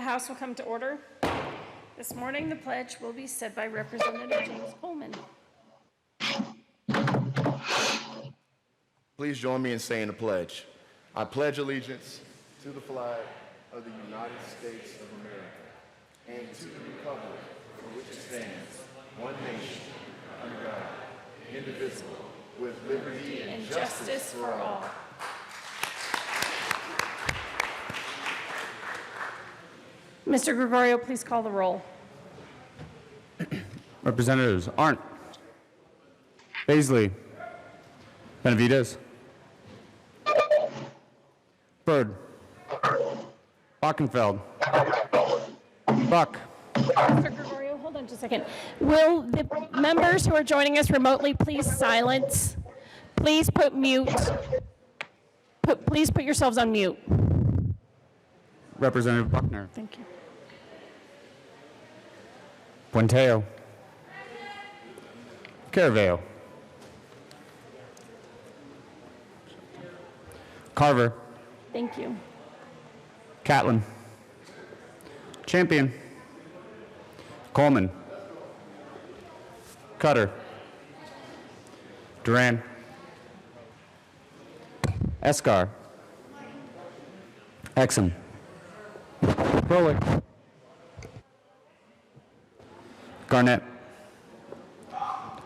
House will come to order. This morning, the pledge will be said by Representative James Coleman. Please join me in saying the pledge. I pledge allegiance to the flag of the United States of America and to the republic for which it stands, one nation, under God, indivisible, with liberty and justice for all. Mr. Gregorio, please call the roll. Representatives Arndt, Baisley, Benavides, Byrd, Bockenfeld, Buck. Mr. Gregorio, hold on just a second. Will the members who are joining us remotely please silence? Please put mute. Please put yourselves on mute. Representative Buckner, Thank you. Puenteo, Caraveo, Carver, Thank you. Catlin, Champion, Coleman, Cutter, Duran, Escar, Exum, Crowley, Garnett,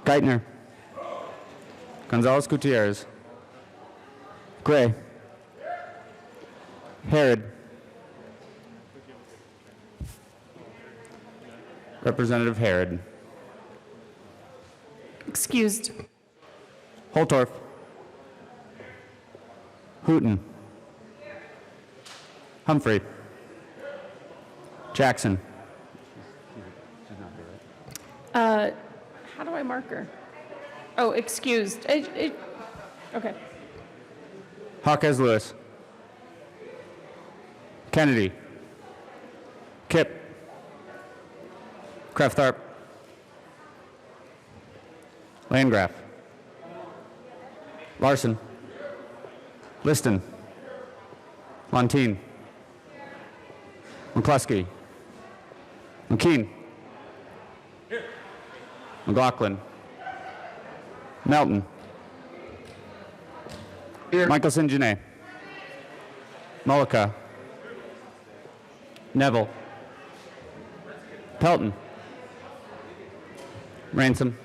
Geithner, Gonzalez Gutierrez, Gray, Herod, Representative Herod, Excused. Holtorf, Hooten, Humphrey, Jackson, How do I mark her? Oh, excused. Okay. Hawkes Lewis, Kennedy, Kipp, Kraftarp, Landgraf, Larson, Liston, Montine, McCluskey, McKean, McLaughlin, Melton, Michelson Janae, Mullica, Neville, Pelton, Ransom,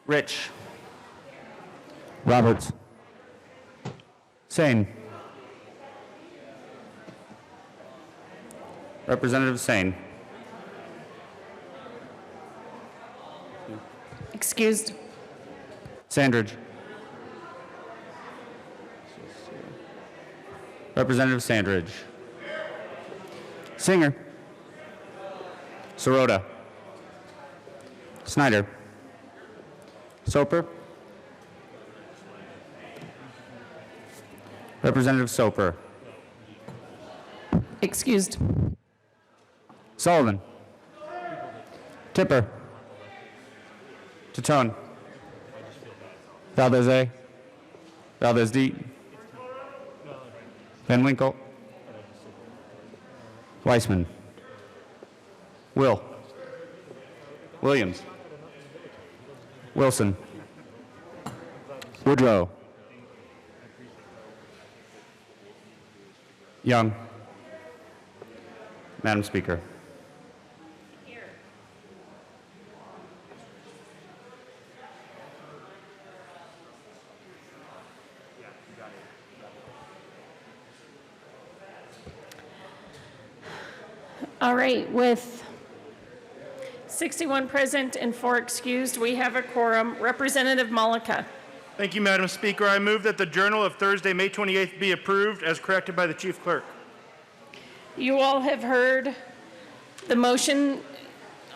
Rich, Roberts, Sane, Representative Sane, Excused. Sandridge, Representative Sandridge, Singer, Sirota, Snyder, Soper, Representative Soper, Excused. Sullivan, Tipper, Tatone, Valdez A, Valdez D, Van Winkle, Weissman, Will, Williams, Wilson, Woodrow, Young. Madam Speaker. All right, with 61 present and 4 excused, we have a quorum. Representative Mullica. Thank you, Madam Speaker. I move that the Journal of Thursday, May 28th be approved as corrected by the Chief Clerk. You all have heard the motion.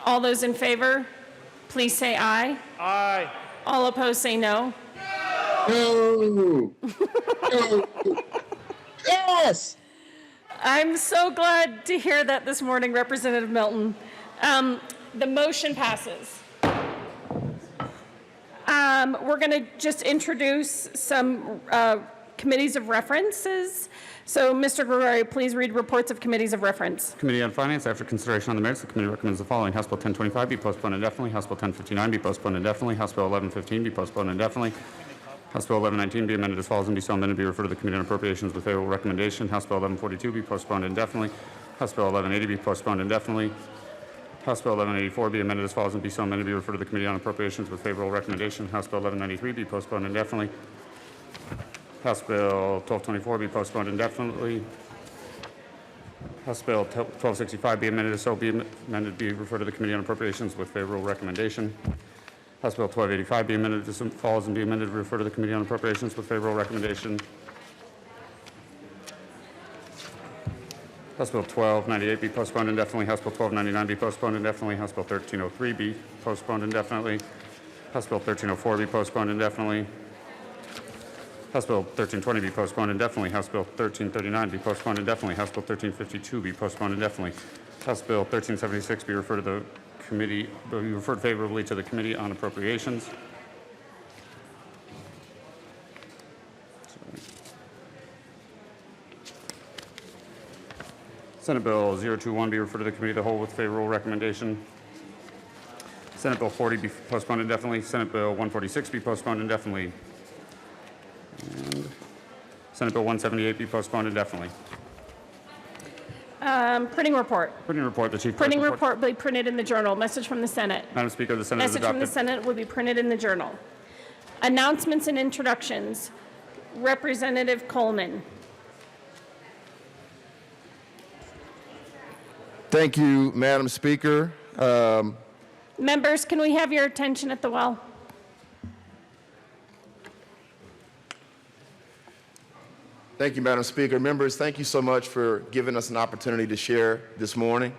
All those in favor, please say aye. Aye. All opposed, say no. No. No. Yes. I'm so glad to hear that this morning, Representative Milton. The motion passes. We're going to just introduce some committees of references. So, Mr. Gregorio, please read reports of committees of reference. Committee on Finance, after consideration on the merits, the committee recommends the following. House Bill 1025 be postponed indefinitely. House Bill 1059 be postponed indefinitely. House Bill 1115 be postponed indefinitely. House Bill 1119 be amended as follows and be so amended be referred to the Committee on Appropriations with favorable recommendation. House Bill 1142 be postponed indefinitely. House Bill 1180 be postponed indefinitely. House Bill 1184 be amended as follows and be so amended be referred to the Committee on Appropriations with favorable recommendation. House Bill 1193 be postponed indefinitely. House Bill 1224 be postponed indefinitely. House Bill 1265 be amended as so be amended be referred to the Committee on Appropriations with favorable recommendation. House Bill 1285 be amended as follows and be amended to refer to the Committee on Appropriations with favorable recommendation. House Bill 1298 be postponed indefinitely. House Bill 1299 be postponed indefinitely. House Bill 1303 be postponed indefinitely. House Bill 1304 be postponed indefinitely. House Bill 1320 be postponed indefinitely. House Bill 1339 be postponed indefinitely. House Bill 1352 be postponed indefinitely. House Bill 1376 be referred to the committee, be referred favorably to the Committee on Appropriations. Senate Bill 021 be referred to the Committee of the Whole with favorable recommendation. Senate Bill 40 be postponed indefinitely. Senate Bill 146 be postponed indefinitely. And Senate Bill 178 be postponed indefinitely. Printing report. Printing report, the Chief Clerk's Printing report will be printed in the journal. Message from the Senate. Madam Speaker, the Senate has Message from the adopted. Senate will be printed in the journal. Announcements and introductions. Representative Coleman. Thank you, Madam Speaker. Members, can we have your attention at the well? Thank you, Madam Speaker. Members, thank you so much for giving us an opportunity to share this morning.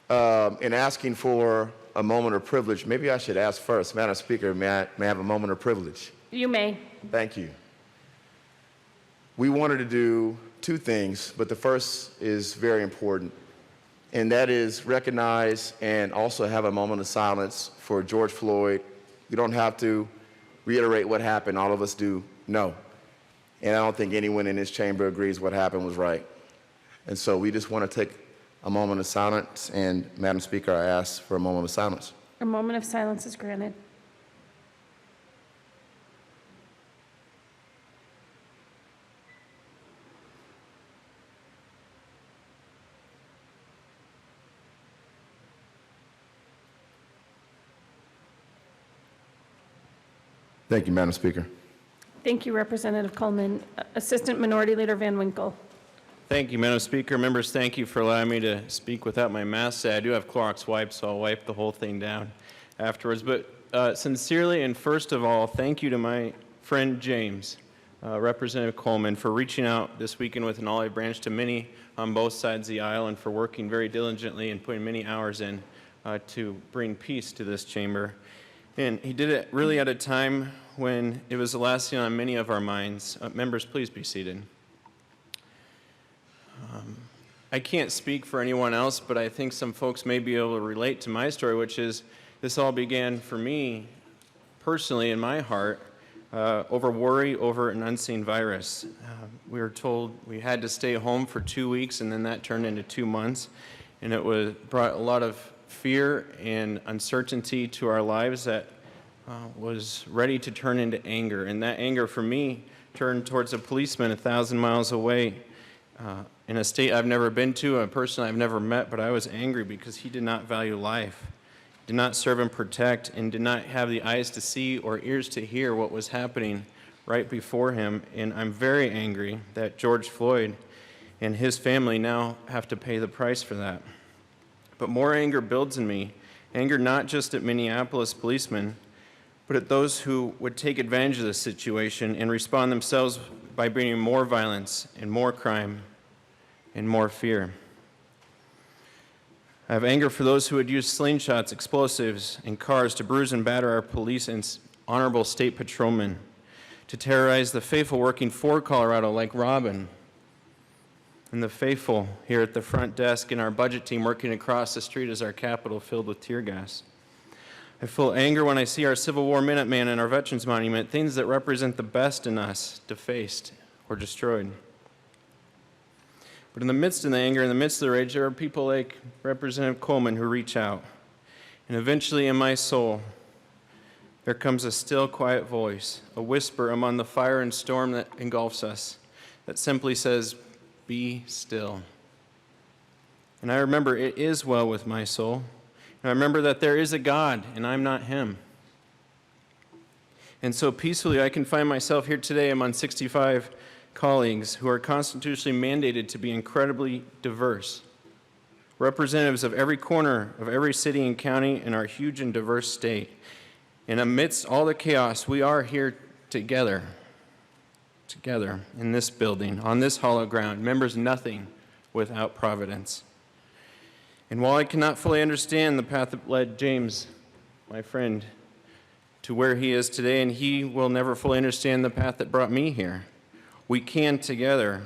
In asking for a moment of privilege, maybe I should ask first, Madam Speaker, may I have a moment of privilege? You may. Thank you. We wanted to do two things, but the first is very important, and that is recognize and also have a moment of silence for George Floyd. You don't have to reiterate what happened. All of us do know. And I don't think anyone in this chamber agrees what happened was right. And so we just want to take a moment of silence, and Madam Speaker, I ask for a moment of silence. A moment of silence is granted. Thank you, Madam Speaker. Thank you, Representative Coleman. Assistant Minority Leader Van Winkle. Thank you, Madam Speaker. Members, thank you for allowing me to speak without my mask. I do have Clorox wipes, so I'll wipe the whole thing down afterwards. But sincerely and first of all, thank you to my friend James, Representative Coleman, for reaching out this weekend with an olive branch to many on both sides of the aisle and for working very diligently and putting many hours in to bring peace to this chamber. And he did it really at a time when it was the last thing on many of our minds. Members, please be seated. I can't speak for anyone else, but I think some folks may be able to relate to my story, which is this all began for me personally in my heart over worry over an unseen virus. We were told we had to stay home for 2 weeks, and then that turned into 2 months, and it brought a lot of fear and uncertainty to our lives that was ready to turn into anger. And that anger for me turned towards a policeman 1,000 miles away in a state I've never been to, a person I've never met, but I was angry because he did not value life, did not serve and protect, and did not have the eyes to see or ears to hear what was happening right before him. And I'm very angry that George Floyd and his family now have to pay the price for that. But more anger builds in me, anger not just at Minneapolis policemen, but at those who would take advantage of this situation and respond themselves by bringing more violence and more crime and more fear. I have anger for those who would use slingshots, explosives, and cars to bruise and batter our police and honorable state patrolmen, to terrorize the faithful working for Colorado like Robin, and the faithful here at the front desk and our budget team working across the street as our Capitol filled with tear gas. I feel anger when I see our Civil War Minuteman and our Veterans Monument, things that represent the best in us, defaced or destroyed. But in the midst of the anger, in the midst of the rage, there are people like Representative Coleman who reach out. And eventually in my soul, there comes a still, quiet voice, a whisper among the fire and storm that engulfs us, that simply says, "Be still." And I remember it is well with my soul. And I remember that there is a God, and I'm not him. And so peacefully I can find myself here today among 65 colleagues who are constitutionally mandated to be incredibly diverse, representatives of every corner of every city and county in our huge and diverse state. And amidst all the chaos, we are here together in this building, on this hollow ground, members nothing without providence. And while I cannot fully understand the path that led James, my friend, to where he is today, and he will never fully understand the path that brought me here, we can together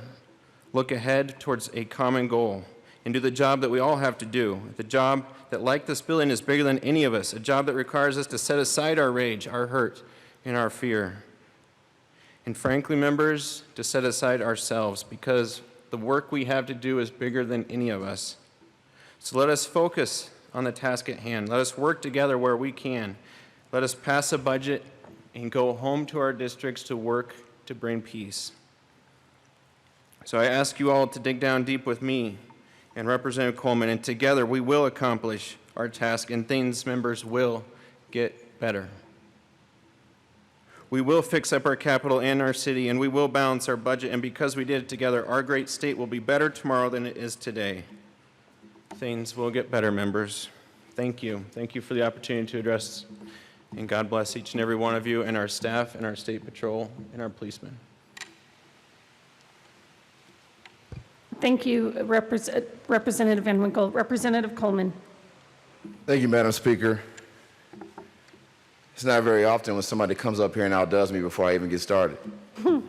look ahead towards a common goal and do the job that we all have to do, the job that, like this building, is bigger than any of us, a job that requires us to set aside our rage, our hurt, and our fear. And frankly, members, to set aside ourselves, because the work we have to do is bigger than any of us. So let us focus on the task at hand. Let us work together where we can. Let us pass a budget and go home to our districts to work to bring peace. So I ask you all to dig down deep with me and Representative Coleman, and together we will accomplish our task, and things, members, will get better. We will fix up our capital and our city, and we will balance our budget, and because we did it together, our great state will be better tomorrow than it is today. Things will get better, members. Thank you. Thank you for the opportunity to address, and God bless each and every one of you and our staff and our state patrol and our policemen. Thank you, Representative Van Winkle. Representative Coleman. Thank you, Madam Speaker. It's not very often when somebody comes up here and outdoes me before I even get started. That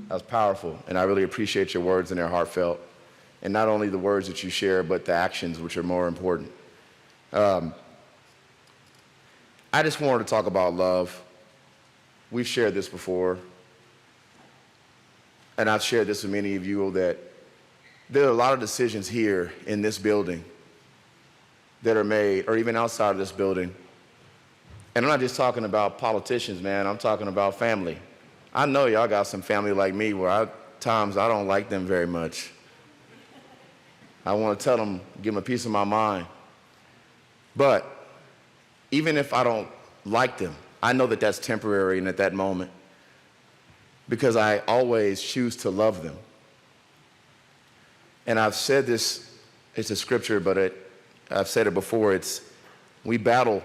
was powerful, and I really appreciate your words, and they're heartfelt. And not only the words that you share, but the actions, which are more important. I just wanted to talk about love. We've shared this before, and I've shared this with many of you, that there are a lot of decisions here in this building that are made, or even outside of this building. And I'm not just talking about politicians, man. I'm talking about family. I know y'all got some family like me where at times I don't like them very much. I want to tell them, give them a piece of my mind. But even if I don't like them, I know that that's temporary and at that moment, because I always choose to love them. And I've said this, it's a scripture, but I've said it before, we battle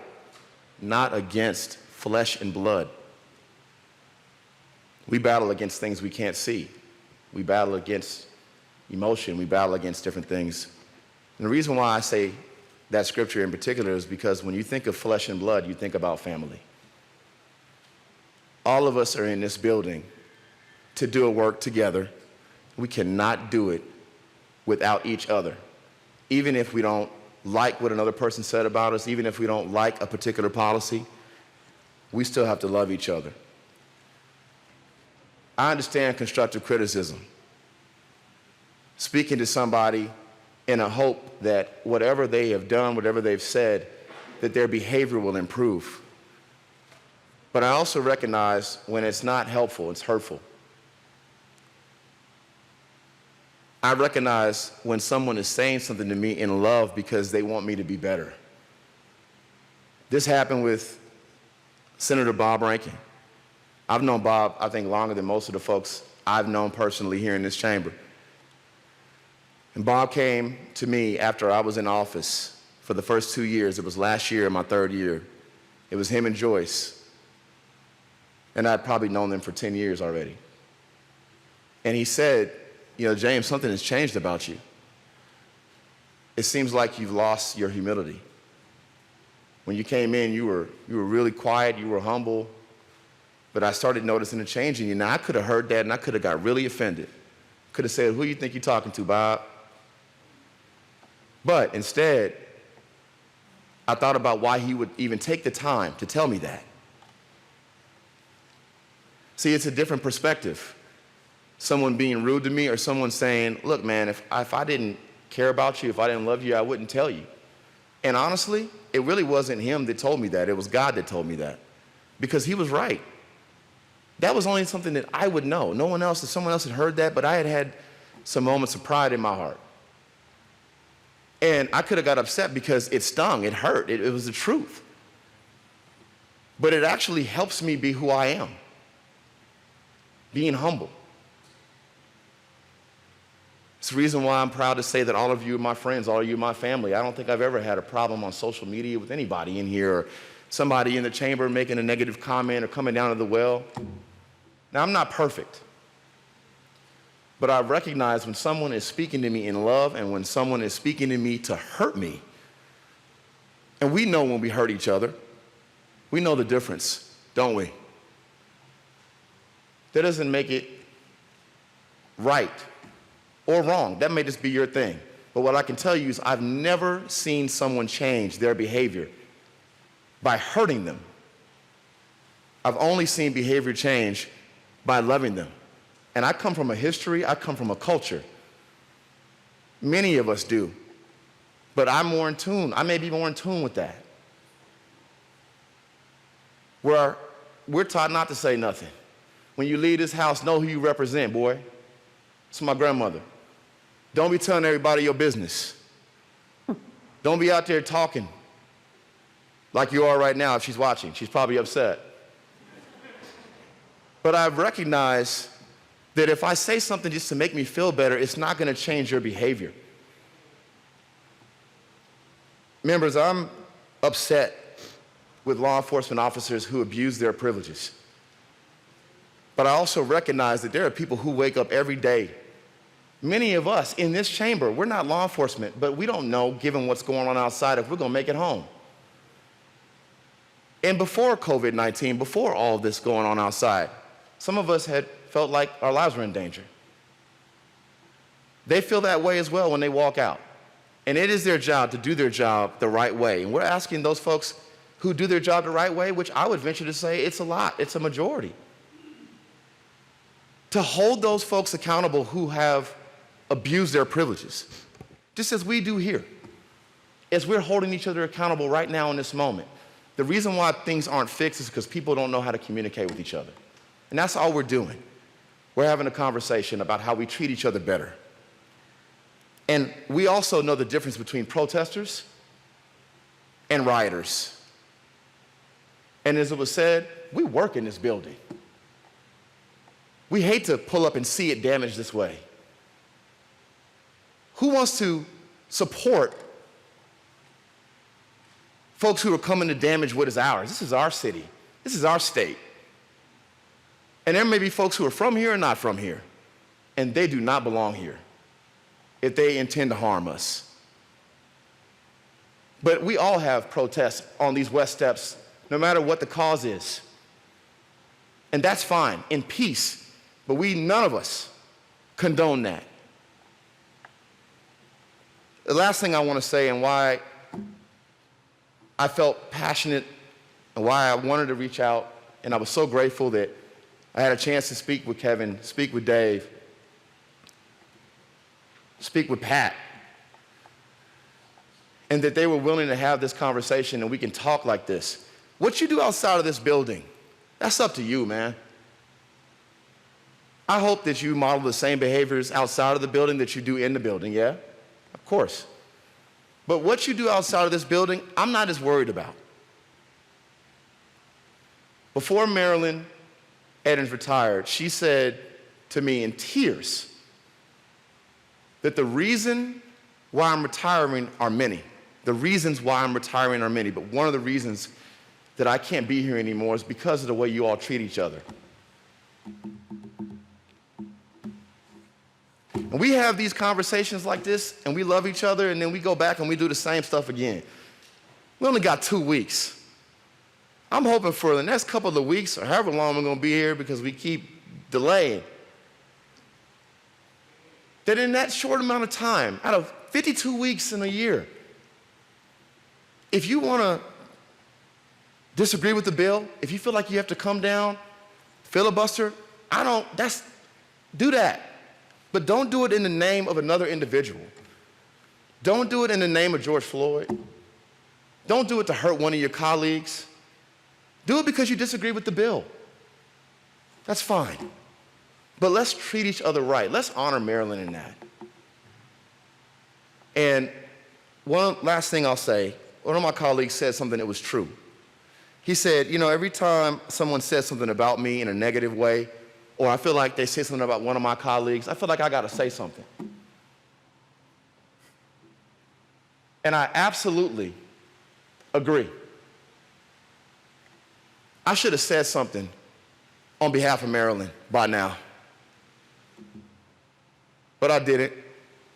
not against flesh and blood. We battle against things we can't see. We battle against emotion. We battle against different things. And the reason why I say that scripture in particular is because when you think of flesh and blood, you think about family. All of us are in this building to do a work together. We cannot do it without each other. Even if we don't like what another person said about us, even if we don't like a particular policy, we still have to love each other. I understand constructive criticism. Speaking to somebody in a hope that whatever they have done, whatever they've said, that their behavior will improve. But I also recognize when it's not helpful, it's hurtful. I recognize when someone is saying something to me in love because they want me to be better. This happened with Senator Bob Rankin. I've known Bob, I think, longer than most of the folks I've known personally here in this chamber. And Bob came to me after I was in office for the first 2 years. It was last year, my third year. It was him and Joyce. And I'd probably known them for 10 years already. And he said, James, something has changed about you. It seems like you've lost your humility. When you came in, you were really quiet, you were humble, but I started noticing a change in you. Now, I could have heard that, and I could have got really offended. Could have said, who you think you're talking to, Bob? But instead, I thought about why he would even take the time to tell me that. See, it's a different perspective. Someone being rude to me or someone saying, look, man, if I didn't care about you, if I didn't love you, I wouldn't tell you. And honestly, it really wasn't him that told me that. It was God that told me that. Because he was right. That was only something that I would know. No one else, if someone else had heard that, but I had had some moments of pride in my heart. And I could have got upset because it stung, it hurt, it was the truth. But it actually helps me be who I am. Being humble. It's the reason why I'm proud to say that all of you are my friends, all of you are my family. I don't think I've ever had a problem on social media with anybody in here, or somebody in the chamber making a negative comment or coming down to the well. Now, I'm not perfect, but I recognize when someone is speaking to me in love and when someone is speaking to me to hurt me. And we know when we hurt each other. We know the difference, don't we? That doesn't make it right or wrong. That may just be your thing. But what I can tell you is I've never seen someone change their behavior by hurting them. I've only seen behavior change by loving them. And I come from a history, I come from a culture. Many of us do. But I'm more in tune. I may be more in tune with that. Where we're taught not to say nothing. When you leave this house, know who you represent, boy. It's my grandmother. Don't be telling everybody your business. Don't be out there talking like you are right now if she's watching. She's probably upset. But I've recognized that if I say something just to make me feel better, it's not going to change your behavior. Members, I'm upset with law enforcement officers who abuse their privileges. But I also recognize that there are people who wake up every day. Many of us in this chamber, we're not law enforcement, but we don't know, given what's going on outside, if we're going to make it home. And before COVID-19, before all of this going on outside, some of us had felt like our lives were in danger. They feel that way as well when they walk out. And it is their job to do their job the right way. And we're asking those folks who do their job the right way, which I would venture to say it's a lot, it's a majority, to hold those folks accountable who have abused their privileges, just as we do here, as we're holding each other accountable right now in this moment. The reason why things aren't fixed is because people don't know how to communicate with each other. And that's all we're doing. We're having a conversation about how we treat each other better. And we also know the difference between protesters and rioters. And as it was said, we work in this building. We hate to pull up and see it damaged this way. Who wants to support folks who are coming to damage what is ours? This is our city. This is our state. And there may be folks who are from here or not from here, and they do not belong here if they intend to harm us. But we all have protests on these West Steps, no matter what the cause is. And that's fine, in peace. But none of us condone that. The last thing I want to say, and why I felt passionate and why I wanted to reach out, and I was so grateful that I had a chance to speak with Kevin, speak with Dave, speak with Pat, and that they were willing to have this conversation and we can talk like this. What you do outside of this building, that's up to you, man. I hope that you model the same behaviors outside of the building that you do in the building, yeah? Of course. But what you do outside of this building, I'm not as worried about. Before Marilyn Edens retired, she said to me in tears that the reason why I'm retiring are many. The reasons why I'm retiring are many, but one of the reasons that I can't be here anymore is because of the way you all treat each other. And we have these conversations like this, and we love each other, and then we go back and we do the same stuff again. We only got 2 weeks. I'm hoping for the next couple of weeks, or however long we're going to be here because we keep delaying, that in that short amount of time, out of 52 weeks in a year, If you want to disagree with the bill, if you feel like you have to come down, filibuster, do that. But don't do it in the name of another individual. Don't do it in the name of George Floyd. Don't do it to hurt one of your colleagues. Do it because you disagree with the bill. That's fine. But let's treat each other right. Let's honor Maryland in that. And one last thing I'll say, one of my colleagues said something that was true. He said, you know, every time someone says something about me in a negative way, or I feel like they say something about one of my colleagues, I feel like I got to say something. And I absolutely agree. I should have said something on behalf of Maryland by now. But I didn't.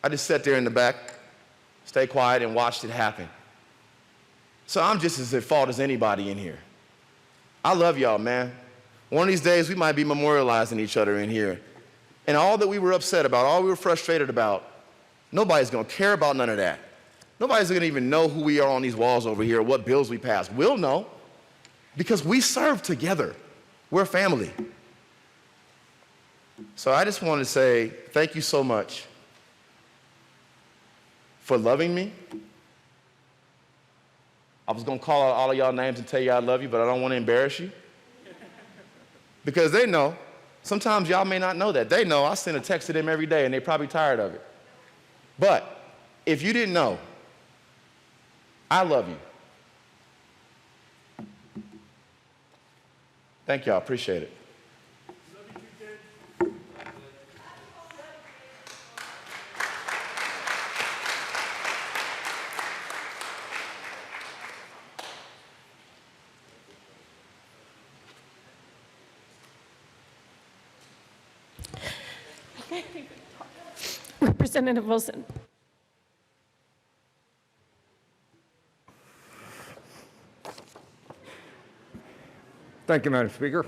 I just sat there in the back, stayed quiet, and watched it happen. So I'm just as at fault as anybody in here. I love y'all, man. One of these days, we might be memorializing each other in here. And all that we were upset about, all we were frustrated about, nobody's going to care about none of that. Nobody's going to even know who we are on these walls over here, what bills we pass. We'll know, because we serve together. We're family. So I just want to say thank you so much for loving me. I was going to call out all of y'all names and tell you I love you, but I don't want to embarrass you. Because they know. Sometimes y'all may not know that. They know. I send a text to them every day, and they're probably tired of it. But if you didn't know, I love you. Thank y'all. Appreciate it. Representative Wilson. Thank you, Madam Speaker.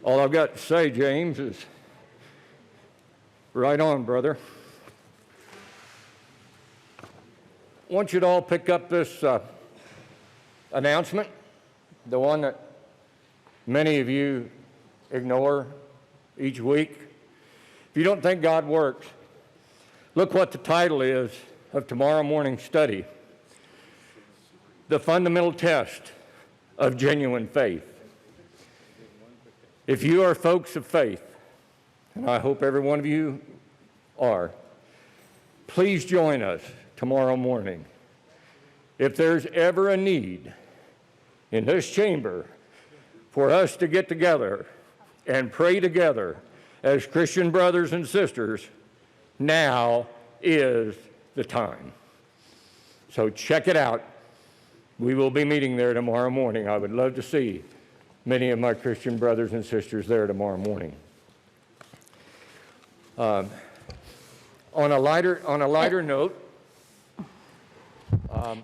All I've got to say, James, is right on, brother. I want you to all pick up this announcement, the one that many of you ignore each week. If you don't think God works, look what the title is of tomorrow morning's study. The fundamental test of genuine faith. If you are folks of faith, and I hope every one of you are, please join us tomorrow morning. If there's ever a need in this chamber for us to get together and pray together as Christian brothers and sisters, now is the time. So check it out. We will be meeting there tomorrow morning. I would love to see many of my Christian brothers and sisters there tomorrow morning. On a lighter note.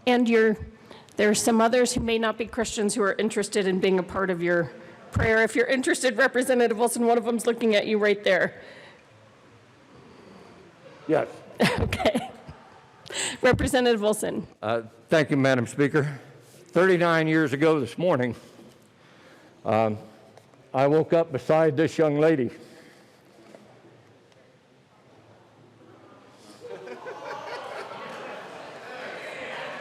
And there's some others who may not be Christians who are interested in being a part of your prayer. If you're interested, Representative Wilson, one of them's looking at you right there. Yes. Okay. Representative Wilson. Thank you, Madam Speaker. 39 years ago this morning, I woke up beside this young lady.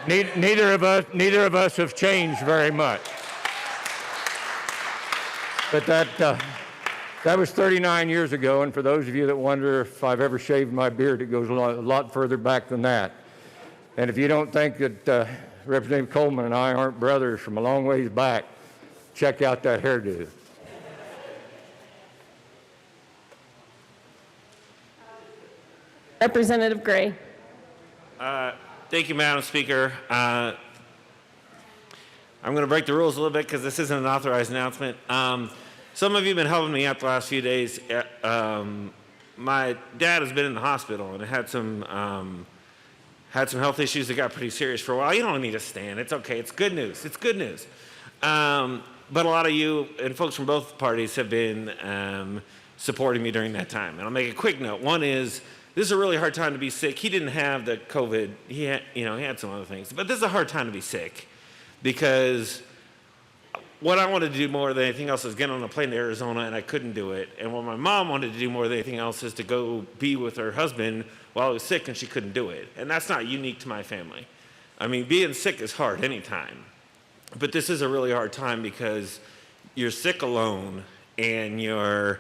Neither of us have changed very much. But that was 39 years ago, and for those of you that wonder if I've ever shaved my beard, it goes a lot further back than that. And if you don't think that Representative Coleman and I aren't brothers from a long ways back, check out that hairdo. Representative Gray. Thank you, Madam Speaker. I'm going to break the rules a little bit because this isn't an authorized announcement. Some of you have been helping me out the last few days. My dad has been in the hospital and had some health issues that got pretty serious for a while. You don't need to stand. It's okay. It's good news. It's good news. But a lot of you and folks from both parties have been supporting me during that time. And I'll make a quick note. One is this is a really hard time to be sick. He didn't have the COVID. He had, he had some other things. But this is a hard time to be sick because what I wanted to do more than anything else is get on a plane to Arizona, and I couldn't do it. And what my mom wanted to do more than anything else is to go be with her husband while he was sick, and she couldn't do it. And that's not unique to my family. I mean, being sick is hard anytime. But this is a really hard time because you're sick alone, and your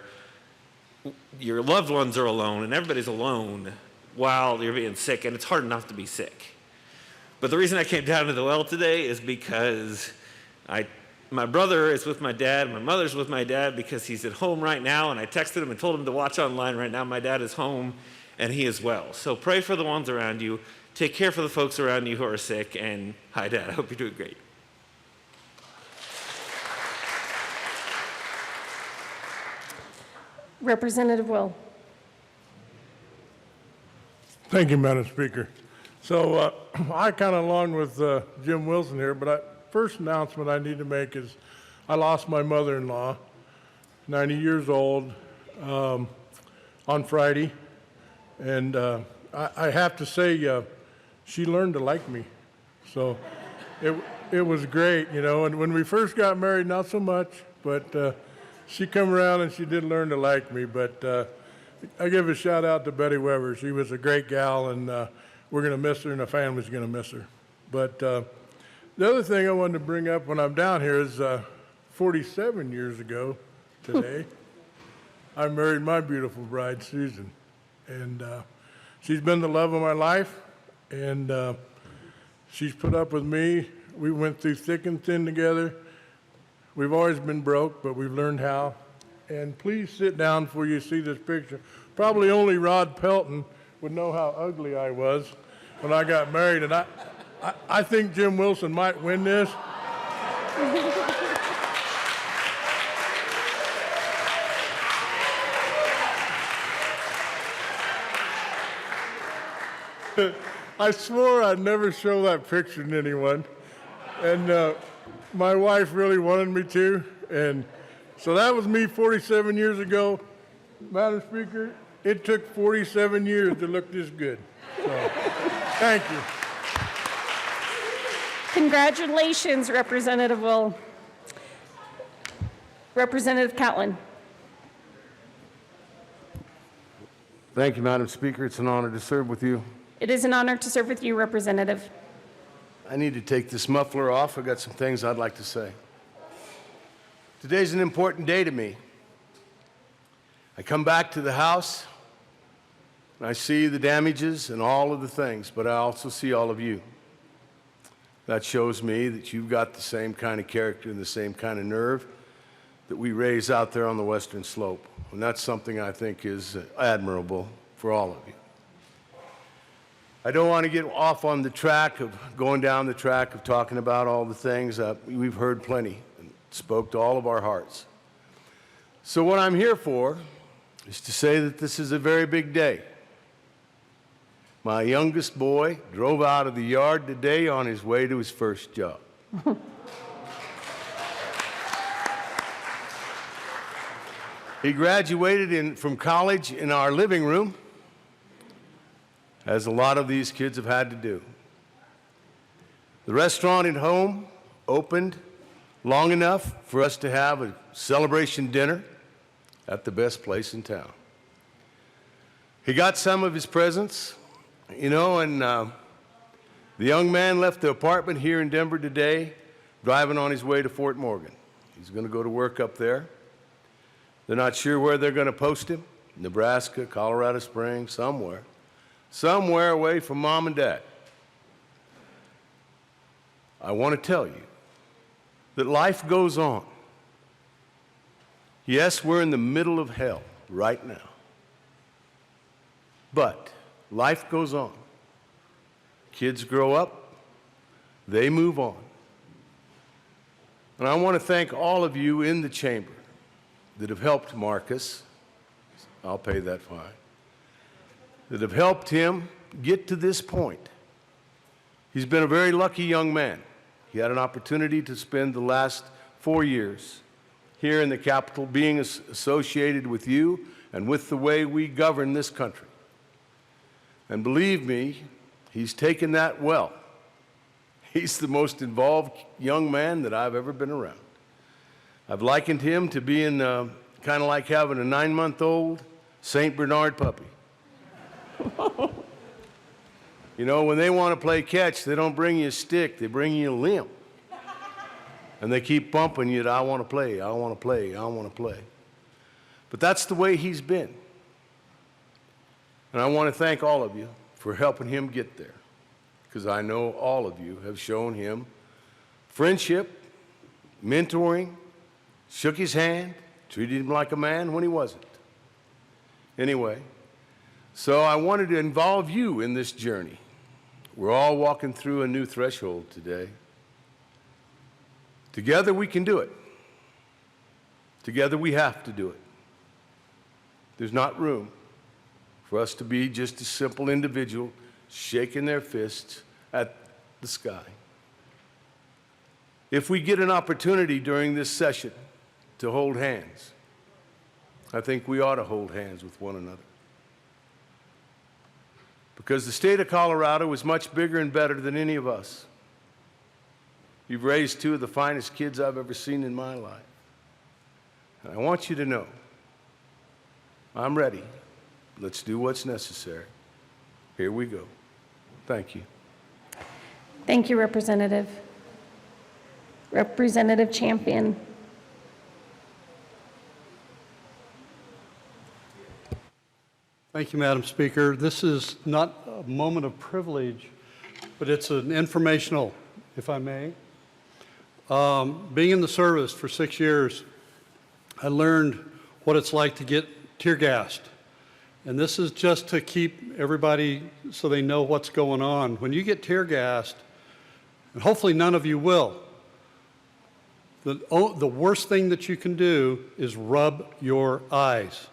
loved ones are alone, and everybody's alone while you're being sick, and it's hard enough to be sick. But the reason I came down to the well today is because my brother is with my dad, my mother's with my dad because he's at home right now, and I texted him and told him to watch online right now. My dad is home, and he is well. So pray for the ones around you. Take care for the folks around you who are sick, and hi, Dad, I hope you're doing great. Representative Will. Thank you, Madam Speaker. So I kind of along with Jim Wilson here, but first announcement I need to make is I lost my mother-in-law, 90 years old, on Friday. And I have to say, she learned to like me. So it was great, and when we first got married, not so much, but she come around and she did learn to like me. But I give a shout out to Betty Weber. She was a great gal, and we're going to miss her, and the family's going to miss her. But the other thing I wanted to bring up when I'm down here is 47 years ago today, I married my beautiful bride, Susan. And she's been the love of my life, and she's put up with me. We went through thick and thin together. We've always been broke, but we've learned how. And please sit down before you see this picture. Probably only Rod Pelton would know how ugly I was when I got married, and I think Jim Wilson might win this. I swore I'd never show that picture to anyone, and my wife really wanted me to, and so that was me 47 years ago. Madam Speaker, it took 47 years to look this good. So, thank you. Congratulations, Representative Will. Representative Catlin. Thank you, Madam Speaker. It's an honor to serve with you. It is an honor to serve with you, Representative. I need to take this muffler off. I've got some things I'd like to say. Today's an important day to me. I come back to the House, and I see the damages and all of the things, but I also see all of you. That shows me that you've got the same kind of character and the same kind of nerve that we raise out there on the Western Slope. And that's something I think is admirable for all of you. I don't want to get off on the track of going down the track of talking about all the things. We've heard plenty and spoke to all of our hearts. So what I'm here for is to say that this is a very big day. My youngest boy drove out of the yard today on his way to his first job. He graduated from college in our living room, as a lot of these kids have had to do. The restaurant at home opened long enough for us to have a celebration dinner at the best place in town. He got some of his presents, and the young man left the apartment here in Denver today, driving on his way to Fort Morgan. He's going to go to work up there. They're not sure where they're going to post him, Nebraska, Colorado Springs, somewhere away from Mom and Dad. I want to tell you that life goes on. Yes, we're in the middle of hell right now. But life goes on. Kids grow up, they move on. And I want to thank all of you in the chamber that have helped Marcus. I'll pay that fine. That have helped him get to this point. He's been a very lucky young man. He had an opportunity to spend the last 4 years here in the Capitol being associated with you and with the way we govern this country. And believe me, he's taken that well. He's the most involved young man that I've ever been around. I've likened him to being kind of like having a 9-month-old St. Bernard puppy. You know, when they want to play catch, they don't bring you a stick, they bring you a limb. And they keep bumping you to, I want to play, I want to play, I want to play. But that's the way he's been. And I want to thank all of you for helping him get there, because I know all of you have shown him friendship, mentoring, shook his hand, treated him like a man when he wasn't. Anyway, so I wanted to involve you in this journey. We're all walking through a new threshold today. Together we can do it. Together we have to do it. There's not room for us to be just a simple individual shaking their fists at the sky. If we get an opportunity during this session to hold hands, I think we ought to hold hands with one another. Because the state of Colorado is much bigger and better than any of us. You've raised two of the finest kids I've ever seen in my life. And I want you to know, I'm ready. Let's do what's necessary. Here we go. Thank you. Thank you, Representative. Representative Champion. Thank you, Madam Speaker. This is not a moment of privilege, but it's an informational, if I may. Being in the service for 6 years, I learned what it's like to get tear gassed. And this is just to keep everybody so they know what's going on. When you get tear gassed, and hopefully none of you will, the worst thing that you can do is rub your eyes.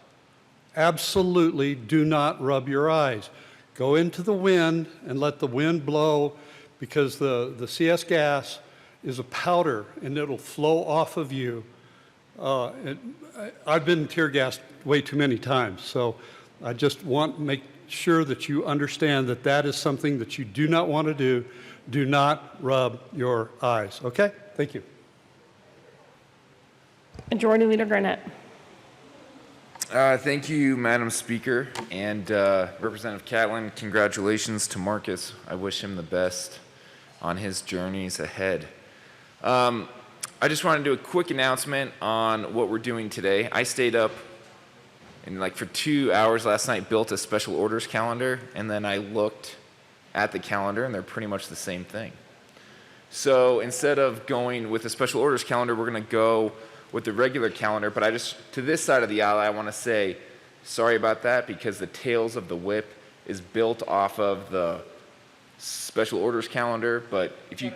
Absolutely do not rub your eyes. Go into the wind and let the wind blow, because the CS gas is a powder and it'll flow off of you. I've been tear gassed way too many times, so I just want to make sure that you understand that that is something that you do not want to do. Do not rub your eyes, okay? Thank you. Majority Leader Gurnett. Thank you, Madam Speaker, and Representative Catlin. Congratulations to Marcus. I wish him the best on his journeys ahead. I just want to do a quick announcement on what we're doing today. I stayed up and for 2 hours last night, built a special orders calendar, and then I looked at the calendar, and they're pretty much the same thing. So instead of going with the special orders calendar, we're going to go with the regular calendar. But to this side of the aisle, I want to say sorry about that, because the tails of the whip is built off of the special orders calendar. But if you,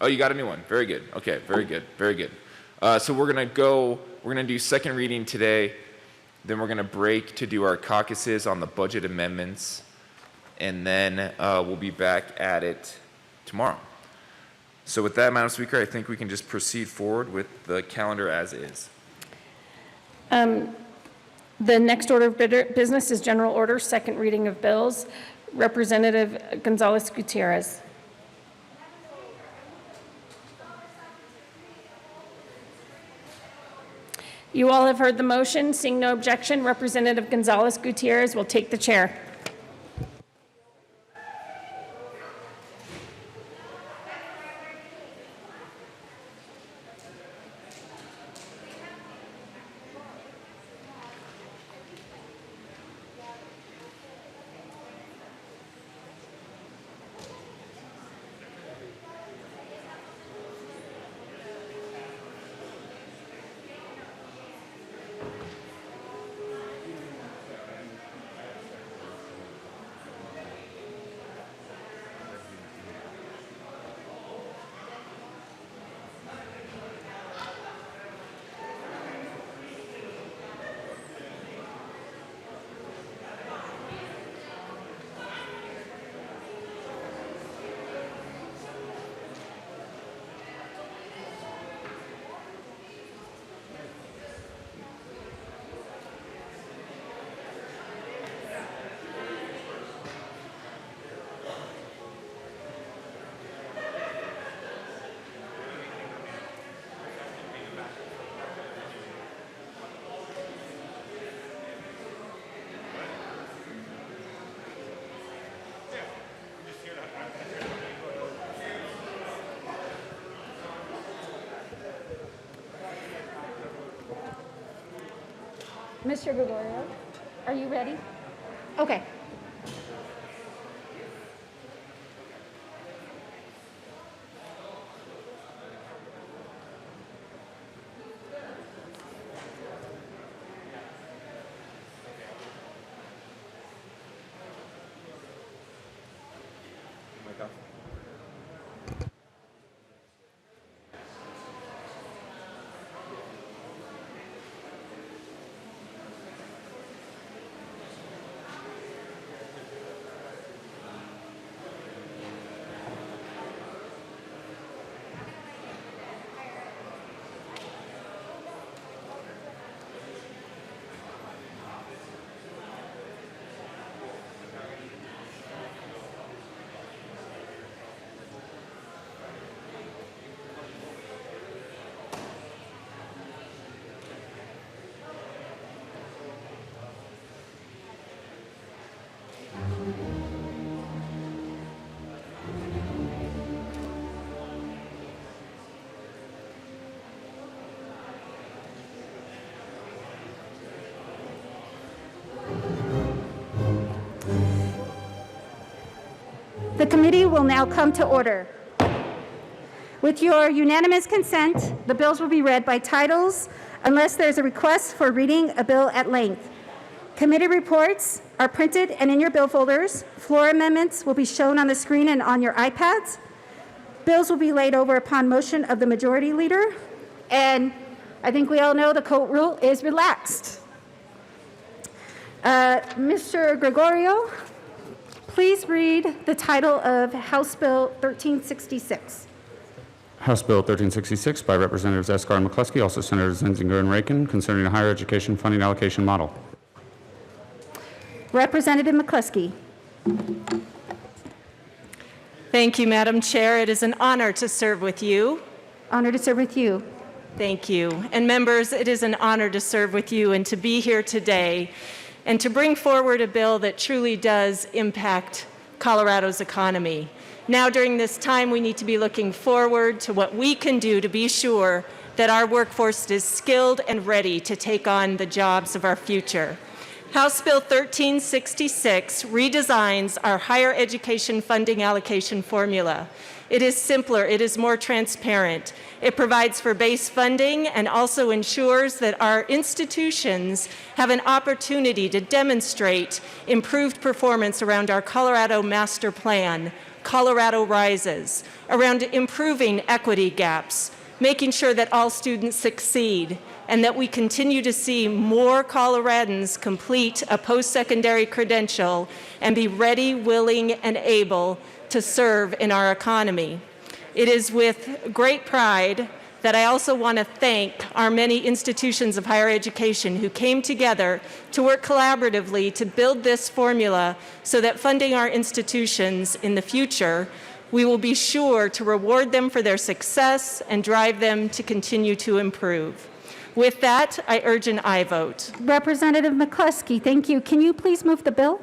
oh, you got a new one. Very good. Okay, very good, very good. So we're going to do second reading today. Then we're going to break to do our caucuses on the budget amendments. And then we'll be back at it tomorrow. So with that, Madam Speaker, I think we can just proceed forward with the calendar as is. The next order of business is general order, second reading of bills. Representative Gonzalez-Gutierrez. You all have heard the motion. Seeing no objection, Representative Gonzalez-Gutierrez will take the chair. Mr. Gregorio, are you ready? Okay. The committee will now come to order. With your unanimous consent, the bills will be read by titles unless there's a request for reading a bill at length. Committee reports are printed and in your bill folders. Floor amendments will be shown on the screen and on your iPads. Bills will be laid over upon motion of the majority leader. And I think we all know the court rule is relaxed. Mr. Gregorio, please read the title of House Bill 1366. House Bill 1366 by Representatives Escar and McCluskey, also Senators Zenzinger and Rankin, concerning a higher education funding allocation model. Representative McCluskey. Thank you, Madam Chair. It is an honor to serve with you. Honor to serve with you. Thank you. And members, it is an honor to serve with you and to be here today and to bring forward a bill that truly does impact Colorado's economy. Now, during this time, we need to be looking forward to what we can do to be sure that our workforce is skilled and ready to take on the jobs of our future. House Bill 1366 redesigns our higher education funding allocation formula. It is simpler, it is more transparent. It provides for base funding and also ensures that our institutions have an opportunity to demonstrate improved performance around our Colorado Master Plan, Colorado Rises, around improving equity gaps, making sure that all students succeed, and that we continue to see more Coloradans complete a post-secondary credential and be ready, willing, and able to serve in our economy. It is with great pride that I also want to thank our many institutions of higher education who came together to work collaboratively to build this formula so that funding our institutions in the future, we will be sure to reward them for their success and drive them to continue to improve. With that, I urge an aye vote. Representative McCluskey, thank you. Can you please move the bill?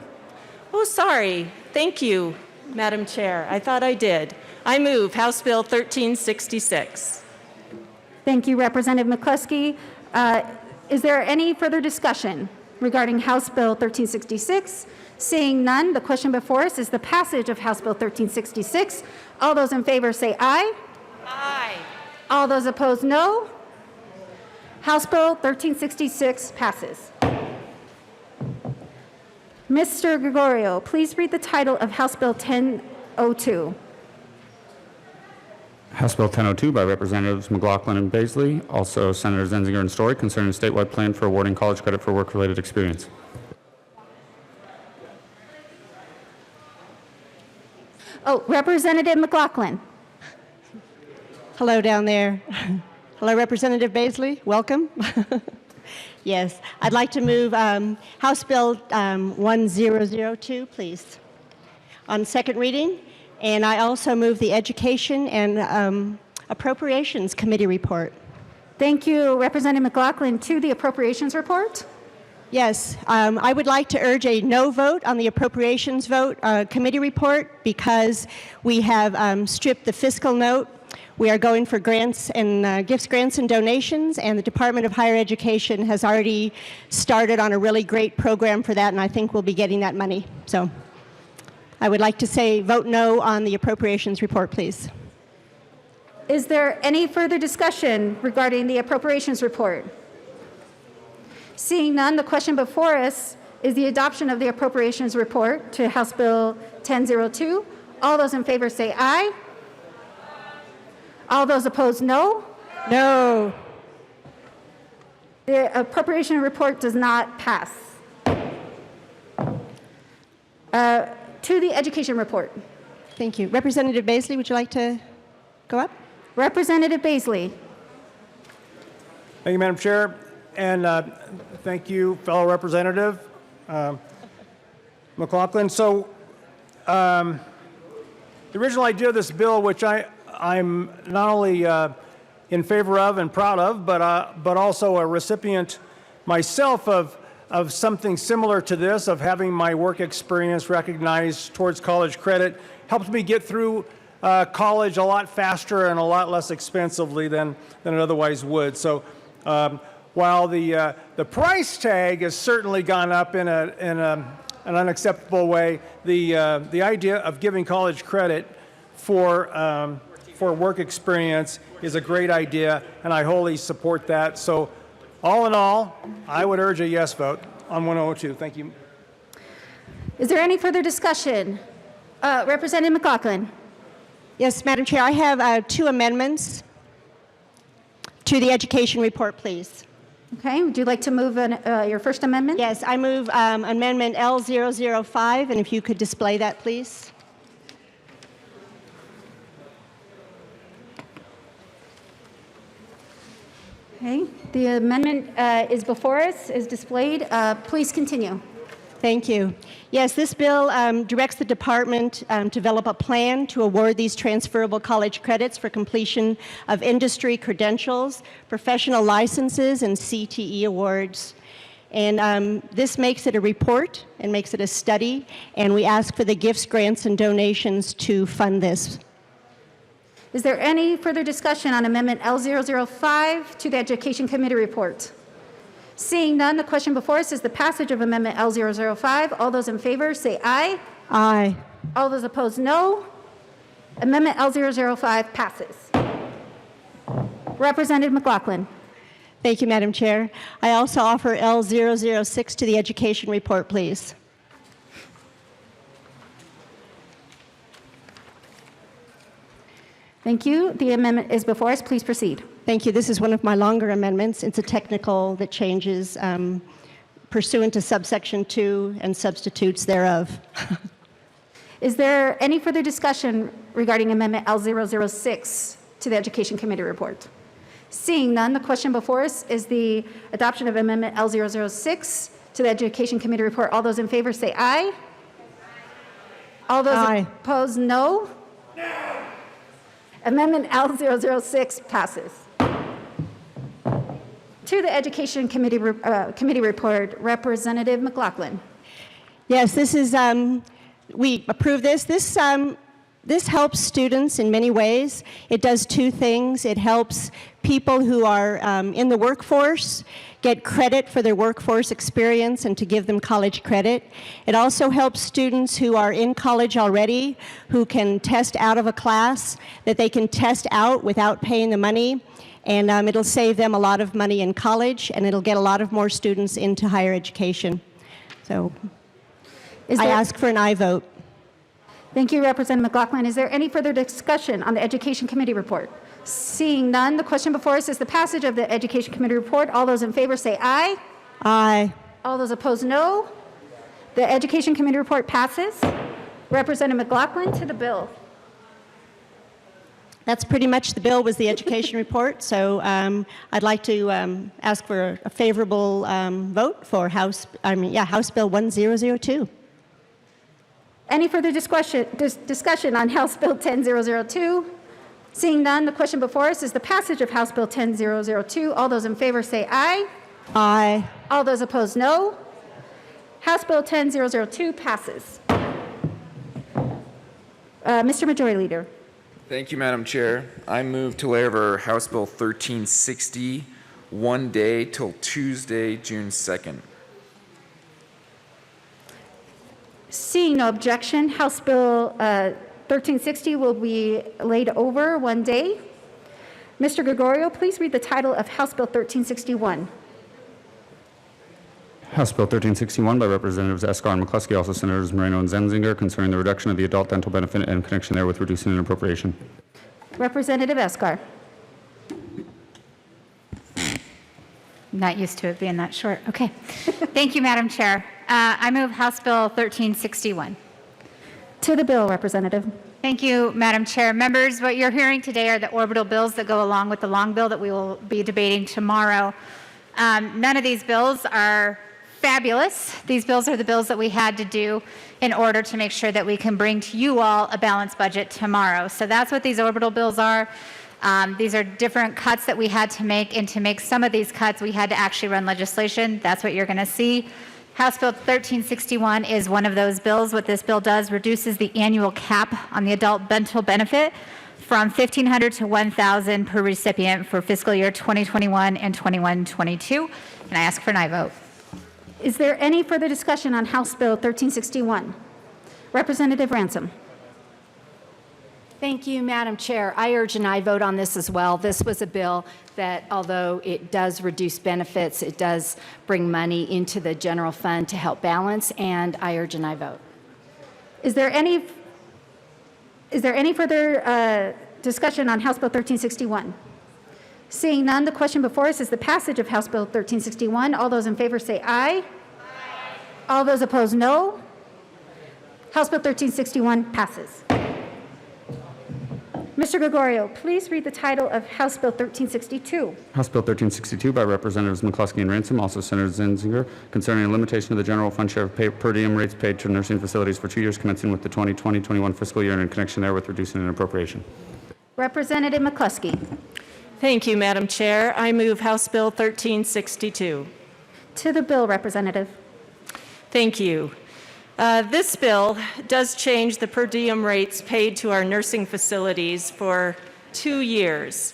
Oh, sorry. Thank you, Madam Chair. I thought I did. I move House Bill 1366. Thank you, Representative McCluskey. Is there any further discussion regarding House Bill 1366? Seeing none, the question before us is the passage of House Bill 1366. All those in favor say aye. Aye. All those opposed, no. House Bill 1366 passes. Mr. Gregorio, please read the title of House Bill 1002. House Bill 1002 by Representatives McLaughlin and Baisley, also Senators Zenzinger and Story, concerning a statewide plan for awarding college credit for work-related experience. Oh, Representative McLaughlin. Hello down there. Hello, Representative Baisley. Welcome. Yes, I'd like to move House Bill 1002, please, on second reading. And I also move the Education and Appropriations Committee report. Thank you, Representative McLaughlin. To the Appropriations report. Yes, I would like to urge a no vote on the Appropriations Committee report because we have stripped the fiscal note We are going for grants and gifts, grants, and donations, and the Department of Higher Education has already started on a really great program for that, and I think we'll be getting that money. So I would like to say vote no on the appropriations report, please. Is there any further discussion regarding the appropriations report? Seeing none, the question before us is the adoption of the appropriations report to House Bill 1002. All those in favor say aye. All those opposed, no. No. The appropriation report does not pass. To the education report. Thank you. Representative Baisley, would you like to go up? Representative Baisley. Thank you, Madam Chair, and thank you, fellow Representative McLaughlin. So, the original idea of this bill, which I'm not only in favor of and proud of, but also a recipient myself of something similar to this, of having my work experience recognized towards college credit, helps me get through college a lot faster and a lot less expensively than it otherwise would. So while the price tag has certainly gone up in an unacceptable way, the idea of giving college credit for work experience is a great idea, and I wholly support that. So all in all, I would urge a yes vote on 102. Thank you. Is there any further discussion? Representative McLaughlin. Yes, Madam Chair, I have 2 amendments to the education report, please. Okay, would you like to move your first amendment? Yes, I move amendment L005, and if you could display that, please. Okay, the amendment is before us, is displayed. Please continue. Thank you. Yes, this bill directs the department to develop a plan to award these transferable college credits for completion of industry credentials, professional licenses, and CTE awards. And this makes it a report and makes it a study, and we ask for the gifts, grants, and donations to fund this. Is there any further discussion on Amendment L005 to the Education Committee report? Seeing none, the question before us is the passage of Amendment L005. All those in favor say aye. Aye. All those opposed, no. Amendment L005 passes. Representative McLaughlin. Thank you, Madam Chair. I also offer L006 to the education report, please. Thank you. The amendment is before us. Please proceed. Thank you. This is one of my longer amendments. It's a technical that changes pursuant to subsection 2 and substitutes thereof. Is there any further discussion regarding Amendment L006 to the Education Committee report? Seeing none, the question before us is the adoption of Amendment L006 to the Education Committee report. All those in favor say aye. All those opposed, no. Amendment L006 passes. To the Education Committee report, Representative McLaughlin. Yes, this is, we approve this. This helps students in many ways. It does 2 things. It helps people who are in the workforce get credit for their workforce experience and to give them college credit. It also helps students who are in college already, who can test out of a class, that they can test out without paying the money. And it'll save them a lot of money in college, and it'll get a lot of more students into higher education. So I ask for an aye vote. Thank you, Representative McLaughlin. Is there any further discussion on the Education Committee report? Seeing none, the question before us is the passage of the Education Committee report. All those in favor say aye. Aye. All those opposed, no. The Education Committee report passes. Representative McLaughlin to the bill. That's pretty much the bill, was the education report. So I'd like to ask for a favorable vote for House Bill 1002. Any further discussion on House Bill 10002? Seeing none, the question before us is the passage of House Bill 10002. All those in favor say aye. Aye. All those opposed, no. House Bill 10002 passes. Mr. Majority Leader. Thank you, Madam Chair. I move to lay over House Bill 1360 one day till Tuesday, June 2nd. Seeing no objection, House Bill 1360 will be laid over one day. Mr. Gregorio, please read the title of House Bill 1361. House Bill 1361 by Representatives Escar and McCluskey, also Senators Moreno and Zenzinger, concerning the reduction of the adult dental benefit and in connection therewith reducing an appropriation. Representative Escar. Not used to it being that short. Okay. Thank you, Madam Chair. I move House Bill 1361. To the bill, Representative. Thank you, Madam Chair. Members, what you're hearing today are the orbital bills that go along with the long bill that we will be debating tomorrow. None of these bills are fabulous. These bills are the bills that we had to do in order to make sure that we can bring to you all a balanced budget tomorrow. So that's what these orbital bills are. These are different cuts that we had to make, and to make some of these cuts, we had to actually run legislation. That's what you're going to see. House Bill 1361 is one of those bills. What this bill does reduces the annual cap on the adult dental benefit from $1,500 to $1,000 per recipient for fiscal year 2021 and 21-22. Can I ask for an aye vote? Is there any further discussion on House Bill 1361? Representative Ransom. Thank you, Madam Chair. I urge an aye vote on this as well. This was a bill that, although it does reduce benefits, it does bring money into the general fund to help balance, and I urge an aye vote. Is there any further discussion on House Bill 1361? Seeing none, the question before us is the passage of House Bill 1361. All those in favor say aye. Aye. All those opposed, no. House Bill 1361 passes. Mr. Gregorio, please read the title of House Bill 1362. House Bill 1362 by Representatives McCluskey and Ransom, also Senator Zenzinger, concerning a limitation of the general fund share of per diem rates paid to nursing facilities for 2 years commencing with the 2020-21 fiscal year and in connection therewith reducing an appropriation. Representative McCluskey. Thank you, Madam Chair. I move House Bill 1362. To the bill, Representative. Thank you. This bill does change the per diem rates paid to our nursing facilities for 2 years.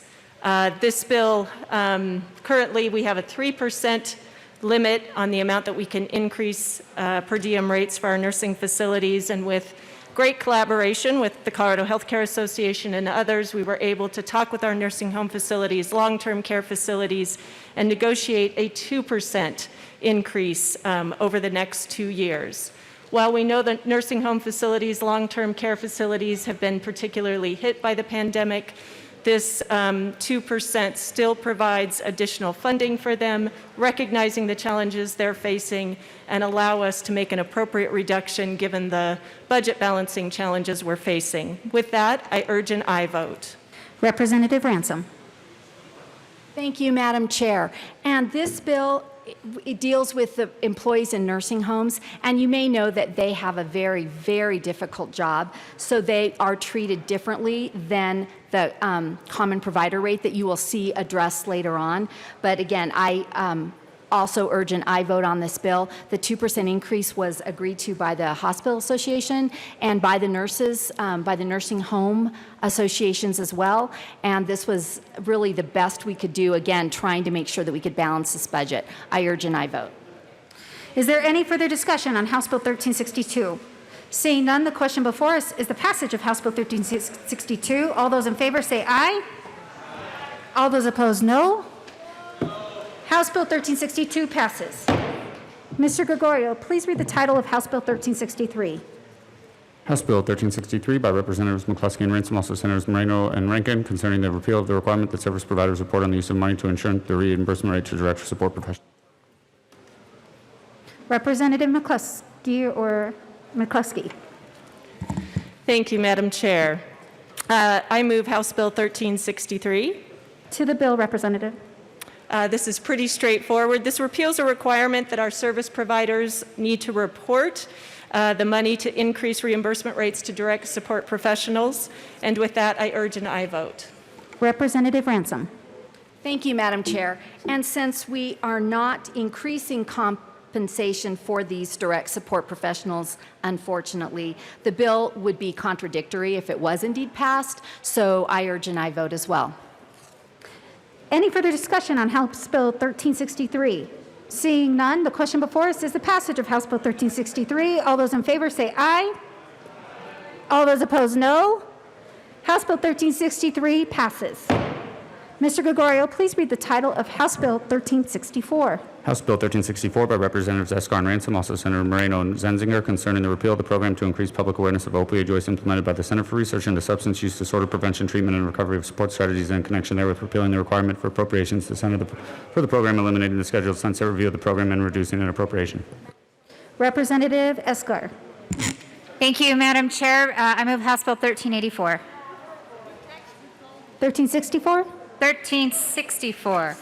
This bill, currently we have a 3% limit on the amount that we can increase per diem rates for our nursing facilities, and with great collaboration with the Colorado Healthcare Association and others, we were able to talk with our nursing home facilities, long-term care facilities, and negotiate a 2% increase over the next 2 years. While we know that nursing home facilities, long-term care facilities have been particularly hit by the pandemic, this 2% still provides additional funding for them, recognizing the challenges they're facing, and allow us to make an appropriate reduction given the budget balancing challenges we're facing. With that, I urge an aye vote. Representative Ransom. Thank you, Madam Chair. And this bill, it deals with the employees in nursing homes, and you may know that they have a very, very difficult job, so they are treated differently than the common provider rate that you will see addressed later on. But again, I also urge an aye vote on this bill. The 2% increase was agreed to by the Hospital Association and by the nurses, by the nursing home associations as well. And this was really the best we could do, again, trying to make sure that we could balance this budget. I urge an aye vote. Is there any further discussion on House Bill 1362? Seeing none, the question before us is the passage of House Bill 1362. All those in favor say aye. All those opposed, no. House Bill 1362 passes. Mr. Gregorio, please read the title of House Bill 1363. House Bill 1363 by Representatives McCluskey and Ransom, also Senators Moreno and Rankin, concerning the repeal of the requirement that service providers report on the use of money to ensure the reimbursement rate to direct support professionals. Representative McCluskey or McCluskey. Thank you, Madam Chair. I move House Bill 1363. To the bill, Representative. This is pretty straightforward. This repeals a requirement that our service providers need to report the money to increase reimbursement rates to direct support professionals. And with that, I urge an aye vote. Representative Ransom. Thank you, Madam Chair. And since we are not increasing compensation for these direct support professionals, unfortunately. The bill would be contradictory if it was indeed passed, so I urge an aye vote as well. Any further discussion on House Bill 1363? Seeing none, the question before us is the passage of House Bill 1363. All those in favor say aye. All those opposed, no. House Bill 1363 passes. Mr. Gregorio, please read the title of House Bill 1364. House Bill 1364 by Representatives Escar and Ransom, also Senator Moreno and Zenzinger, concerning the repeal of the program to increase public awareness of opioid use implemented by the Center for Research into Substance Use Disorder Prevention, Treatment, and Recovery of Support Strategies, and in connection therewith repealing the requirement for appropriations to the Center for the program, eliminating the scheduled sunset review of the program, and reducing an appropriation. Representative Escar. Thank you, Madam Chair. I move House Bill 1384. 1364? 1364.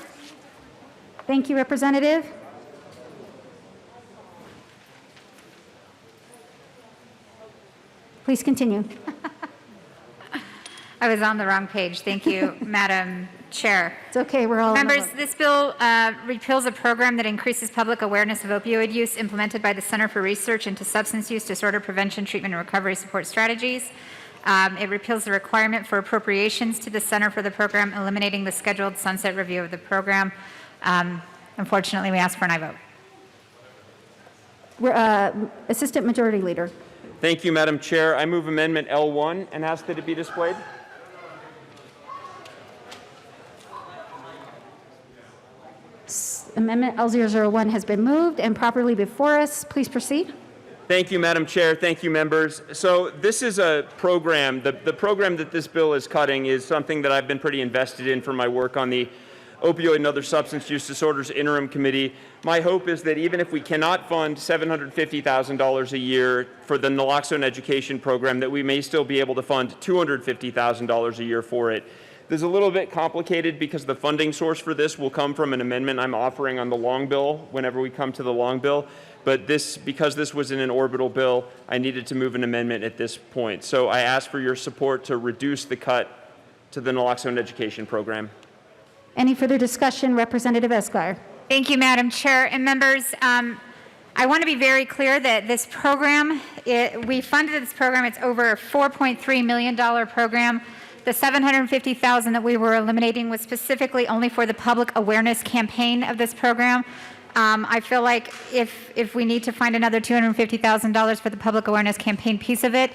Thank you, Representative. Please continue. I was on the wrong page. Thank you, Madam Chair. It's okay, we're all Members, this bill repeals a program that increases public awareness of opioid use implemented by the Center for Research into Substance Use Disorder Prevention, Treatment, and Recovery Support Strategies. It repeals the requirement for appropriations to the Center for the program, eliminating the scheduled sunset review of the program. Unfortunately, we ask for an aye vote. Assistant Majority Leader. Thank you, Madam Chair. I move Amendment L1 and ask that it be displayed. Amendment L001 has been moved and properly before us. Please proceed. Thank you, Madam Chair. Thank you, members. So this is a program, the program that this bill is cutting is something that I've been pretty invested in for my work on the Opioid and Other Substance Use Disorders Interim Committee. My hope is that even if we cannot fund $750,000 a year for the naloxone education program, that we may still be able to fund $250,000 a year for it. This is a little bit complicated because the funding source for this will come from an amendment I'm offering on the long bill whenever we come to the long bill. But because this was in an orbital bill, I needed to move an amendment at this point. So I ask for your support to reduce the cut to the naloxone education program. Any further discussion? Representative Escar. Thank you, Madam Chair. And members, I want to be very clear that this program, we funded this program. It's over a $4.3 million program. The $750,000 that we were eliminating was specifically only for the public awareness campaign of this program. I feel like if we need to find another $250,000 for the public awareness campaign piece of it,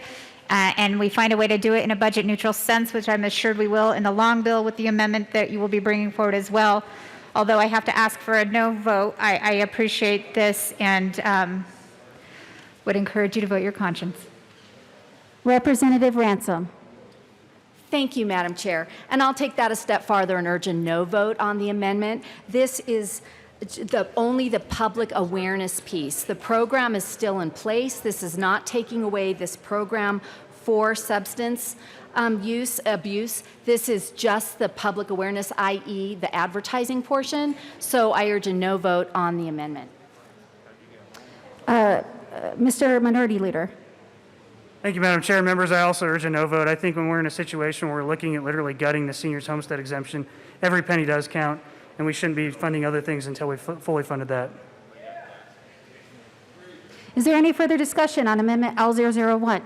and we find a way to do it in a budget neutral sense, which I'm assured we will in the long bill with the amendment that you will be bringing forward as well. Although I have to ask for a no vote, I appreciate this and would encourage you to vote your conscience. Representative Ransom. Thank you, Madam Chair. And I'll take that a step farther and urge a no vote on the amendment. This is only the public awareness piece. The program is still in place. This is not taking away this program for substance abuse. This is just the public awareness, i.e. the advertising portion. So I urge a no vote on the amendment. Mr. Minority Leader. Thank you, Madam Chair. Members, I also urge a no vote. I think when we're in a situation where we're looking at literally gutting the seniors' homestead exemption, every penny does count, and we shouldn't be funding other things until we've fully funded that. Is there any further discussion on Amendment L001?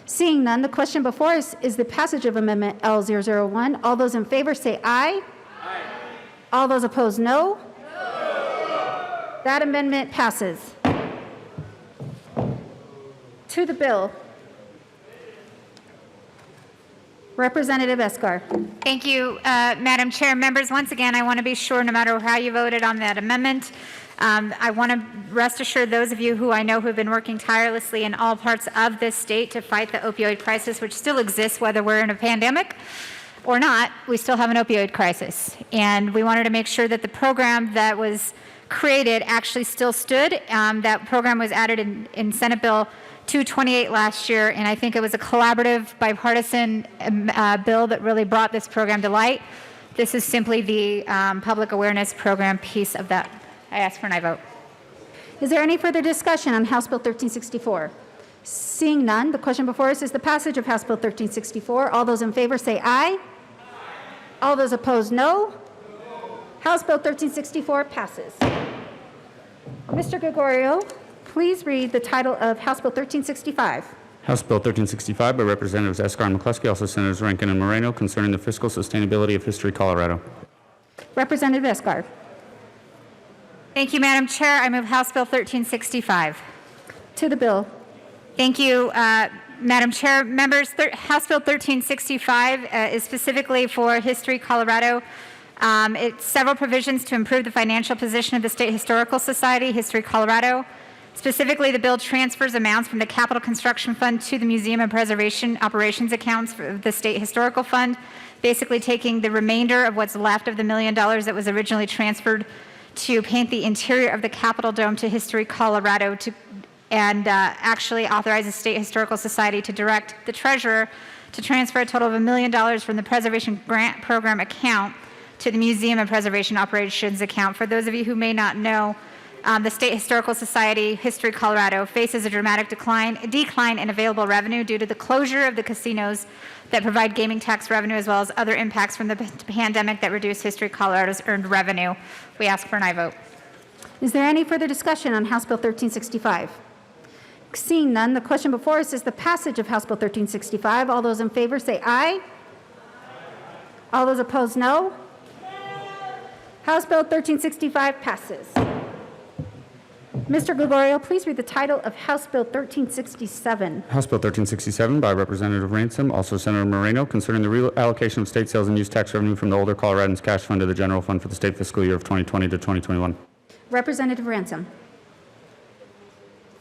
Seeing none, the question before us is the passage of Amendment L001. All those in favor say aye. Aye. All those opposed, no. No. That amendment passes. To the bill. Representative Escar. Thank you, Madam Chair. Members, once again, I want to be sure no matter how you voted on that amendment, I want to rest assured those of you who I know who have been working tirelessly in all parts of this state to fight the opioid crisis, which still exists whether we're in a pandemic or not, we still have an opioid crisis. And we wanted to make sure that the program that was created actually still stood. That program was added in Senate Bill 228 last year, and I think it was a collaborative, bipartisan bill that really brought this program to light. This is simply the public awareness program piece of that. I ask for an aye vote. Is there any further discussion on House Bill 1364? Seeing none, the question before us is the passage of House Bill 1364. All those in favor say aye. Aye. All those opposed, no. No. House Bill 1364 passes. Mr. Gregorio, please read the title of House Bill 1365. House Bill 1365 by Representatives Escar and McCluskey, also Senators Rankin and Moreno, concerning the fiscal sustainability of History Colorado. Representative Escar. Thank you, Madam Chair. I move House Bill 1365. To the bill. Thank you, Madam Chair. Members, House Bill 1365 is specifically for History Colorado. It's several provisions to improve the financial position of the State Historical Society, History Colorado. Specifically, the bill transfers amounts from the Capital Construction Fund to the Museum and Preservation Operations accounts for the State Historical Fund, basically taking the remainder of what's left of the $1 million that was originally transferred to paint the interior of the Capitol Dome to History Colorado and actually authorize the State Historical Society to direct the treasurer to transfer a total of $1 million from the Preservation Grant Program account to the Museum and Preservation Operations account. For those of you who may not know, the State Historical Society, History Colorado, faces a dramatic decline in available revenue due to the closure of the casinos that provide gaming tax revenue, as well as other impacts from the pandemic that reduce History Colorado's earned revenue. We ask for an aye vote. Is there any further discussion on House Bill 1365? Seeing none, the question before us is the passage of House Bill 1365. All those in favor say aye. All those opposed, no. House Bill 1365 passes. Mr. Gregorio, please read the title of House Bill 1367. House Bill 1367 by Representative Ransom, also Senator Moreno, concerning the reallocation of state sales and use tax revenue from the older Coloradans cash fund to the general fund for the state fiscal year of 2020 to 2021. Representative Ransom.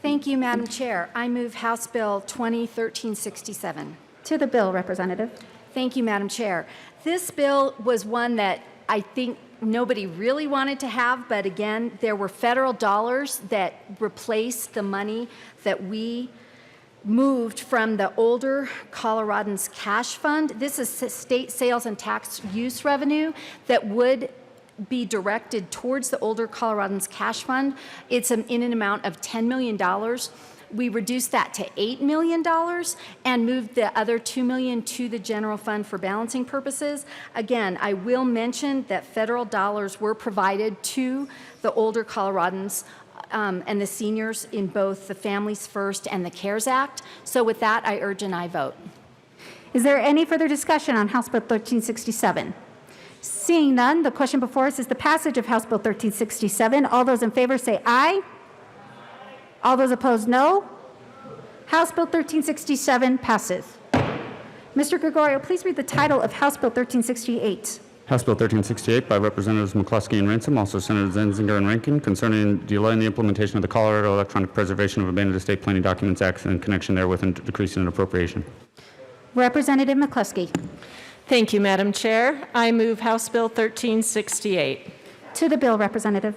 Thank you, Madam Chair. I move House Bill 1367. To the bill, Representative. Thank you, Madam Chair. This bill was one that I think nobody really wanted to have, but again, there were federal dollars that replaced the money that we moved from the older Coloradans cash fund. This is state sales and tax use revenue that would be directed towards the older Coloradans cash fund. It's in an amount of $10 million. We reduced that to $8 million and moved the other $2 million to the general fund for balancing purposes. Again, I will mention that federal dollars were provided to the older Coloradans and the seniors in both the Families First and the CARES Act. So with that, I urge an aye vote. Is there any further discussion on House Bill 1367? Seeing none, the question before us is the passage of House Bill 1367. All those in favor say aye. All those opposed, no. House Bill 1367 passes. Mr. Gregorio, please read the title of House Bill 1368. House Bill 1368 by Representatives McCluskey and Ransom, also Senators Zenzinger and Rankin, concerning delay in the implementation of the Colorado Electronic Preservation of Abandoned Estate Planning Documents Act and in connection therewith and decreasing an appropriation. Representative McCluskey. Thank you, Madam Chair. I move House Bill 1368. To the bill, Representative.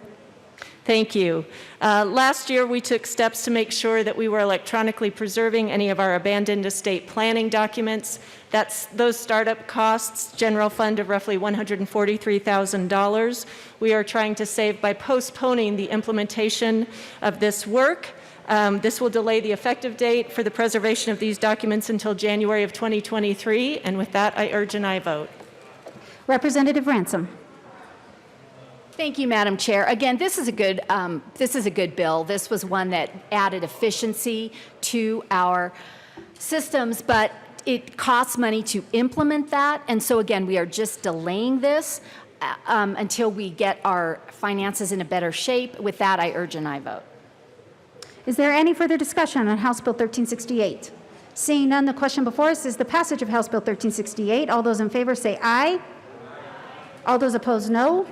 Thank you. Last year, we took steps to make sure that we were electronically preserving any of our abandoned estate planning documents. That's those startup costs, general fund of roughly $143,000. We are trying to save by postponing the implementation of this work. This will delay the effective date for the preservation of these documents until January of 2023. And with that, I urge an aye vote. Representative Ransom. Thank you, Madam Chair. Again, this is a good bill. This was one that added efficiency to our systems, but it costs money to implement that. And so again, we are just delaying this until we get our finances in a better shape. With that, I urge an aye vote. Is there any further discussion on House Bill 1368? Seeing none, the question before us is the passage of House Bill 1368. All those in favor say aye. All those opposed, no.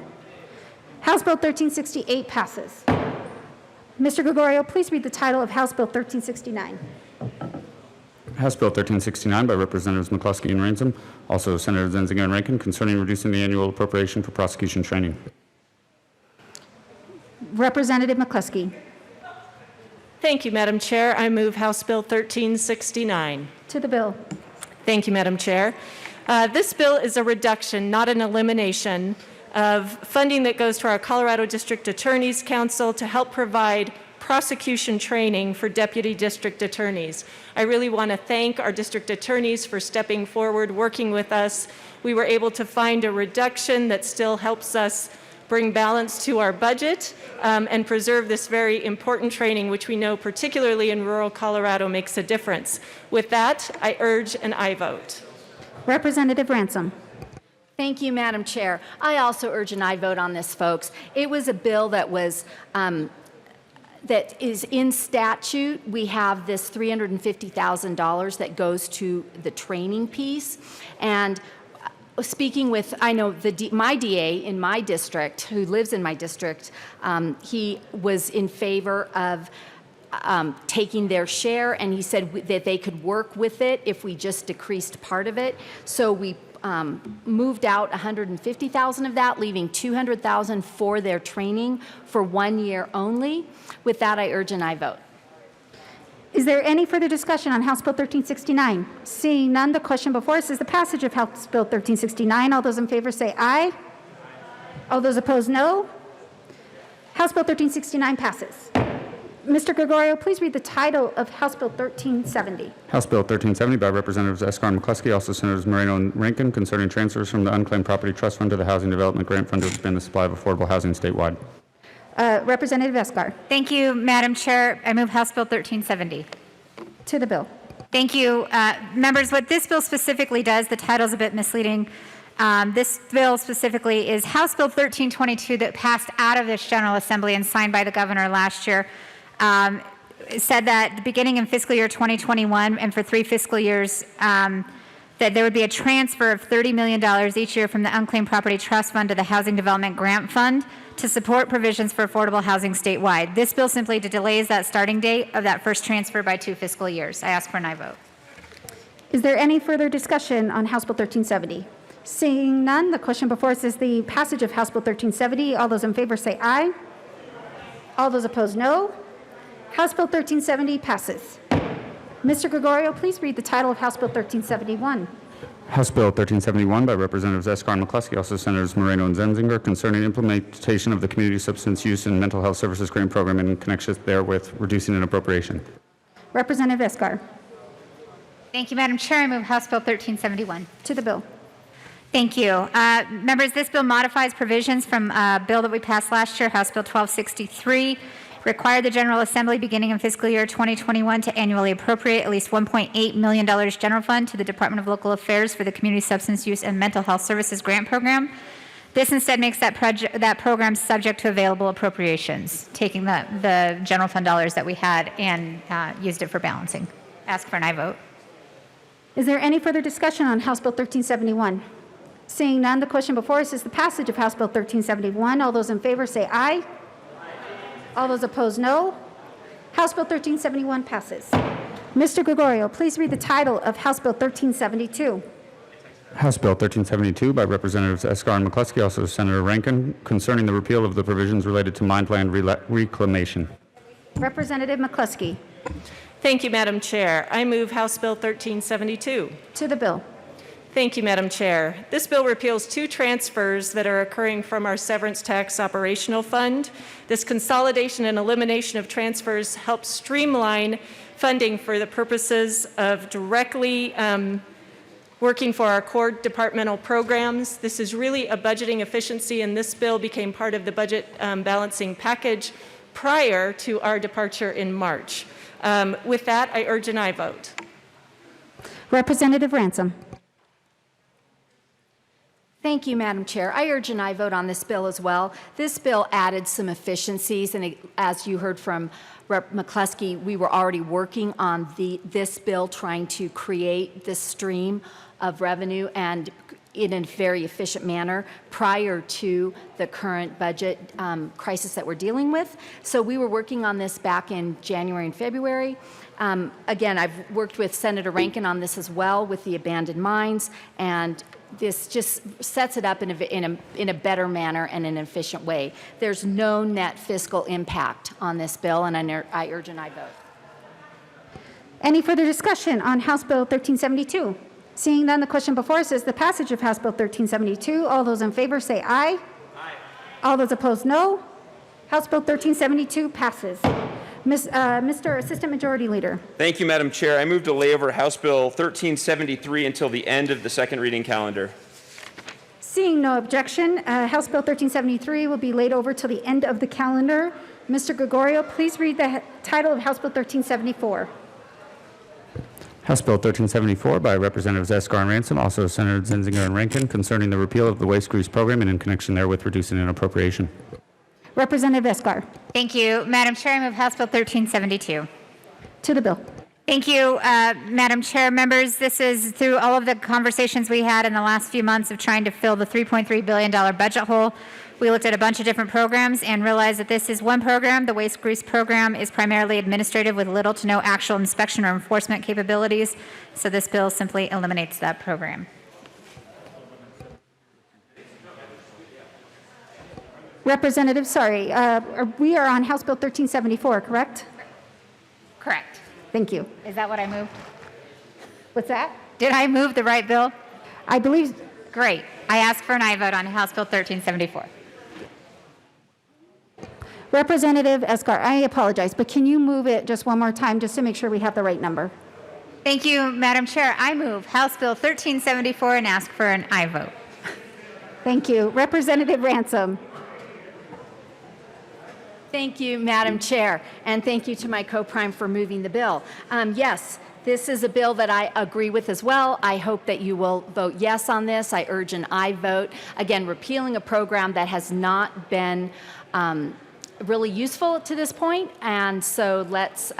House Bill 1368 passes. Mr. Gregorio, please read the title of House Bill 1369. House Bill 1369 by Representatives McCluskey and Ransom, also Senators Zenzinger and Rankin, concerning reducing the annual appropriation for prosecution training. Representative McCluskey. Thank you, Madam Chair. I move House Bill 1369. To the bill. Thank you, Madam Chair. This bill is a reduction, not an elimination, of funding that goes to our Colorado District Attorney's Council to help provide prosecution training for deputy district attorneys. I really want to thank our district attorneys for stepping forward, working with us. We were able to find a reduction that still helps us bring balance to our budget, and preserve this very important training, which we know particularly in rural Colorado makes a difference. With that, I urge an aye vote. Representative Ransom. Thank you, Madam Chair. I also urge an aye vote on this, folks. It was a bill that was that is in statute. We have this $350,000 that goes to the training piece. And speaking with, I know my DA in my district, who lives in my district, he was in favor of taking their share, and he said that they could work with it if we just decreased part of it. So we moved out $150,000 of that, leaving $200,000 for their training for 1 year only. With that, I urge an aye vote. Is there any further discussion on House Bill 1369? Seeing none, the question before us is the passage of House Bill 1369. All those in favor say aye. All those opposed, no. House Bill 1369 passes. Mr. Gregorio, please read the title of House Bill 1370. House Bill 1370 by Representatives Escar and McCluskey, also Senators Moreno and Rankin, concerning transfers from the Unclaimed Property Trust Fund to the Housing Development Grant Fund to expand the supply of affordable housing statewide. Representative Escar. Thank you, Madam Chair. I move House Bill 1370. To the bill. Thank you. Members, what this bill specifically does, the title's a bit misleading. This bill specifically is House Bill 1322 that passed out of this General Assembly and signed by the governor last year. It said that beginning in fiscal year 2021 and for 3 fiscal years, that there would be a transfer of $30 million each year from the Unclaimed Property Trust Fund to the Housing Development Grant Fund to support provisions for affordable housing statewide. This bill simply delays that starting date of that first transfer by 2 fiscal years. I ask for an aye vote. Is there any further discussion on House Bill 1370? Seeing none, the question before us is the passage of House Bill 1370. All those in favor say aye. All those opposed, no. House Bill 1370 passes. Mr. Gregorio, please read the title of House Bill 1371. House Bill 1371 by Representatives Escar and McCluskey, also Senators Moreno and Zenzinger, concerning implementation of the Community Substance Use and Mental Health Services Grant Program and in connection therewith reducing an appropriation. Representative Escar. Thank you, Madam Chair. I move House Bill 1371. To the bill. Thank you. Members, this bill modifies provisions from a bill that we passed last year, House Bill 1263, required the General Assembly beginning in fiscal year 2021 to annually appropriate at least $1.8 million general fund to the Department of Local Affairs for the Community Substance Use and Mental Health Services Grant Program. This instead makes that program subject to available appropriations, taking the general fund dollars that we had and used it for balancing. Ask for an aye vote. Is there any further discussion on House Bill 1371? Seeing none, the question before us is the passage of House Bill 1371. All those in favor say aye. All those opposed, no. House Bill 1371 passes. Mr. Gregorio, please read the title of House Bill 1372. House Bill 1372 by Representatives Escar and McCluskey, also Senator Rankin, concerning the repeal of the provisions related to mine land reclamation. Representative McCluskey. Thank you, Madam Chair. I move House Bill 1372. To the bill. Thank you, Madam Chair. This bill repeals 2 transfers that are occurring from our severance tax operational fund. This consolidation and elimination of transfers helps streamline funding for the purposes of directly working for our core departmental programs. This is really a budgeting efficiency, and this bill became part of the budget balancing package prior to our departure in March. With that, I urge an aye vote. Representative Ransom. Thank you, Madam Chair. I urge an aye vote on this bill as well. This bill added some efficiencies, and as you heard from Rep. McCluskey, we were already working on this bill, trying to create this stream of revenue and in a very efficient manner prior to the current budget crisis that we're dealing with. So we were working on this back in January and February. Again, I've worked with Senator Rankin on this as well with the abandoned mines, and this just sets it up in a better manner and an efficient way. There's no net fiscal impact on this bill, and I urge an aye vote. Any further discussion on House Bill 1372? Seeing none, the question before us is the passage of House Bill 1372. All those in favor say aye. Aye. All those opposed, no. House Bill 1372 passes. Mr. Assistant Majority Leader. Thank you, Madam Chair. I move to lay over House Bill 1373 until the end of the second reading calendar. Seeing no objection, House Bill 1373 will be laid over till the end of the calendar. Mr. Gregorio, please read the title of House Bill 1374. House Bill 1374 by Representatives Escar and Ransom, also Senators Zenzinger and Rankin, concerning the repeal of the waste grease program and in connection therewith reducing an appropriation. Representative Escar. Thank you. Madam Chair, I move House Bill 1372. To the bill. Thank you, Madam Chair. Members, this is through all of the conversations we had in the last few months of trying to fill the $3.3 billion budget hole. We looked at a bunch of different programs and realized that this is one program. The waste grease program is primarily administrative with little to no actual inspection or enforcement capabilities. So this bill simply eliminates that program. Representative, we are on House Bill 1374, correct? Correct. Thank you. Is that what I moved? What's that? Did I move the right bill? I believe. Great. I ask for an aye vote on House Bill 1374. Representative Escar, I apologize, but can you move it just one more time just to make sure we have the right number? Thank you, Madam Chair. I move House Bill 1374 and ask for an aye vote. Thank you. Representative Ransom. Thank you, Madam Chair, and thank you to my co-prime for moving the bill. Yes, this is a bill that I agree with as well. I hope that you will vote yes on this. I urge an aye vote. Again, repealing a program that has not been really useful to this point, and so let's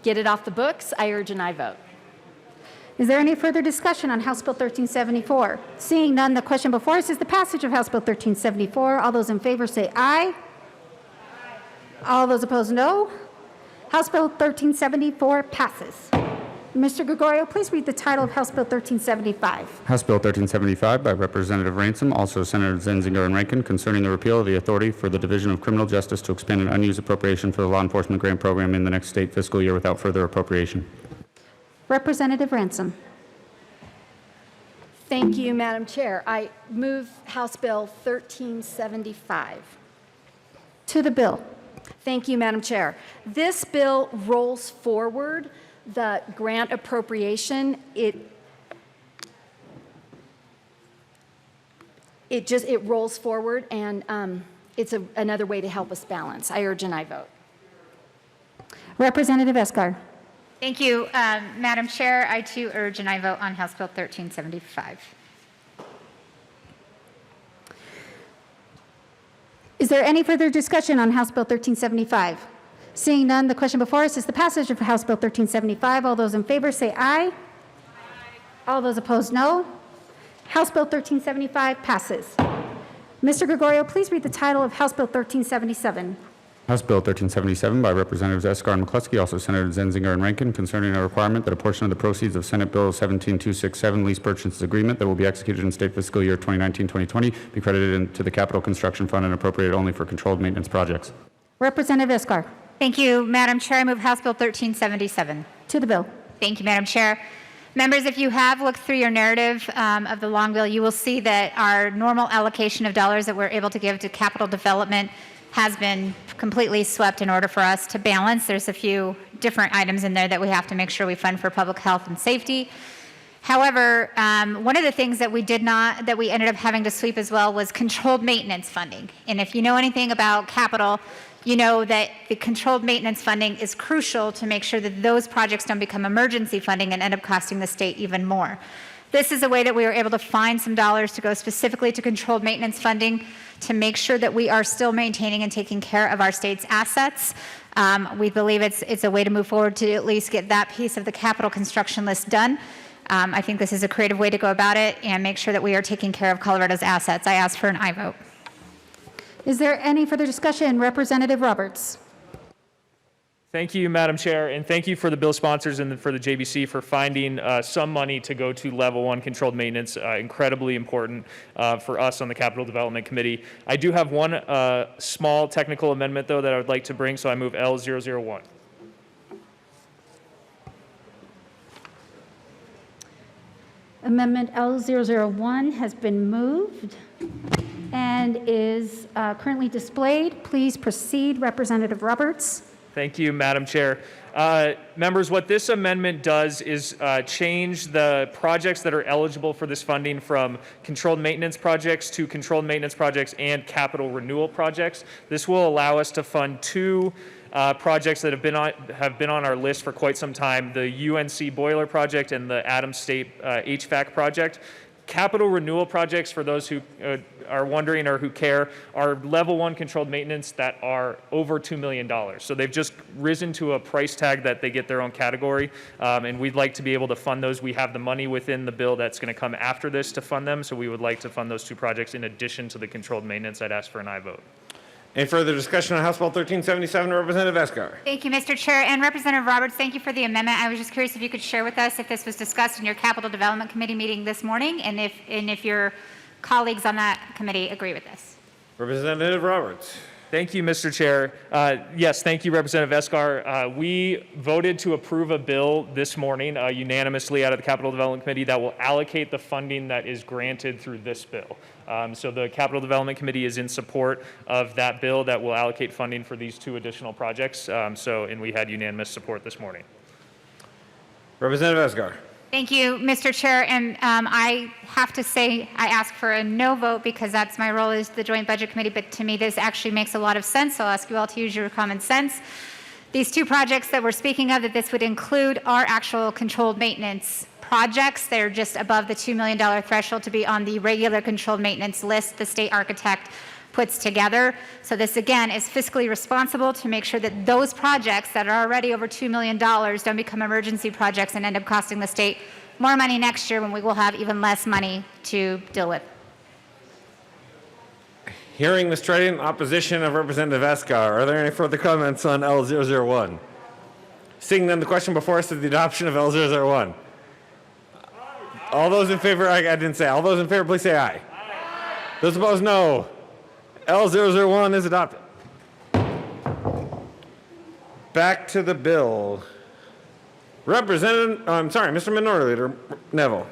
get it off the books. I urge an aye vote. Is there any further discussion on House Bill 1374? Seeing none, the question before us is the passage of House Bill 1374. All those in favor say aye. All those opposed, no. House Bill 1374 passes. Mr. Gregorio, please read the title of House Bill 1375. House Bill 1375 by Representative Ransom, also Senators Zenzinger and Rankin, concerning the repeal of the authority for the Division of Criminal Justice to expend an unused appropriation for the law enforcement grant program in the next state fiscal year without further appropriation. Representative Ransom. Thank you, Madam Chair. I move House Bill 1375. To the bill. Thank you, Madam Chair. This bill rolls forward the grant appropriation. It rolls forward, and it's another way to help us balance. I urge an aye vote. Representative Escar. Thank you, Madam Chair. I too urge an aye vote on House Bill 1375. Is there any further discussion on House Bill 1375? Seeing none, the question before us is the passage of House Bill 1375. All those in favor say aye. Aye. All those opposed, no. House Bill 1375 passes. Mr. Gregorio, please read the title of House Bill 1377. House Bill 1377 by Representatives Escar and McCluskey, also Senators Zenzinger and Rankin, concerning a requirement that a portion of the proceeds of Senate Bill 17267 lease purchase agreement that will be executed in state fiscal year 2019-2020 be credited into the Capital Construction Fund and appropriated only for controlled maintenance projects. Representative Escar. Thank you, Madam Chair. I move House Bill 1377. To the bill. Thank you, Madam Chair. Members, if you have looked through your narrative of the long bill, you will see that our normal allocation of dollars that we're able to give to capital development has been completely swept in order for us to balance. There's a few different items in there that we have to make sure we fund for public health and safety. However, one of the things that we ended up having to sweep as well was controlled maintenance funding. And if you know anything about capital, you know that the controlled maintenance funding is crucial to make sure that those projects don't become emergency funding and end up costing the state even more. This is a way that we were able to find some dollars to go specifically to controlled maintenance funding to make sure that we are still maintaining and taking care of our state's assets. We believe it's a way to move forward to at least get that piece of the capital construction list done. I think this is a creative way to go about it and make sure that we are taking care of Colorado's assets. I ask for an aye vote. Is there any further discussion? Representative Roberts. Thank you, Madam Chair, and thank you for the bill sponsors and for the JBC for finding some money to go to level 1 controlled maintenance, incredibly important for us on the Capital Development Committee. I do have one small technical amendment, though, that I would like to bring, so I move L001. Amendment L001 has been moved and is currently displayed. Please proceed, Representative Roberts. Thank you, Madam Chair. Members, what this amendment does is change the projects that are eligible for this funding from controlled maintenance projects to controlled maintenance projects and capital renewal projects. This will allow us to fund two projects that have been on our list for quite some time, the UNC boiler project and the Adams State HVAC project. Capital renewal projects, for those who are wondering or who care, are level 1 controlled maintenance that are over $2 million. So they've just risen to a price tag that they get their own category, and we'd like to be able to fund those. We have the money within the bill that's going to come after this to fund them, so we would like to fund those two projects in addition to the controlled maintenance. I'd ask for an aye vote. Any further discussion on House Bill 1377, Representative Escar? Thank you, Mr. Chair. And Representative Roberts, thank you for the amendment. I was just curious if you could share with us if this was discussed in your Capital Development Committee meeting this morning, and if your colleagues on that committee agree with this. Representative Roberts. Thank you, Mr. Chair. Yes, thank you, Representative Escar. We voted to approve a bill this morning unanimously out of the Capital Development Committee that will allocate the funding that is granted through this bill. So the Capital Development Committee is in support of that bill that will allocate funding for these two additional projects. And we had unanimous support this morning. Representative Escar. Thank you, Mr. Chair. And I have to say I ask for a no vote because that's my role as the Joint Budget Committee. But to me, this actually makes a lot of sense. So I'll ask you all to use your common sense. These two projects that we're speaking of that this would include are actual controlled maintenance projects. They're just above the $2 million threshold to be on the regular controlled maintenance list the state architect puts together. So this, again, is fiscally responsible to make sure that those projects that are already over $2 million don't become emergency projects and end up costing the state more money next year when we will have even less money to deal with. Hearing the strident opposition of Representative Escar, are there any further comments on L001? Seeing none, the question before us is the adoption of L001. All those in favor, I didn't say. All those in favor, please say aye. Those opposed, no. L001 is adopted. Back to the bill. Mr. Minority Leader Neville.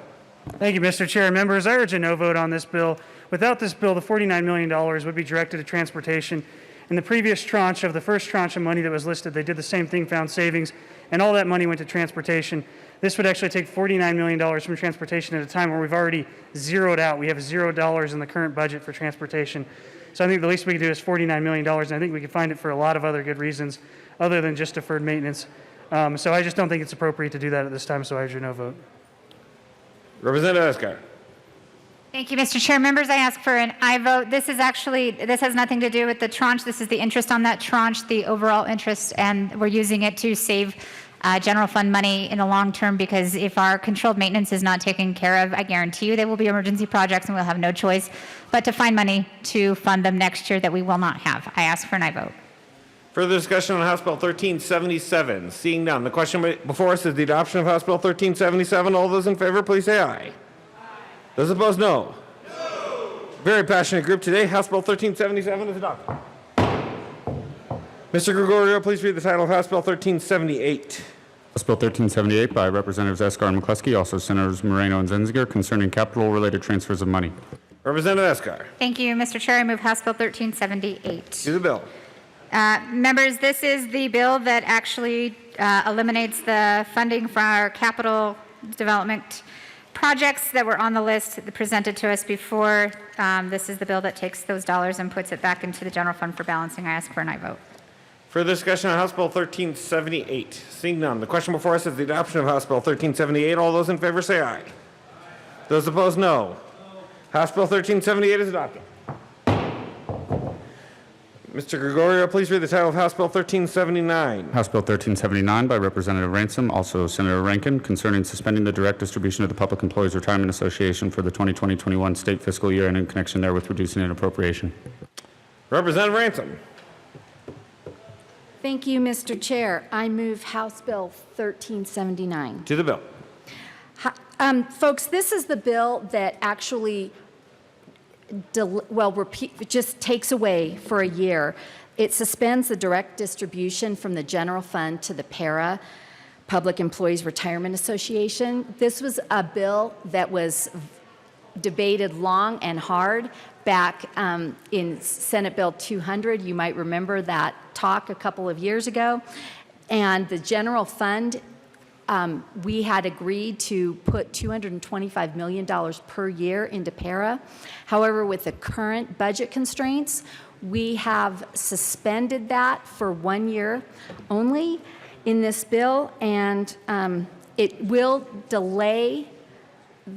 Thank you, Mr. Chair. Members, I urge a no vote on this bill. Without this bill, the $49 million would be directed to transportation. In the previous tranche of the first tranche of money that was listed, they did the same thing, found savings, and all that money went to transportation. This would actually take $49 million from transportation at a time where we've already zeroed out. We have $0 in the current budget for transportation. So I think the least we can do is $49 million, and I think we can find it for a lot of other good reasons other than just deferred maintenance. So I just don't think it's appropriate to do that at this time, so I urge your no vote. Representative Escar. Thank you, Mr. Chair. Members, I ask for an aye vote. This has nothing to do with the tranche. This is the interest on that tranche, the overall interest, and we're using it to save general fund money in the long term, because if our controlled maintenance is not taken care of, I guarantee you they will be emergency projects and we'll have no choice but to find money to fund them next year that we will not have. I ask for an aye vote. Further discussion on House Bill 1377. Seeing none, the question before us is the adoption of House Bill 1377. All those in favor, please say aye. Those opposed, no. Very passionate group today. House Bill 1377 is adopted. Mr. Gregorio, please read the title of House Bill 1378. House Bill 1378 by Representatives Escar and McCluskey, also Senators Moreno and Zenziger, concerning capital-related transfers of money. Representative Escar. Thank you, Mr. Chair. I move House Bill 1378. To the bill. Members, this is the bill that actually eliminates the funding for our capital development projects that were on the list presented to us before. This is the bill that takes those dollars and puts it back into the general fund for balancing. I ask for an aye vote. Further discussion on House Bill 1378. Seeing none, the question before us is the adoption of House Bill 1378. All those in favor say aye. Those opposed, no. House Bill 1378 is adopted. Mr. Gregorio, please read the title of House Bill 1379. House Bill 1379 by Representative Ransom, also Senator Rankin, concerning suspending the direct distribution of the Public Employees Retirement Association for the 2020-21 state fiscal year and in connection therewith reducing an appropriation. Representative Ransom. Thank you, Mr. Chair. I move House Bill 1379. To the bill. Folks, this is the bill that actually just takes away for a year. It suspends the direct distribution from the general fund to the PARA, Public Employees Retirement Association. This was a bill that was debated long and hard back in Senate Bill 200. You might remember that talk a couple of years ago. And the general fund, we had agreed to put $225 million per year into para. However, with the current budget constraints, we have suspended that for 1 year only in this bill, and it will delay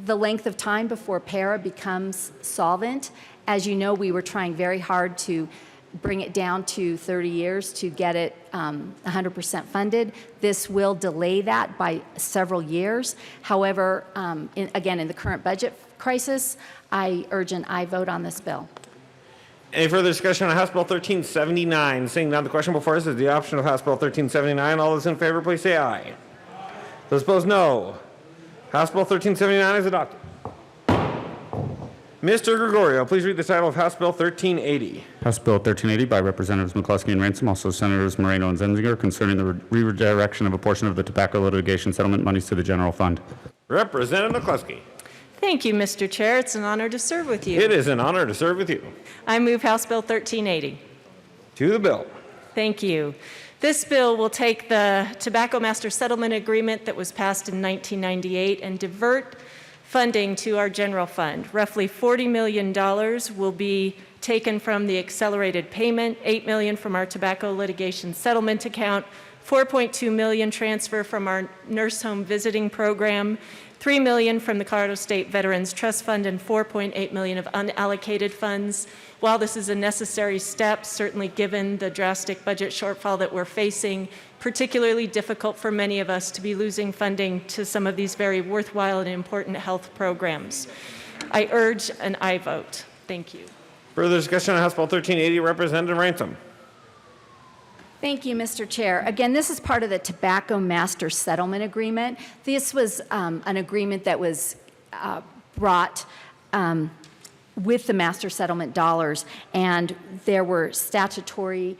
the length of time before para becomes solvent. As you know, we were trying very hard to bring it down to 30 years to get it 100% funded. This will delay that by several years. However, again, in the current budget crisis, I urge an aye vote on this bill. Any further discussion on House Bill 1379? Seeing none, the question before us is the option of House Bill 1379. All those in favor, please say aye. Those opposed, no. House Bill 1379 is adopted. Mr. Gregorio, please read the title of House Bill 1380. House Bill 1380 by Representatives McCluskey and Ransom, also Senators Moreno and Zenzinger, concerning the redirection of a portion of the tobacco litigation settlement monies to the general fund. Representative McCluskey. Thank you, Mr. Chair. It's an honor to serve with you. It is an honor to serve with you. I move House Bill 1380. To the bill. Thank you. This bill will take the Tobacco Master Settlement Agreement that was passed in 1998 and divert funding to our general fund. Roughly $40 million will be taken from the accelerated payment, $8 million from our tobacco litigation settlement account, $4.2 million transfer from our nurse home visiting program, $3 million from the Colorado State Veterans Trust Fund, and $4.8 million of unallocated funds. While this is a necessary step, certainly given the drastic budget shortfall that we're facing, particularly difficult for many of us to be losing funding to some of these very worthwhile and important health programs. I urge an aye vote. Thank you. Further discussion on House Bill 1380, Representative Ransom. Thank you, Mr. Chair. Again, this is part of the Tobacco Master Settlement Agreement. This was an agreement that was brought with the master settlement dollars, and there were statutory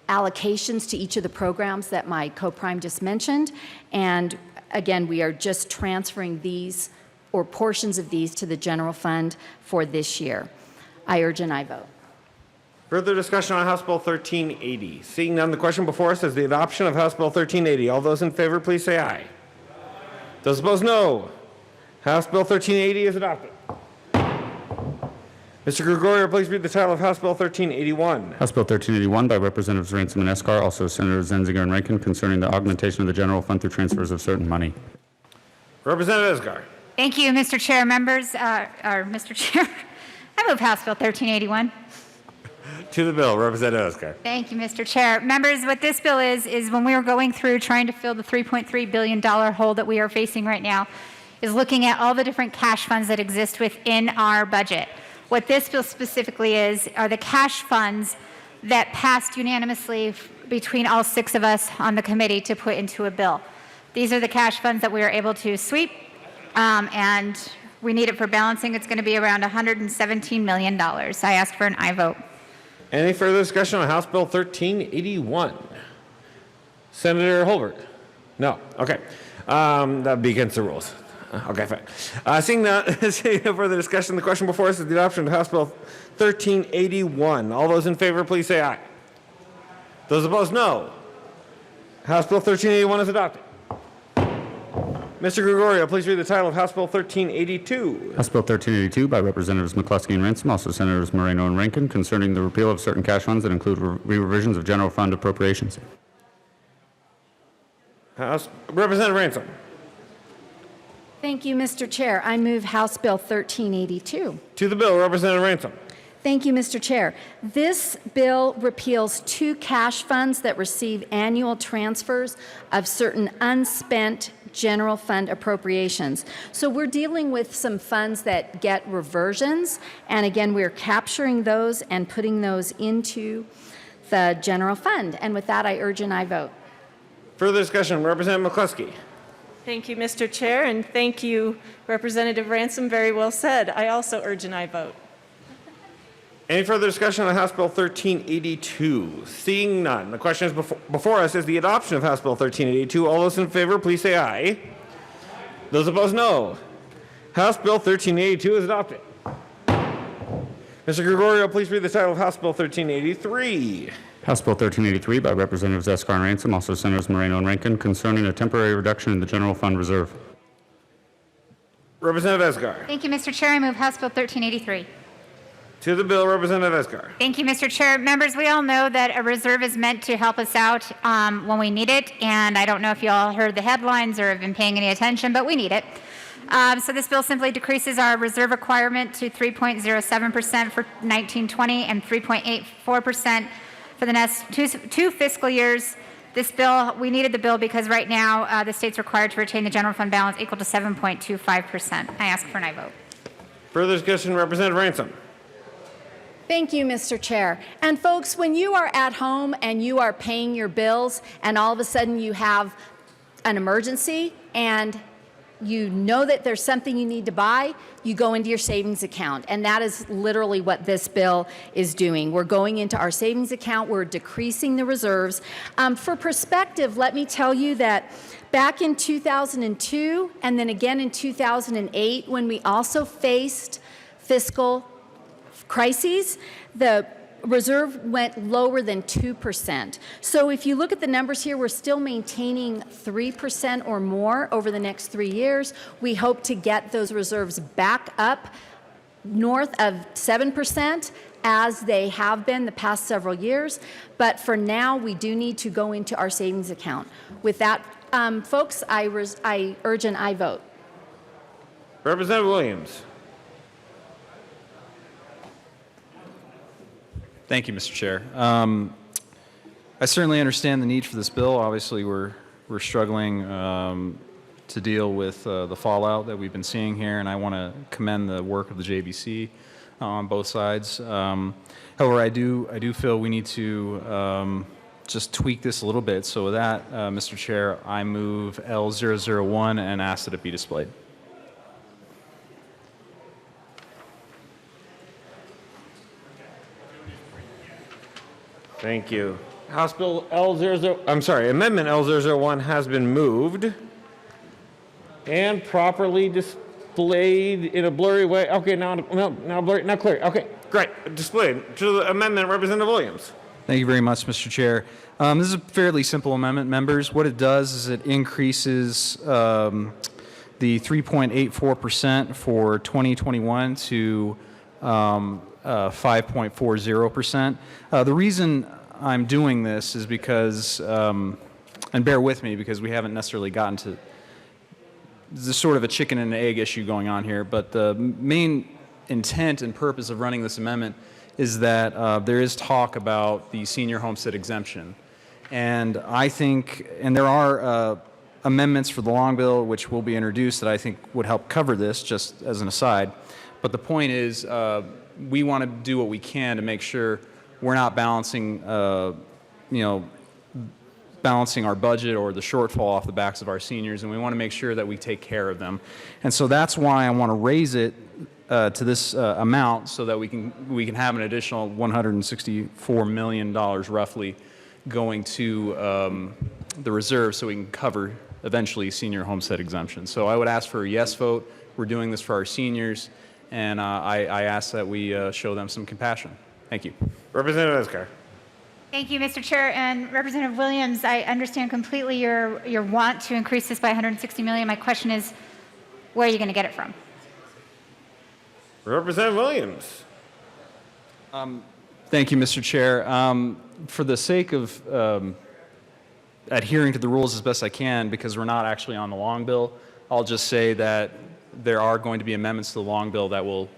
allocations to each of the programs that my co-prime just mentioned. And again, we are just transferring these or portions of these to the general fund for this year. I urge an aye vote. Further discussion on House Bill 1380. Seeing none, the question before us is the adoption of House Bill 1380. All those in favor, please say aye. Those opposed, no. House Bill 1380 is adopted. Mr. Gregorio, please read the title of House Bill 1381. House Bill 1381 by Representatives Ransom and Escar, also Senators Zenzinger and Rankin, concerning the augmentation of the general fund through transfers of certain money. Representative Escar. Thank you, Mr. Chair. Members, Mr. Chair, I move House Bill 1381. To the bill, Representative Escar. Thank you, Mr. Chair. Members, what this bill is when we were going through trying to fill the $3.3 billion hole that we are facing right now, is looking at all the different cash funds that exist within our budget. What this bill specifically are the cash funds that passed unanimously between all 6 of us on the committee to put into a bill. These are the cash funds that we are able to sweep, and we need it for balancing. It's going to be around $117 million. I ask for an aye vote. Any further discussion on House Bill 1381? Senator Holbert? No. Okay. That would be against the rules. Okay, fine. Seeing no further discussion, the question before us is the adoption of House Bill 1381. All those in favor, please say aye. Those opposed, no. House Bill 1381 is adopted. Mr. Gregorio, please read the title of House Bill 1382. House Bill 1382 by Representatives McCluskey and Ransom, also Senators Moreno and Rankin, concerning the repeal of certain cash funds that include re-revisions of general fund appropriations. Representative Ransom. Thank you, Mr. Chair. I move House Bill 1382. To the bill, Representative Ransom. Thank you, Mr. Chair. This bill repeals 2 cash funds that receive annual transfers of certain unspent general fund appropriations. So we're dealing with some funds that get reversions, and again, we're capturing those and putting those into the general fund. And with that, I urge an aye vote. Further discussion, Representative McCluskey. Thank you, Mr. Chair, and thank you, Representative Ransom. Very well said. I also urge an aye vote. Any further discussion on House Bill 1382? Seeing none, the question is before us is the adoption of House Bill 1382. All those in favor, please say aye. Those opposed, no. House Bill 1382 is adopted. Mr. Gregorio, please read the title of House Bill 1383. House Bill 1383 by Representatives Escar and Ransom, also Senators Moreno and Rankin, concerning a temporary reduction in the general fund reserve. Representative Esgar. Thank you, Mr. Chair. I move House Bill 1383. To the bill, Representative Esgar. Thank you, Mr. Chair. Members, we all know that a reserve is meant to help us out when we need it, and I don't know if you all heard the headlines or have been paying any attention, but we need it. So this bill simply decreases our reserve requirement to 3.07% for 1920 and 3.84% for the next two fiscal years. This bill, we needed the bill because right now the state's required to retain the general fund balance equal to 7.25%. I ask for an aye vote. Further discussion, Representative Ransom. Thank you, Mr. Chair. And folks, when you are at home and you are paying your bills and all of a sudden you have an emergency and you know that there's something you need to buy, you go into your savings account. And that is literally what this bill is doing. We're going into our savings account. We're decreasing the reserves. For perspective, let me tell you that back in 2002 and then again in 2008, when we also faced fiscal crises, the reserve went lower than 2%. So if you look at the numbers here, we're still maintaining 3% or more over the next 3 years. We hope to get those reserves back up north of 7% as they have been the past several years. But for now, we do need to go into our savings account. With that, folks, I urge an aye vote. Representative Williams. Thank you, Mr. Chair. I certainly understand the need for this bill. Obviously, we're struggling to deal with the fallout that we've been seeing here, and I want to commend the work of the JBC on both sides. However, I do feel we need to just tweak this a little bit. So with that, Mr. Chair, I move L001 and ask that it be displayed. Thank you. House Bill Amendment L001 has been moved and properly displayed in a blurry way. Okay, now blurry, now clear. Okay, great. Displayed to the amendment, Representative Williams. Thank you very much, Mr. Chair. This is a fairly simple amendment, members. What it does is it increases the 3.84% for 2021 to 5.40%. The reason I'm doing this is because, and bear with me because we haven't necessarily gotten to, there's sort of a chicken and egg issue going on here, but the main intent and purpose of running this amendment is that there is talk about the senior homestead exemption. And I think, and there are amendments for the long bill which will be introduced that I think would help cover this, just as an aside. But the point is, we want to do what we can to make sure we're not balancing, balancing our budget or the shortfall off the backs of our seniors, and we want to make sure that we take care of them. And so that's why I want to raise it to this amount so that we can have an additional $164 million roughly going to the reserve so we can cover eventually senior homestead exemption. So I would ask for a yes vote. We're doing this for our seniors. And I ask that we show them some compassion. Thank you. Representative Escar. Thank you, Mr. Chair. And Representative Williams, I understand completely your want to increase this by $160 million. My question is, where are you going to get it from? Representative Williams. Thank you, Mr. Chair. For the sake of adhering to the rules as best I can, because we're not actually on the long bill, I'll just say that there are going to be amendments to the long bill that will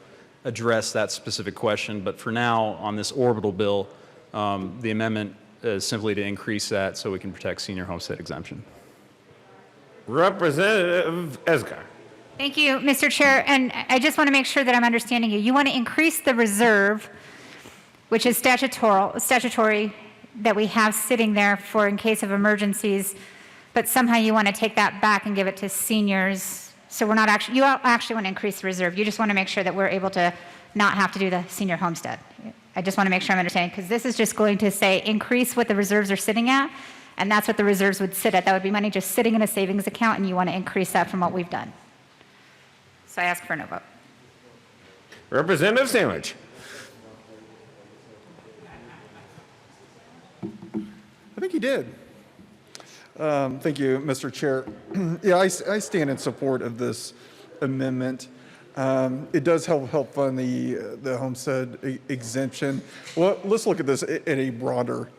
address that specific question. But for now, on this orbital bill, the amendment is simply to increase that so we can protect senior homestead exemption. Representative Esgar. Thank you, Mr. Chair. And I just want to make sure that I'm understanding you. You want to increase the reserve, which is statutory that we have sitting there for in case of emergencies, but somehow you want to take that back and give it to seniors. So we're not actually, you actually want to increase the reserve. You just want to make sure that we're able to not have to do the senior homestead. I just want to make sure I'm understanding, because this is just going to say increase what the reserves are sitting at, and that's what the reserves would sit at. That would be money just sitting in a savings account, and you want to increase that from what we've done. So I ask for no vote. Representative Sandwich. think he did. Thank you, Mr. Chair. Yeah, I stand in support of this amendment. It does help fund the homestead exemption. Well, let's look at this in a broader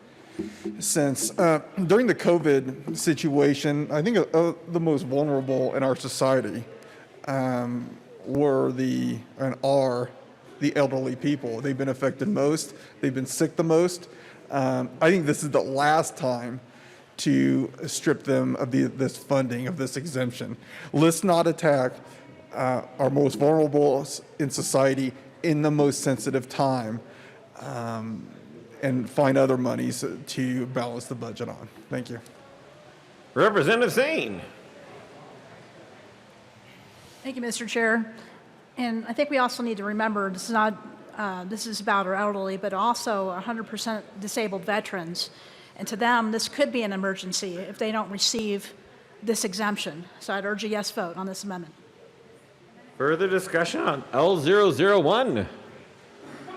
sense. During the COVID situation, I think the most vulnerable in our society were and are the elderly people. They've been affected most. They've been sick the most. I think this is the last time to strip them of this funding, of this exemption. Let's not attack our most vulnerable in society in the most sensitive time and find other monies to balance the budget on. Thank you. Representative Singh. Thank you, Mr. Chair. And I think we also need to remember this is about our elderly, but also 100% disabled veterans. And to them, this could be an emergency if they don't receive this exemption. So I'd urge a yes vote on this amendment. Further discussion on L001?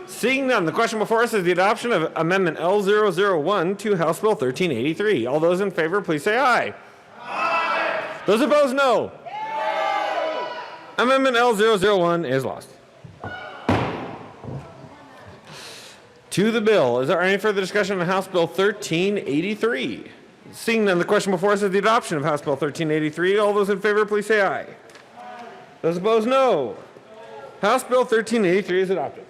Seeing none, the question before us is the adoption of Amendment L001 to House Bill 1383. All those in favor, please say aye. Aye. Those opposed, no. No. Amendment L001 is lost. To the bill, is there any further discussion on House Bill 1383? Seeing none, the question before us is the adoption of House Bill 1383. All those in favor, please say aye. Those opposed, no. House Bill 1383 is adopted.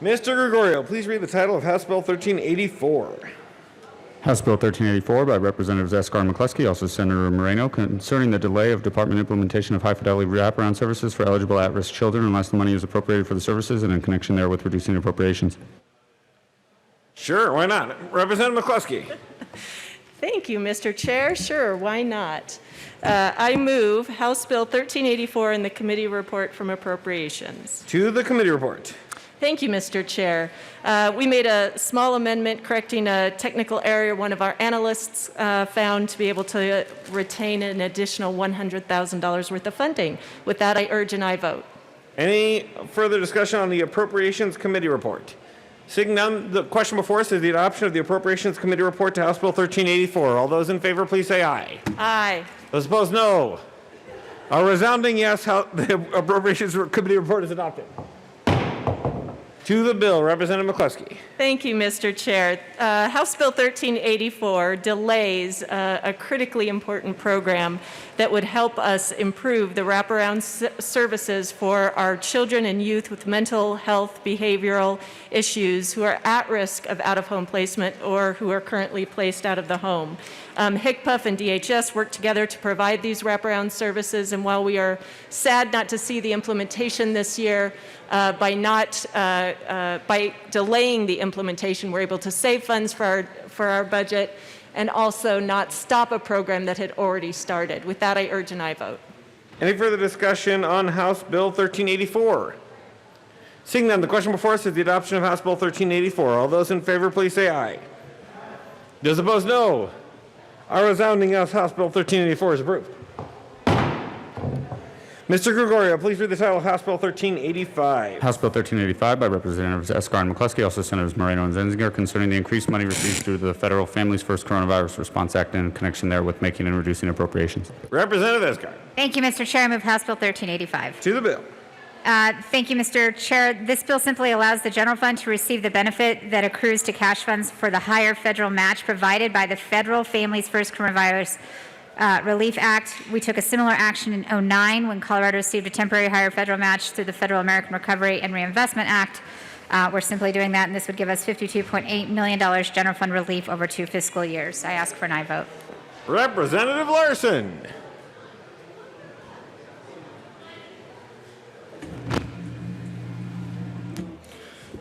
Mr. Gregorio, please read the title of House Bill 1384. House Bill 1384 by Representatives Escar and McCluskey, also Senator Moreno, concerning the delay of department implementation of high-fidelity wraparound services for eligible at-risk children unless the money is appropriated for the services and in connection therewith reducing appropriations. Sure, why not? Representative McCluskey. Thank you, Mr. Chair. Sure, why not? I move House Bill 1384 and the committee report from Appropriations. To the committee report. Thank you, Mr. Chair. We made a small amendment correcting a technical error one of our analysts found to be able to retain an additional $100,000 worth of funding. With that, I urge an aye vote. Any further discussion on the Appropriations Committee report? Seeing none, the question before us is the adoption of the Appropriations Committee report to House Bill 1384. All those in favor, please say aye. Aye. Those opposed, no. A resounding yes, the Appropriations Committee report is adopted. To the bill, Representative McCluskey. Thank you, Mr. Chair. House Bill 1384 delays a critically important program that would help us improve the wraparound services for our children and youth with mental health, behavioral issues who are at risk of out-of-home placement or who are currently placed out of the home. HCPF and DHS work together to provide these wraparound services, and while we are sad not to see the implementation this year, by delaying the implementation, we're able to save funds for our budget and also not stop a program that had already started. With that, I urge an aye vote. Any further discussion on House Bill 1384? Seeing none, the question before us is the adoption of House Bill 1384. All those in favor, please say aye. Those opposed, no. A resounding yes, House Bill 1384 is approved. Mr. Gregorio, please read the title of House Bill 1385. House Bill 1385 by Representatives Escar and McCluskey, also Senators Moreno and Zenzinger, concerning the increased money received through the Federal Families First Coronavirus Response Act and in connection therewith making and reducing appropriations. Representative Escar. Thank you, Mr. Chair. I move House Bill 1385. To the bill. Thank you, Mr. Chair. This bill simply allows the general fund to receive the benefit that accrues to cash funds for the higher federal match provided by the Federal Families First Coronavirus Relief Act. We took a similar action in 2009 when Colorado received a temporary higher federal match through the Federal American Recovery and Reinvestment Act. We're simply doing that, and this would give us $52.8 million general fund relief over 2 fiscal years. I ask for an aye vote. Representative Larson.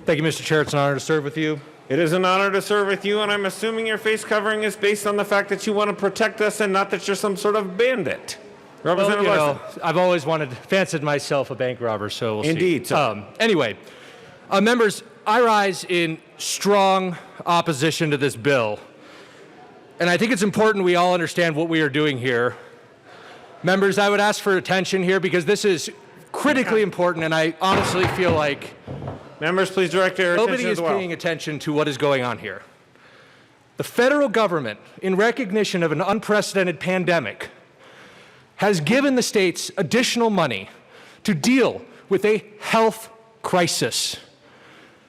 Thank you, Mr. Chair. It's an honor to serve with you. It is an honor to serve with you, and I'm assuming your face covering is based on the fact that you want to protect us and not that you're some sort of bandit. Representative Larson. I've always fancied myself a bank robber, so we'll see. Indeed. Anyway, members, I rise in strong opposition to this bill. And I think it's important we all understand what we are doing here. Members, I would ask for attention here because this is critically important, and I honestly feel like members, please direct your attention to the nobody is paying attention to what is going on here. The federal government, in recognition of an unprecedented pandemic, has given the states additional money to deal with a health crisis.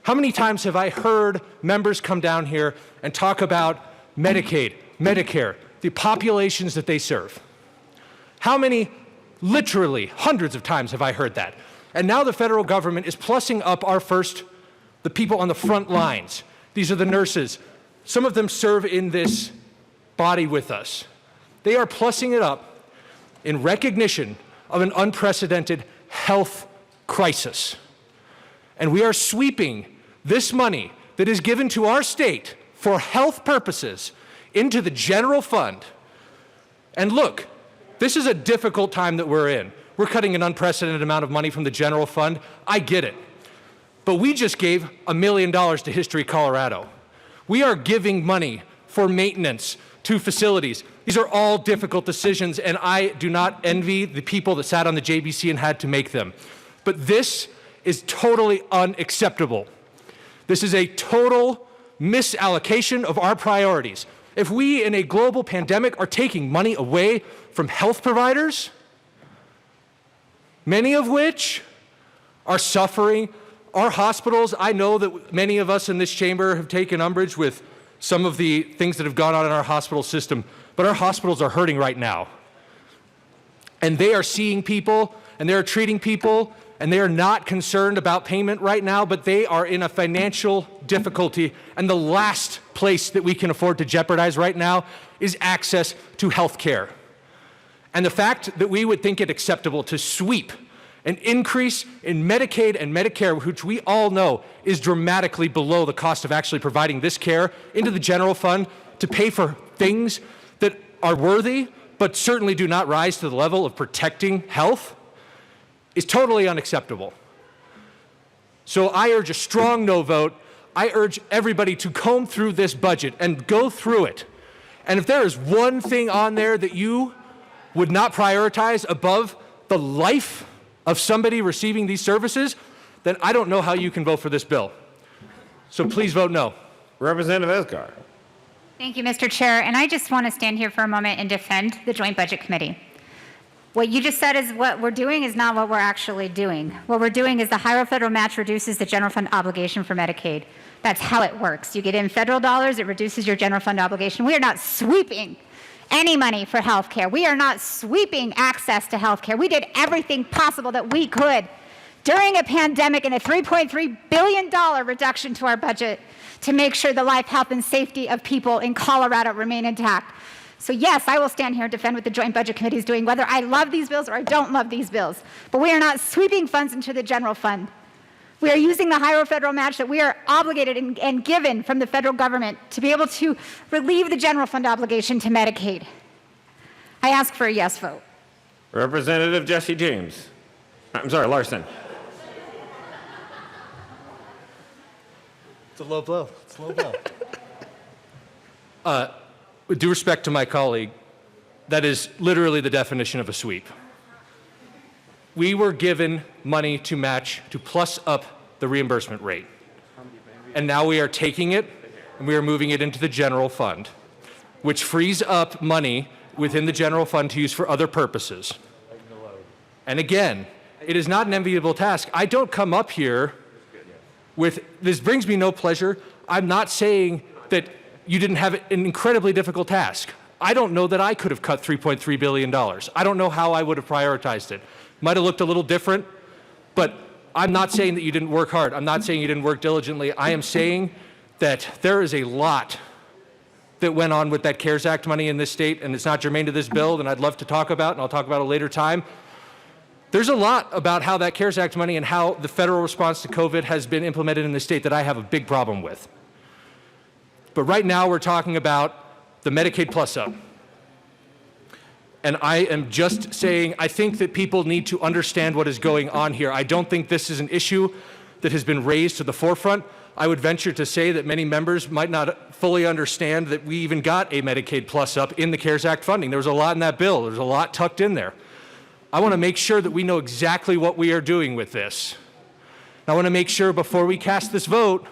How many times have I heard members come down here and talk about Medicaid, Medicare, the populations that they serve? How many, literally hundreds of times have I heard that? And now the federal government is plussing up the people on the front lines. These are the nurses. Some of them serve in this body with us. They are plussing it up in recognition of an unprecedented health crisis. And we are sweeping this money that is given to our state for health purposes into the general fund. And look, this is a difficult time that we're in. We're cutting an unprecedented amount of money from the general fund. I get it. But we just gave $1 million to History Colorado. We are giving money for maintenance to facilities. These are all difficult decisions, and I do not envy the people that sat on the JBC and had to make them. But this is totally unacceptable. This is a total misallocation of our priorities. If we, in a global pandemic, are taking money away from health providers, many of which are suffering, our hospitals, I know that many of us in this chamber have taken umbrage with some of the things that have gone on in our hospital system, but our hospitals are hurting right now. And they are seeing people, and they are treating people, and they are not concerned about payment right now, but they are in a financial difficulty, and the last place that we can afford to jeopardize right now is access to health care. And the fact that we would think it acceptable to sweep an increase in Medicaid and Medicare, which we all know is dramatically below the cost of actually providing this care, into the general fund to pay for things that are worthy but certainly do not rise to the level of protecting health, is totally unacceptable. So I urge a strong no vote. I urge everybody to comb through this budget and go through it. And if there is one thing on there that you would not prioritize above the life of somebody receiving these services, then I don't know how you can vote for this bill. So please vote no. Representative Esgar. Thank you, Mr. Chair. And I just want to stand here for a moment and defend the Joint Budget Committee. What you just said is what we're doing is not what we're actually doing. What we're doing is the higher federal match reduces the general fund obligation for Medicaid. That's how it works. You get in federal dollars, it reduces your general fund obligation. We are not sweeping any money for health care. We are not sweeping access to health care. We did everything possible that we could during a pandemic and a $3.3 billion reduction to our budget to make sure the life, health, and safety of people in Colorado remain intact. So yes, I will stand here and defend what the Joint Budget Committee is doing, whether I love these bills or I don't love these bills. But we are not sweeping funds into the general fund. We are using the higher federal match that we are obligated and given from the federal government to be able to relieve the general fund obligation to Medicaid. I ask for a yes vote. Representative Jesse James. I'm sorry, Larson. It's a low blow. It's a low blow. With due respect to my colleague, that is literally the definition of a sweep. We were given money to match, to plus up the reimbursement rate. And now we are taking it and we are moving it into the general fund, which frees up money within the general fund to use for other purposes. And again, it is not an enviable task. I don't come up here with, this brings me no pleasure. I'm not saying that you didn't have an incredibly difficult task. I don't know that I could have cut $3.3 billion. I don't know how I would have prioritized it. Might have looked a little different, but I'm not saying that you didn't work hard. I'm not saying you didn't work diligently. I am saying that there is a lot that went on with that CARES Act money in this state, and it's not germane to this bill, and I'd love to talk about, and I'll talk about it a later time. There's a lot about how that CARES Act money and how the federal response to COVID has been implemented in the state that I have a big problem with. But right now we're talking about the Medicaid plus up. And I am just saying, I think that people need to understand what is going on here. I don't think this is an issue that has been raised to the forefront. I would venture to say that many members might not fully understand that we even got a Medicaid plus up in the CARES Act funding. There was a lot in that bill. There's a lot tucked in there. I want to make sure that we know exactly what we are doing with this. I want to make sure before we cast this vote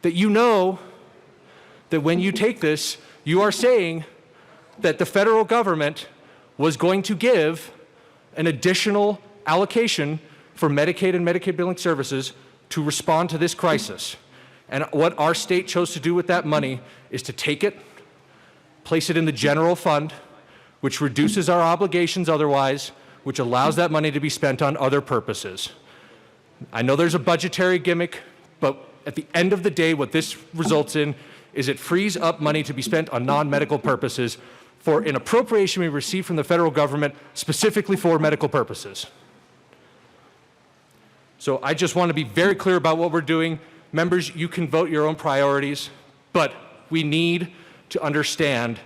that you know that when you take this, you are saying that the federal government was going to give an additional allocation for Medicaid and Medicaid billing services to respond to this crisis. And what our state chose to do with that money is to take it, place it in the general fund, which reduces our obligations otherwise, which allows that money to be spent on other purposes. I know there's a budgetary gimmick, but at the end of the day, what this results in is it frees up money to be spent on non-medical purposes for an appropriation we receive from the federal government specifically for medical purposes. So I just want to be very clear about what we're doing. Members, you can vote your own priorities, but we need to understand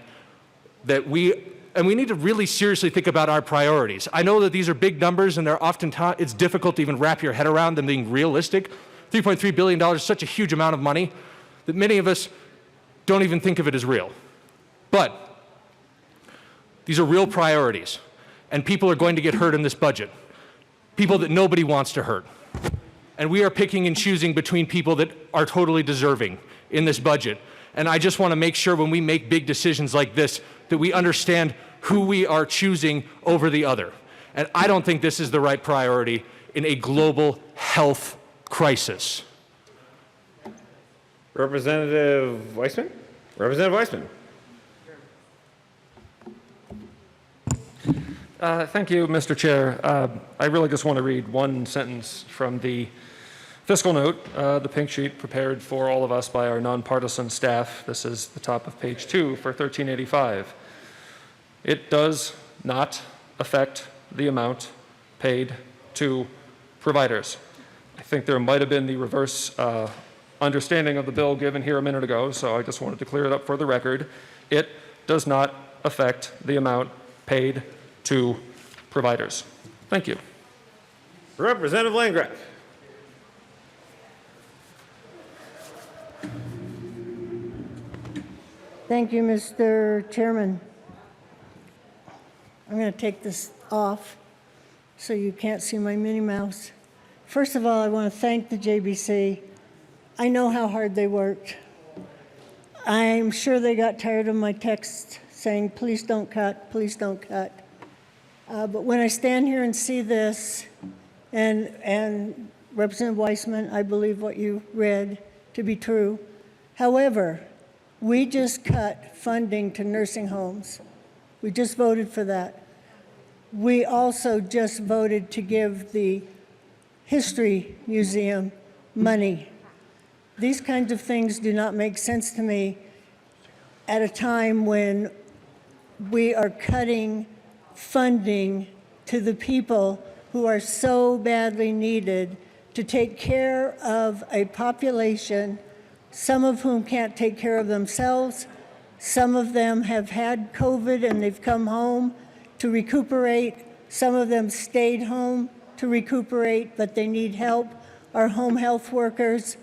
that we need to really seriously think about our priorities. I know that these are big numbers and they're oftentimes, it's difficult to even wrap your head around them being realistic. $3.3 billion is such a huge amount of money that many of us don't even think of it as real. But these are real priorities, and people are going to get hurt in this budget. People that nobody wants to hurt. And we are picking and choosing between people that are totally deserving in this budget. And I just want to make sure when we make big decisions like this that we understand who we are choosing over the other. And I don't think this is the right priority in a global health crisis. Representative Weissman? Representative Weissman. Thank you, Mr. Chair. I really just want to read one sentence from the fiscal note, the pink sheet prepared for all of us by our nonpartisan staff. This is the top of page 2 for 1385. It does not affect the amount paid to providers. I think there might have been the reverse understanding of the bill given here a minute ago, so I just wanted to clear it up for the record. It does not affect the amount paid to providers. Thank you. Representative Landgraf. Thank you, Mr. Chairman. I'm going to take this off so you can't see my Minnie Mouse. First of all, I want to thank the JBC. I know how hard they worked. I'm sure they got tired of my text saying, please don't cut, please don't cut. But when I stand here and see this, and Representative Weissman, I believe what you read to be true. However, we just cut funding to nursing homes. We just voted for that. We also just voted to give the History Museum money. These kinds of things do not make sense to me at a time when we are cutting funding to the people who are so badly needed to take care of a population, some of whom can't take care of themselves. Some of them have had COVID and they've come home to recuperate. Some of them stayed home to recuperate, but they need help. Our home health workers,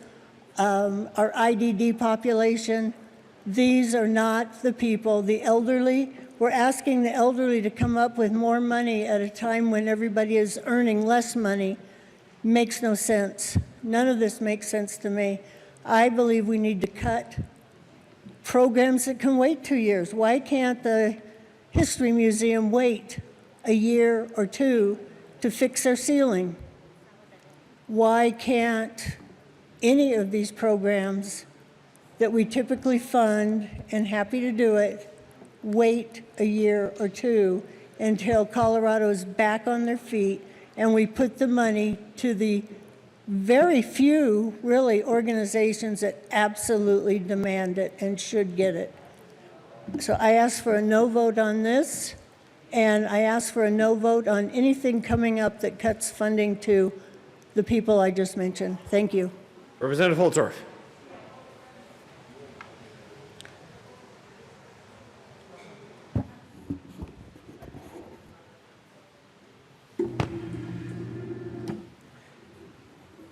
our IDD population, these are not the people. The elderly, we're asking the elderly to come up with more money at a time when everybody is earning less money. Makes no sense. None of this makes sense to me. I believe we need to cut programs that can wait 2 years. Why can't the History Museum wait a year or two to fix their ceiling? Why can't any of these programs that we typically fund, and happy to do it, wait a year or two until Colorado's back on their feet and we put the money to the very few, really, organizations that absolutely demand it and should get it. So I ask for a no vote on this, and I ask for a no vote on anything coming up that cuts funding to the people I just mentioned. Thank you. Representative Holtorf.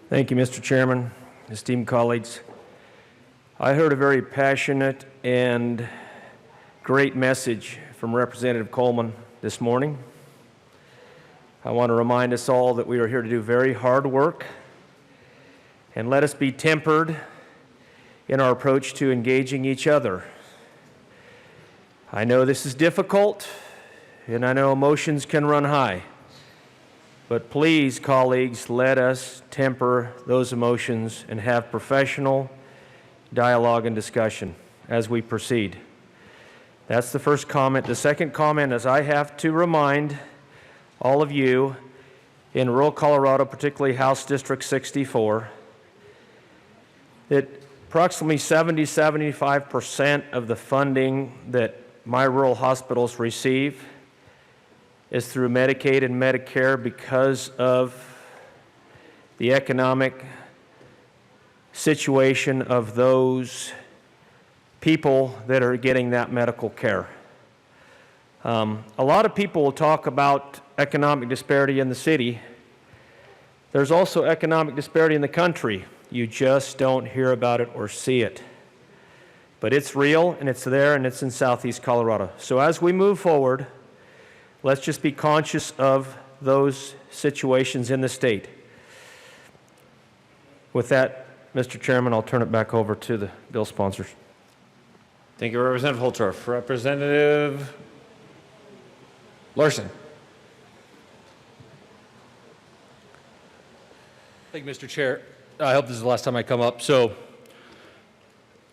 Thank you, Mr. Chairman, esteemed colleagues. I heard a very passionate and great message from Representative Coleman this morning. I want to remind us all that we are here to do very hard work, and let us be tempered in our approach to engaging each other. I know this is difficult, and I know emotions can run high. But please, colleagues, let us temper those emotions and have professional dialogue and discussion as we proceed. That's the first comment. The second comment is I have to remind all of you in rural Colorado, particularly House District 64, that approximately 75% of the funding that my rural hospitals receive is through Medicaid and Medicare because of the economic situation of those people that are getting that medical care. A lot of people will talk about economic disparity in the city. There's also economic disparity in the country. You just don't hear about it or see it. But it's real, and it's there, and it's in Southeast Colorado. So as we move forward, let's just be conscious of those situations in the state. With that, Mr. Chairman, I'll turn it back over to the bill sponsors. Thank you, Representative Holtorf. Representative Larson. Thank you, Mr. Chair. I hope this is the last time I come up. So,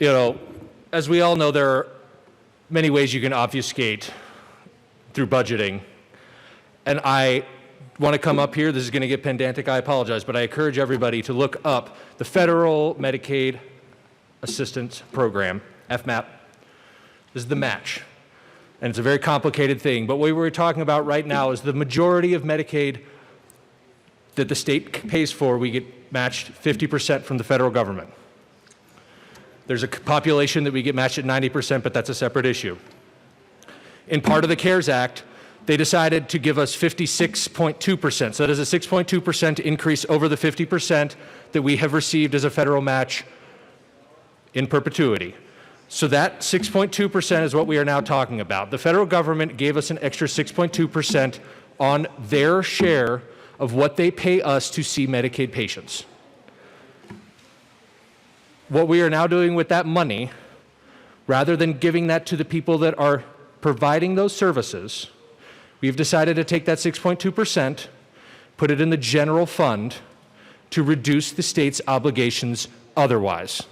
as we all know, there are many ways you can obfuscate through budgeting. And I want to come up here. This is going to get pedantic. I apologize. But I encourage everybody to look up the Federal Medicaid Assistance Program, FMAP. This is the match. And it's a very complicated thing. But what we're talking about right now is the majority of Medicaid that the state pays for, we get matched 50% from the federal government. There's a population that we get matched at 90%, but that's a separate issue. In part of the CARES Act, they decided to give us 56.2%. So that is a 6.2% increase over the 50% that we have received as a federal match in perpetuity. So that 6.2% is what we are now talking about. The federal government gave us an extra 6.2% on their share of what they pay us to see Medicaid patients. What we are now doing with that money, rather than giving that to the people that are providing those services, we've decided to take that 6.2%, put it in the general fund to reduce the state's obligations otherwise.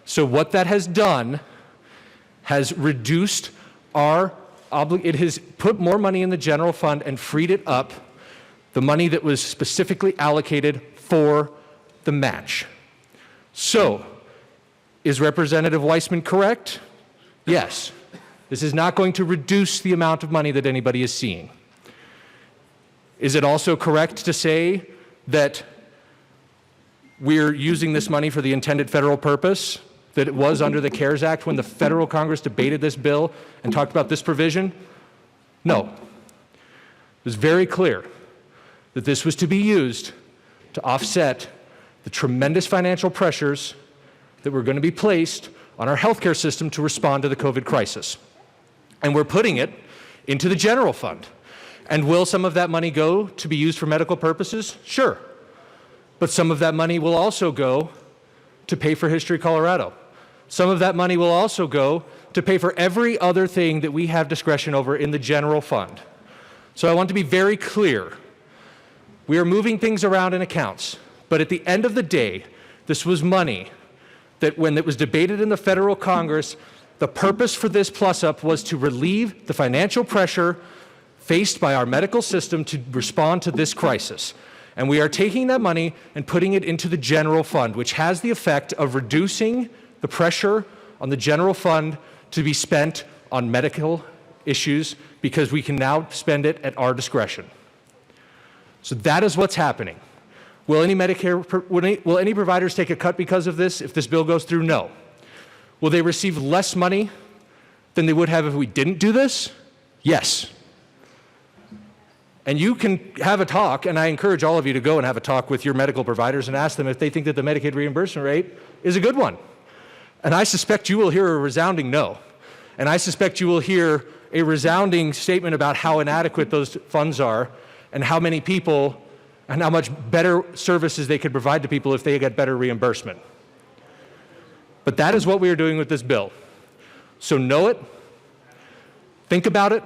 So what that has done has reduced it has put more money in the general fund and freed it up, the money that was specifically allocated for the match. So, is Representative Weissman correct? Yes. This is not going to reduce the amount of money that anybody is seeing. Is it also correct to say that we're using this money for the intended federal purpose that it was under the CARES Act when the federal Congress debated this bill and talked about this provision? No. It was very clear that this was to be used to offset the tremendous financial pressures that were going to be placed on our healthcare system to respond to the COVID crisis. And we're putting it into the general fund. And will some of that money go to be used for medical purposes? Sure. But some of that money will also go to pay for History Colorado. Some of that money will also go to pay for every other thing that we have discretion over in the general fund. So I want to be very clear. We are moving things around in accounts. But at the end of the day, this was money that when it was debated in the federal Congress, the purpose for this plus-up was to relieve the financial pressure faced by our medical system to respond to this crisis. And we are taking that money and putting it into the general fund, which has the effect of reducing the pressure on the general fund to be spent on medical issues because we can now spend it at our discretion. So that is what's happening. Will any providers take a cut because of this if this bill goes through? No. Will they receive less money than they would have if we didn't do this? Yes. And you can have a talk, and I encourage all of you to go and have a talk with your medical providers and ask them if they think that the Medicaid reimbursement rate is a good one. And I suspect you will hear a resounding no. And I suspect you will hear a resounding statement about how inadequate those funds are and how many people and how much better services they could provide to people if they get better reimbursement. But that is what we are doing with this bill. So know it, think about it,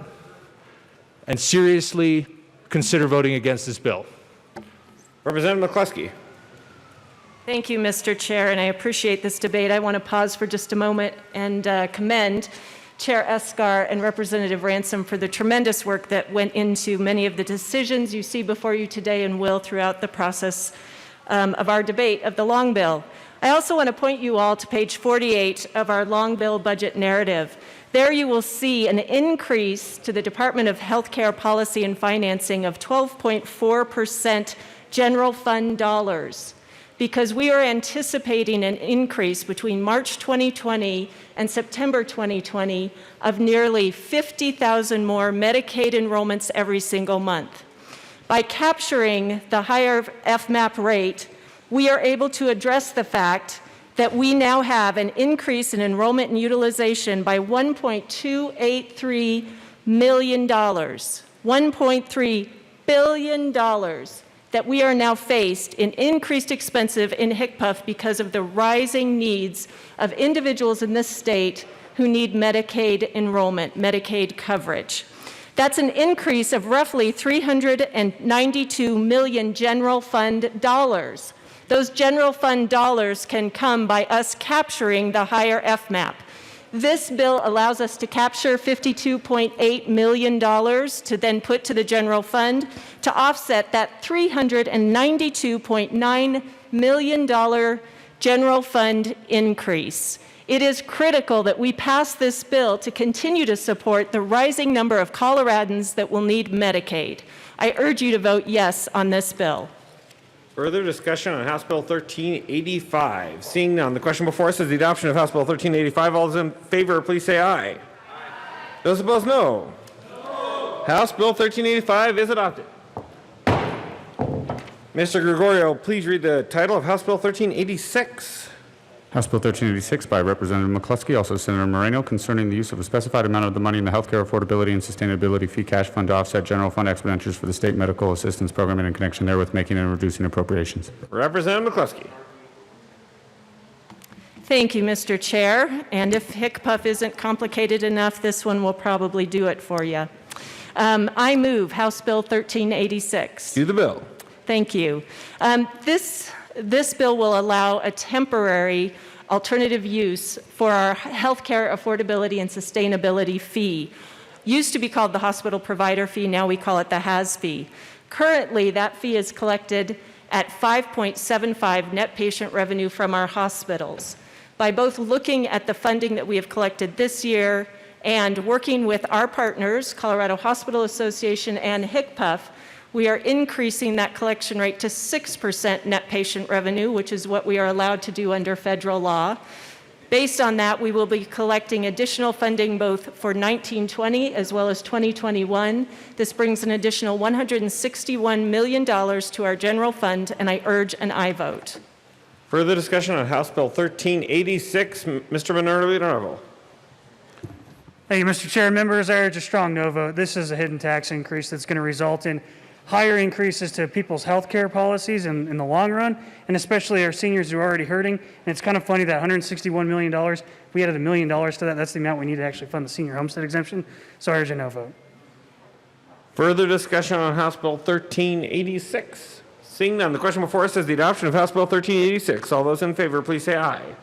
and seriously consider voting against this bill. Representative McCluskey. Thank you, Mr. Chair, and I appreciate this debate. I want to pause for just a moment and commend Chair Escar and Representative Ransom for the tremendous work that went into many of the decisions you see before you today and will throughout the process of our debate of the long bill. I also want to point you all to page 48 of our long bill budget narrative. There you will see an increase to the Department of Healthcare Policy and Financing of 12.4% general fund dollars, because we are anticipating an increase between March 2020 and September 2020 of nearly 50,000 more Medicaid enrollments every single month. By capturing the higher FMAP rate, we are able to address the fact that we now have an increase in enrollment and utilization by $1.283 million, $1.3 billion that we are now faced in increased expenses in HCPF because of the rising needs of individuals in this state who need Medicaid enrollment, Medicaid coverage. That's an increase of roughly $392 million general fund dollars. Those general fund dollars can come by us capturing the higher FMAP. This bill allows us to capture $52.8 million to then put to the general fund to offset that $392.9 million general fund increase. It is critical that we pass this bill to continue to support the rising number of Coloradans that will need Medicaid. I urge you to vote yes on this bill. Further discussion on House Bill 1385. Seeing none, the question before us is the adoption of House Bill 1385. All those in favor, please say aye. Aye. Those opposed, no. House Bill 1385 is adopted. Mr. Gregorio, please read the title of House Bill 1386. House Bill 1386 by Representative McCluskey, also Senator Moreno, concerning the use of a specified amount of the money in the Healthcare Affordability and Sustainability Fee Cash Fund to offset general fund expenditures for the State Medical Assistance Program and in connection therewith making and reducing appropriations. Representative McCluskey. Thank you, Mr. Chair. And if HCPF isn't complicated enough, this one will probably do it for you. I move House Bill 1386. Do the bill. Thank you. This bill will allow a temporary alternative use for our healthcare affordability and sustainability fee. Used to be called the hospital provider fee, now we call it the HAS fee. Currently, that fee is collected at 5.75 net patient revenue from our hospitals. By both looking at the funding that we have collected this year and working with our partners, Colorado Hospital Association and HCPF, we are increasing that collection rate to 6% net patient revenue, which is what we are allowed to do under federal law. Based on that, we will be collecting additional funding both for 1920 as well as 2021. This brings an additional $161 million to our general fund, and I urge an aye vote. Further discussion on House Bill 1386. Mr. Minerva. Thank you, Mr. Chair. Members, I urge a strong no vote. This is a hidden tax increase that's going to result in higher increases to people's health care policies in the long run, and especially our seniors who are already hurting. And it's kind of funny that $161 million, if we added $1 million to that, that's the amount we need to actually fund the senior homestead exemption. So I urge a no vote. Further discussion on House Bill 1386. Seeing none, the question before us is the adoption of House Bill 1386. All those in favor, please say aye.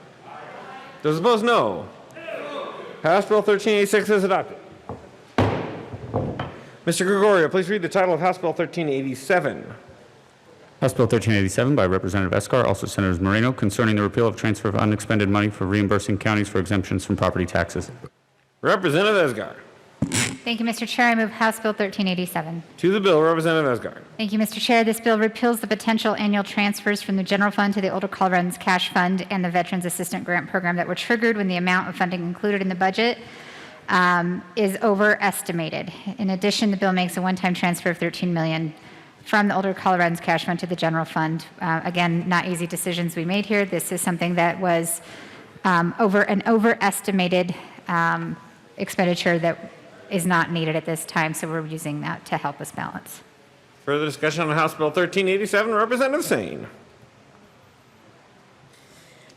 Those opposed, no. House Bill 1386 is adopted. Mr. Gregorio, please read the title of House Bill 1387. House Bill 1387 by Representative Escar, also Senators Moreno, concerning the repeal of transfer of unexpended money for reimbursing counties for exemptions from property taxes. Representative Esgar. Thank you, Mr. Chair. I move House Bill 1387. To the bill, Representative Esgar. Thank you, Mr. Chair. This bill repeals the potential annual transfers from the general fund to the Older Coloradans Cash Fund and the Veterans Assistant Grant Program that were triggered when the amount of funding included in the budget is overestimated. In addition, the bill makes a one-time transfer of $13 million from the Older Coloradans Cash Fund to the general fund. Again, not easy decisions we made here. This is something that was overestimated expenditure that is not needed at this time, so we're using that to help us balance. Further discussion on House Bill 1387, Representative Sane.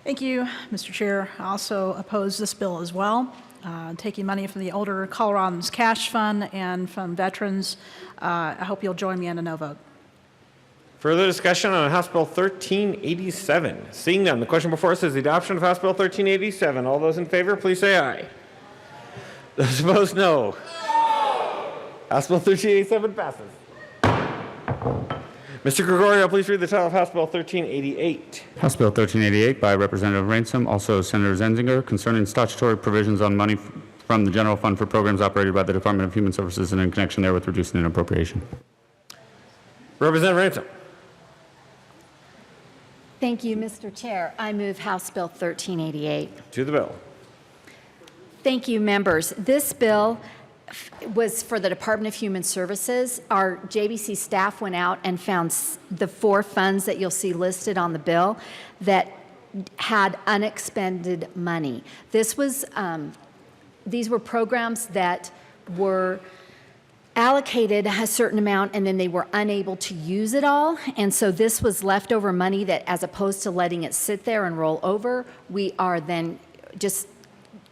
Thank you, Mr. Chair. I also oppose this bill as well. Taking money from the Older Coloradans Cash Fund and from veterans. I hope you'll join me in a no vote. Further discussion on House Bill 1387. Seeing none, the question before us is the adoption of House Bill 1387. All those in favor, please say aye. Those opposed, no. House Bill 1387 passes. Mr. Gregorio, please read the title of House Bill 1388. House Bill 1388 by Representative Ransom, also Senator Zenzinger, concerning statutory provisions on money from the general fund for programs operated by the Department of Human Services and in connection therewith reducing an appropriation. Representative Ransom. Thank you, Mr. Chair. I move House Bill 1388. To the bill. Thank you, members. This bill was for the Department of Human Services. Our JBC staff went out and found the 4 funds that you'll see listed on the bill that had unexpended money. This was, these were programs that were allocated a certain amount and then they were unable to use it all. And so this was leftover money that, as opposed to letting it sit there and roll over, we are then just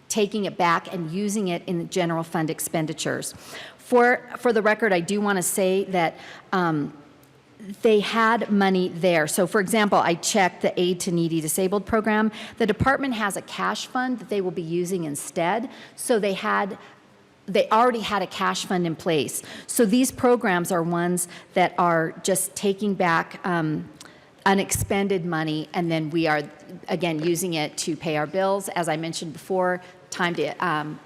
taking it back and using it in the general fund expenditures. For the record, I do want to say that they had money there. So for example, I checked the Aid to Needy Disabled program. The department has a cash fund that they will be using instead. So they already had a cash fund in place. So these programs are ones that are just taking back unexpended money, and then we are, again, using it to pay our bills. As I mentioned before, time to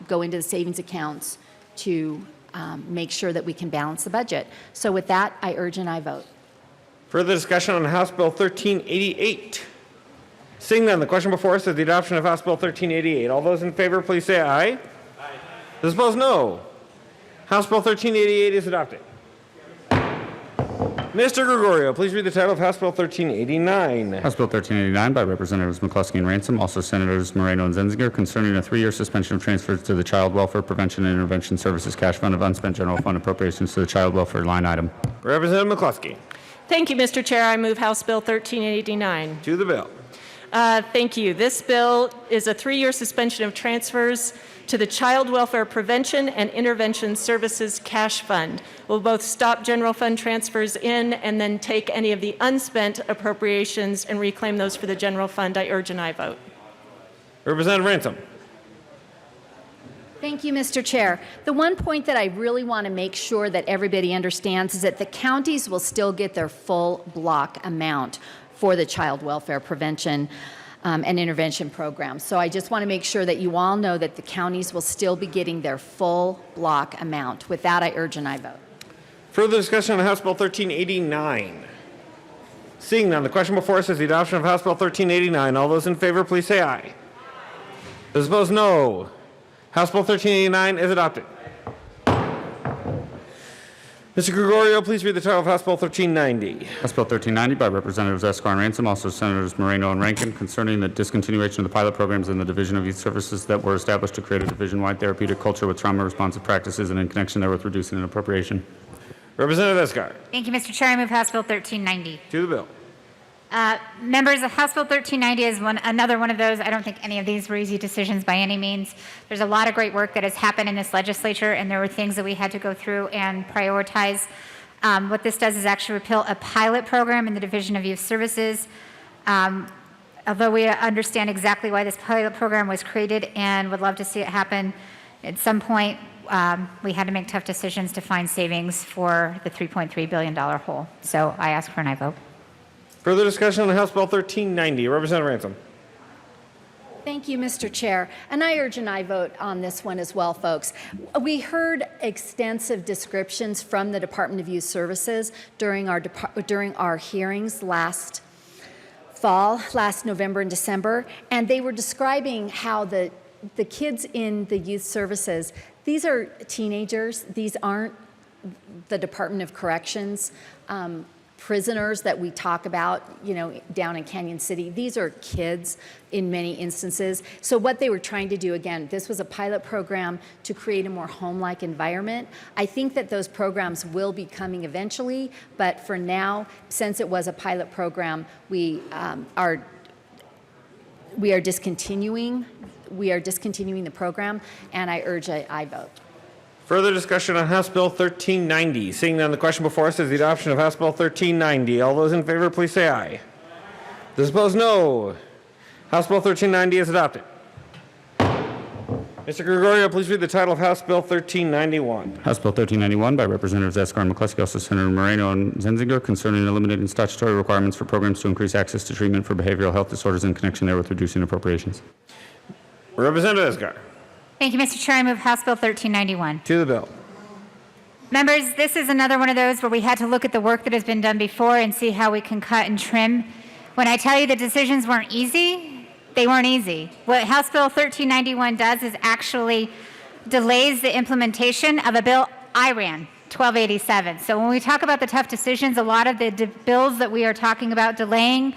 go into the savings accounts to make sure that we can balance the budget. So with that, I urge and I vote. Further discussion on House Bill 1388. Seeing none, the question before us is the adoption of House Bill 1388. All those in favor, please say aye. Aye. Those opposed, no. House Bill 1388 is adopted. Mr. Gregorio, please read the title of House Bill 1389. House Bill 1389 by Representatives McCluskey and Ransom, also Senators Moreno and Zenzinger, concerning a 3-year suspension of transfers to the Child Welfare Prevention and Intervention Services Cash Fund of unspent general fund appropriations to the Child Welfare line item. Representative McCluskey. Thank you, Mr. Chair. I move House Bill 1389. To the bill. Thank you. This bill is a 3-year suspension of transfers to the Child Welfare Prevention and Intervention Services Cash Fund. We'll both stop general fund transfers in and then take any of the unspent appropriations and reclaim those for the general fund. I urge an aye vote. Representative Ransom. Thank you, Mr. Chair. The one point that I really want to make sure that everybody understands is that the counties will still get their full block amount for the Child Welfare Prevention and Intervention Program. So I just want to make sure that you all know that the counties will still be getting their full block amount. With that, I urge an aye vote. Further discussion on House Bill 1389. Seeing none, the question before us is the adoption of House Bill 1389. All those in favor, please say aye. Those opposed, no. House Bill 1389 is adopted. Mr. Gregorio, please read the title of House Bill 1390. House Bill 1390 by Representatives Esquire and Ransom, also Senators Moreno and Rankin, concerning the discontinuation of the pilot programs in the Division of Youth Services that were established to create a division-wide therapeutic culture with trauma-responsive practices and in connection therewith reducing an appropriation. Representative Esquire. Thank you, Mr. Chair. I move House Bill 1390. To the bill. Members, of House Bill 1390 is another one of those. I don't think any of these were easy decisions by any means. There's a lot of great work that has happened in this legislature, and there were things that we had to go through and prioritize. What this does is actually repeal a pilot program in the Division of Youth Services. Although we understand exactly why this pilot program was created and would love to see it happen, at some point we had to make tough decisions to find savings for the $3.3 billion hole. So I ask for an aye vote. Further discussion on House Bill 1390. Representative Ransom. Thank you, Mr. Chair. And I urge an aye vote on this one as well, folks. We heard extensive descriptions from the Department of Youth Services during our hearings last fall, last November and December, and they were describing how the kids in the youth services, these are teenagers. These aren't the Department of Corrections prisoners that we talk about, down in Canyon City. These are kids in many instances. So what they were trying to do, again, this was a pilot program to create a more home-like environment. I think that those programs will be coming eventually, but for now, since it was a pilot program, we are discontinuing the program, and I urge a aye vote. Further discussion on House Bill 1390. Seeing none, the question before us is the adoption of House Bill 1390. All those in favor, please say aye. Those opposed, no. House Bill 1390 is adopted. Mr. Gregorio, please read the title of House Bill 1391. House Bill 1391 by Representatives Escar and McCluskey, also Senator Moreno and Zenzinger, concerning eliminating statutory requirements for programs to increase access to treatment for behavioral health disorders in connection therewith reducing appropriations. Representative Escar. Thank you, Mr. Chair. I move House Bill 1391. To the bill. Members, this is another one of those where we had to look at the work that has been done before and see how we can cut and trim. When I tell you the decisions weren't easy, they weren't easy. What House Bill 1391 does is actually delays the implementation of a bill I ran, 1287. So when we talk about the tough decisions, a lot of the bills that we are talking about delaying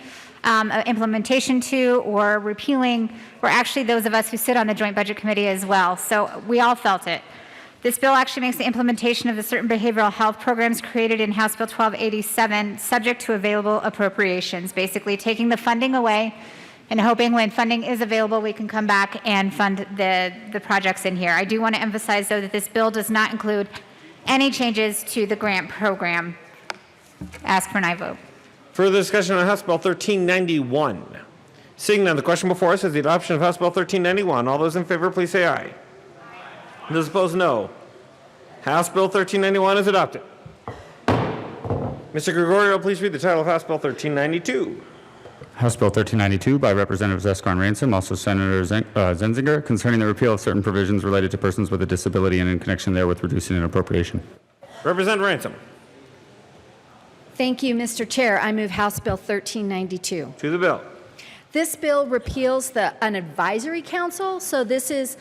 implementation to or repealing were actually those of us who sit on the Joint Budget Committee as well. So we all felt it. This bill actually makes the implementation of the certain behavioral health programs created in House Bill 1287 subject to available appropriations, basically taking the funding away and hoping when funding is available we can come back and fund the projects in here. I do want to emphasize, though, that this bill does not include any changes to the grant program. Ask for an aye vote. Further discussion on House Bill 1391. Seeing none, the question before us is the adoption of House Bill 1391. All those in favor, please say aye. Those opposed, no. House Bill 1391 is adopted. Mr. Gregorio, please read the title of House Bill 1392. House Bill 1392 by Representatives Escar and Ransom, also Senator Zenzinger, concerning the repeal of certain provisions related to persons with a disability and in connection therewith reducing an appropriation. Representative Ransom. Thank you, Mr. Chair. I move House Bill 1392. To the bill. This bill repeals an advisory council. So this is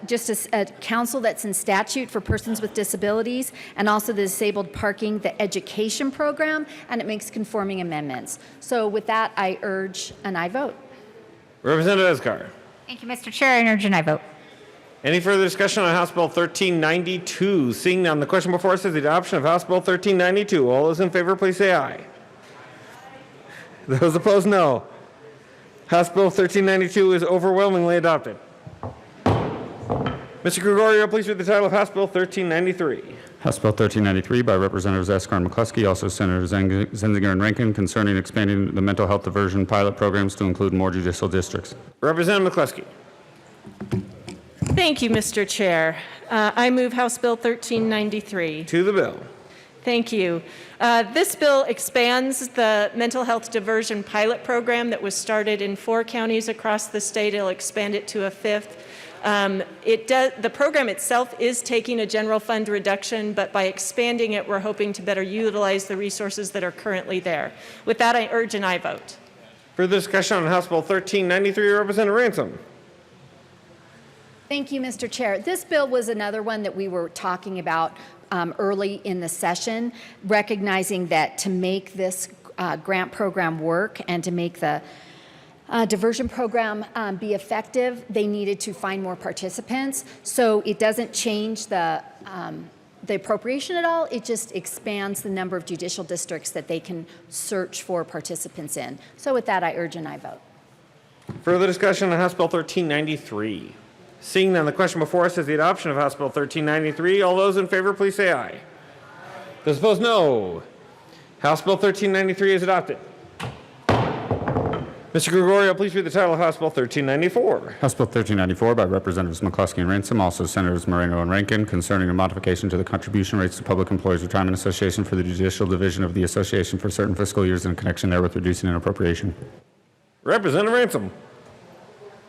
just a council that's in statute for persons with disabilities, and also the disabled parking, the education program, and it makes conforming amendments. So with that, I urge an aye vote. Representative Escar. Thank you, Mr. Chair. I urge an aye vote. Any further discussion on House Bill 1392? Seeing none, the question before us is the adoption of House Bill 1392. All those in favor, please say aye. Those opposed, no. House Bill 1392 is overwhelmingly adopted. Mr. Gregorio, please read the title of House Bill 1393. House Bill 1393 by Representatives Escar and McCluskey, also Senators Zenzinger and Rankin, concerning expanding the mental health diversion pilot programs to include more judicial districts. Representative McCluskey. Thank you, Mr. Chair. I move House Bill 1393. To the bill. Thank you. This bill expands the mental health diversion pilot program that was started in 4 counties across the state. It'll expand it to a 5th. The program itself is taking a general fund reduction, but by expanding it, we're hoping to better utilize the resources that are currently there. With that, I urge an aye vote. Further discussion on House Bill 1393, Representative Ransom. Thank you, Mr. Chair. This bill was another one that we were talking about early in the session, recognizing that to make this grant program work and to make the diversion program be effective, they needed to find more participants. So it doesn't change the appropriation at all. It just expands the number of judicial districts that they can search for participants in. So with that, I urge an aye vote. Further discussion on House Bill 1393. Seeing none, the question before us is the adoption of House Bill 1393. All those in favor, please say aye. Those opposed, no. House Bill 1393 is adopted. Mr. Gregorio, please read the title of House Bill 1394. House Bill 1394 by Representatives McCluskey and Ransom, also Senators Moreno and Rankin, concerning a modification to the contribution rates to Public Employees Retirement Association for the Judicial Division of the Association for certain fiscal years in connection therewith reducing an appropriation. Representative Ransom.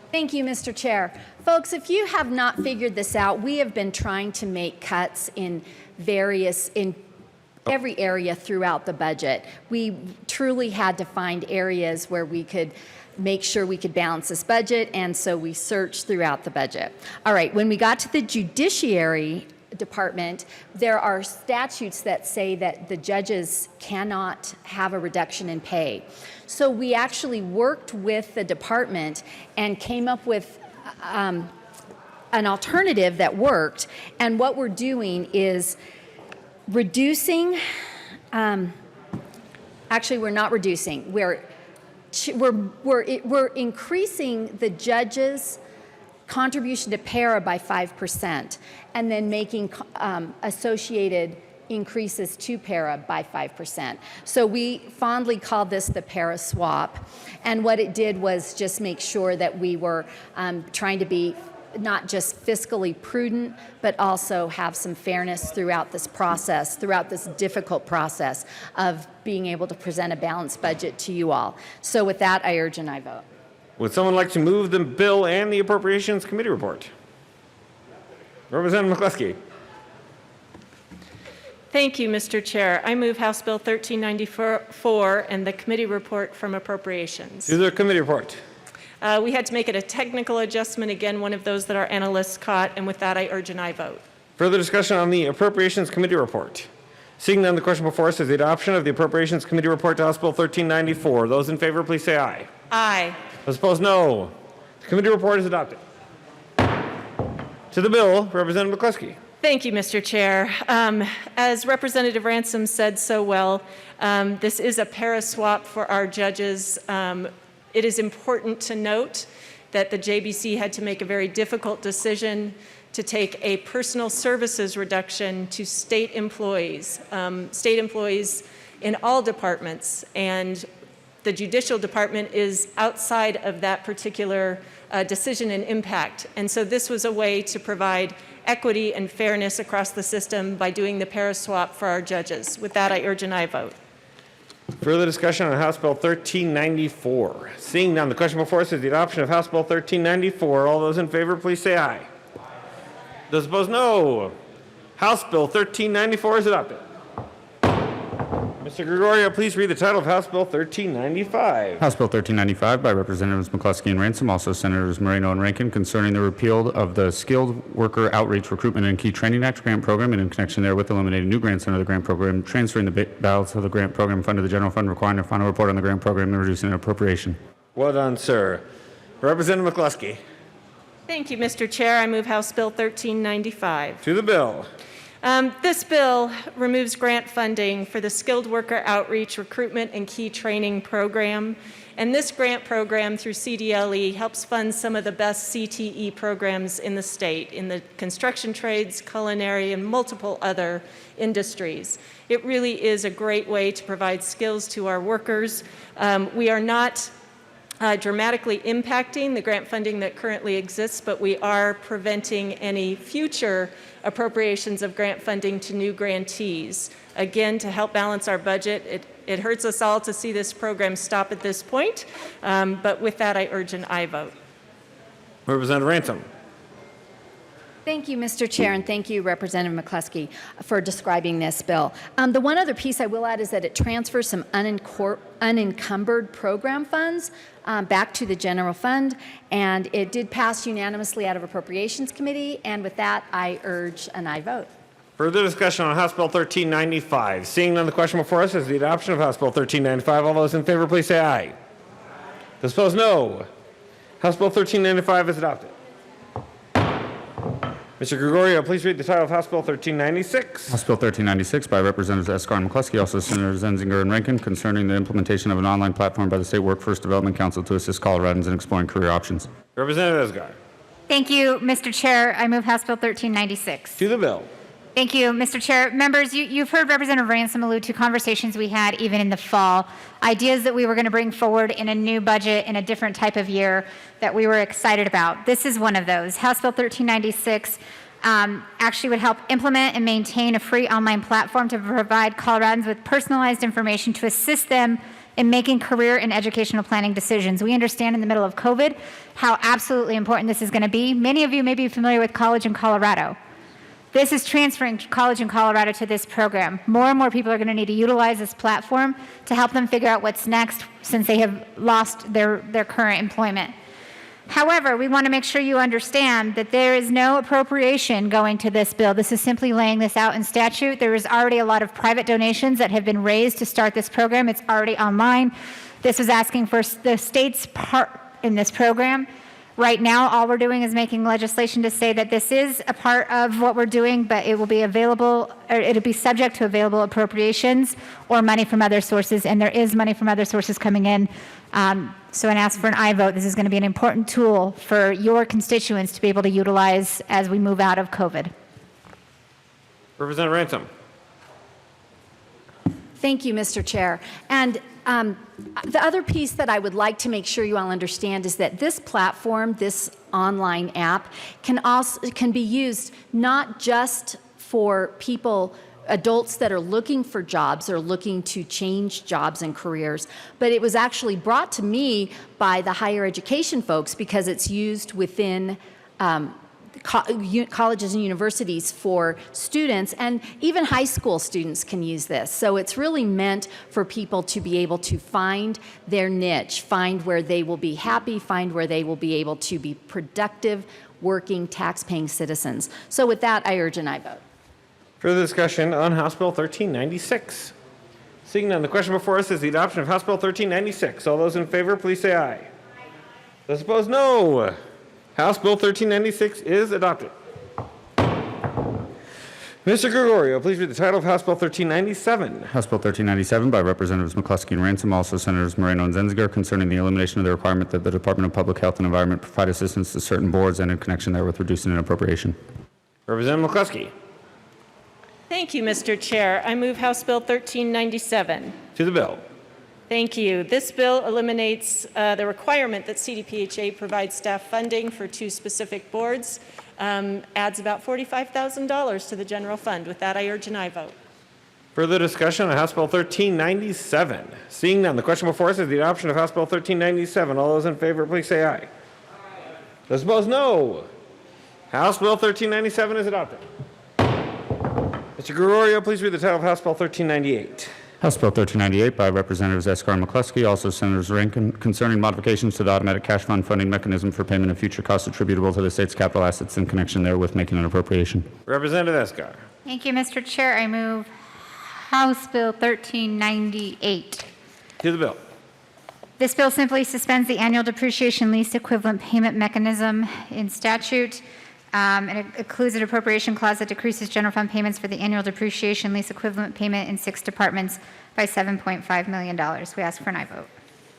Thank you, Mr. Chair. Folks, if you have not figured this out, we have been trying to make cuts in every area throughout the budget. We truly had to find areas where we could make sure we could balance this budget, and so we searched throughout the budget. All right, when we got to the Judiciary Department, there are statutes that say that the judges cannot have a reduction in pay. So we actually worked with the department and came up with an alternative that worked. And what we're doing is reducing, actually we're not reducing, we're we're increasing the judge's contribution to para by 5%, and then making associated increases to para by 5%. So we fondly call this the para swap. And what it did was just make sure that we were trying to be not just fiscally prudent, but also have some fairness throughout this process, throughout this difficult process of being able to present a balanced budget to you all. So with that, I urge an aye vote. Would someone like to move the bill and the Appropriations Committee report? Representative McCluskey. Thank you, Mr. Chair. I move House Bill 1394 and the committee report from Appropriations. To the committee report. We had to make it a technical adjustment, again, one of those that our analysts caught, and with that, I urge an aye vote. Further discussion on the Appropriations Committee report. Seeing none, the question before us is the adoption of the Appropriations Committee report to House Bill 1394. Those in favor, please say aye. Aye. Those opposed, no. The committee report is adopted. To the bill, Representative McCluskey. Thank you, Mr. Chair. As Representative Ransom said so well, this is a para swap for our judges. It is important to note that the JBC had to make a very difficult decision to take a personal services reduction to state employees in all departments, and the Judicial Department is outside of that particular decision and impact. And so this was a way to provide equity and fairness across the system by doing the para swap for our judges. With that, I urge an aye vote. Further discussion on House Bill 1394. Seeing none, the question before us is the adoption of House Bill 1394. All those in favor, please say aye. Those opposed, no. House Bill 1394 is adopted. Mr. Gregorio, please read the title of House Bill 1395. House Bill 1395 by Representatives McCluskey and Ransom, also Senators Moreno and Rankin, concerning the repeal of the Skilled Worker Outreach Recruitment and Key Training Act grant program, and in connection therewith eliminating new grants under the grant program, transferring the balance of the grant program fund to the general fund, requiring a final report on the grant program, and reducing an appropriation. Well done, sir. Representative McCluskey. Thank you, Mr. Chair. I move House Bill 1395. To the bill. This bill removes grant funding for the Skilled Worker Outreach Recruitment and Key Training Program. And this grant program through CDLE helps fund some of the best CTE programs in the state, in the construction trades, culinary, and multiple other industries. It really is a great way to provide skills to our workers. We are not dramatically impacting the grant funding that currently exists, but we are preventing any future appropriations of grant funding to new grantees. Again, to help balance our budget, it hurts us all to see this program stop at this point, but with that, I urge an aye vote. Representative Ransom. Thank you, Mr. Chair, and thank you, Representative McCluskey, for describing this bill. The one other piece I will add is that it transfers some unencumbered program funds back to the general fund, and it did pass unanimously out of Appropriations Committee, and with that, I urge an aye vote. Further discussion on House Bill 1395. Seeing none, the question before us is the adoption of House Bill 1395. All those in favor, please say aye. Those opposed, no. House Bill 1395 is adopted. Mr. Gregorio, please read the title of House Bill 1396. House Bill 1396 by Representatives Escar and McCluskey, also Senators Zenzinger and Rankin, concerning the implementation of an online platform by the State Workforce Development Council to assist Coloradans in exploring career options. Representative Esgar. Thank you, Mr. Chair. I move House Bill 1396. To the bill. Thank you, Mr. Chair. Members, you've heard Representative Ransom allude to conversations we had even in the fall, ideas that we were going to bring forward in a new budget in a different type of year that we were excited about. This is one of those. House Bill 1396 actually would help implement and maintain a free online platform to provide Coloradans with personalized information to assist them in making career and educational planning decisions. We understand in the middle of COVID how absolutely important this is going to be. Many of you may be familiar with College in Colorado. This is transferring College in Colorado to this program. More and more people are going to need to utilize this platform to help them figure out what's next since they have lost their current employment. However, we want to make sure you understand that there is no appropriation going to this bill. This is simply laying this out in statute. There is already a lot of private donations that have been raised to start this program. It's already online. This was asking for the state's part in this program. Right now, all we're doing is making legislation to say that this is a part of what we're doing, but it will be available, or it'll be subject to available appropriations or money from other sources, and there is money from other sources coming in. So when asked for an aye vote, this is going to be an important tool for your constituents to be able to utilize as we move out of COVID. Representative Ransom. Thank you, Mr. Chair. And the other piece that I would like to make sure you all understand is that this platform, this online app, can be used not just for people, adults that are looking for jobs or looking to change jobs and careers, but it was actually brought to me by the higher education folks because it's used within colleges and universities for students, and even high school students can use this. So it's really meant for people to be able to find their niche, find where they will be happy, find where they will be able to be productive, working, tax-paying citizens. So with that, I urge an aye vote. Further discussion on House Bill 1396. Seeing none, the question before us is the adoption of House Bill 1396. All those in favor, please say aye. Those opposed, no. House Bill 1396 is adopted. Mr. Gregorio, please read the title of House Bill 1397. House Bill 1397 by Representatives McCluskey and Ransom, also Senators Moreno and Zenziger, concerning the elimination of the requirement that the Department of Public Health and Environment provide assistance to certain boards and in connection therewith reducing an appropriation. Representative McCluskey. Thank you, Mr. Chair. I move House Bill 1397. To the bill. Thank you. This bill eliminates the requirement that CDPHA provide staff funding for 2 specific boards, adds about $45,000 to the general fund. With that, I urge an aye vote. Further discussion on House Bill 1397. Seeing none, the question before us is the adoption of House Bill 1397. All those in favor, please say aye. Those opposed, no. House Bill 1397 is adopted. Mr. Gregorio, please read the title of House Bill 1398. House Bill 1398 by Representatives Escar and McCluskey, also Senators Rankin, concerning modifications to the automatic cash fund funding mechanism for payment of future costs attributable to the state's capital assets in connection therewith making an appropriation. Representative Escar. Thank you, Mr. Chair. I move House Bill 1398. To the bill. This bill simply suspends the annual depreciation lease equivalent payment mechanism in statute. And it includes an appropriation clause that decreases general fund payments for the annual depreciation lease equivalent payment in 6 departments by $7.5 million. We ask for an aye vote.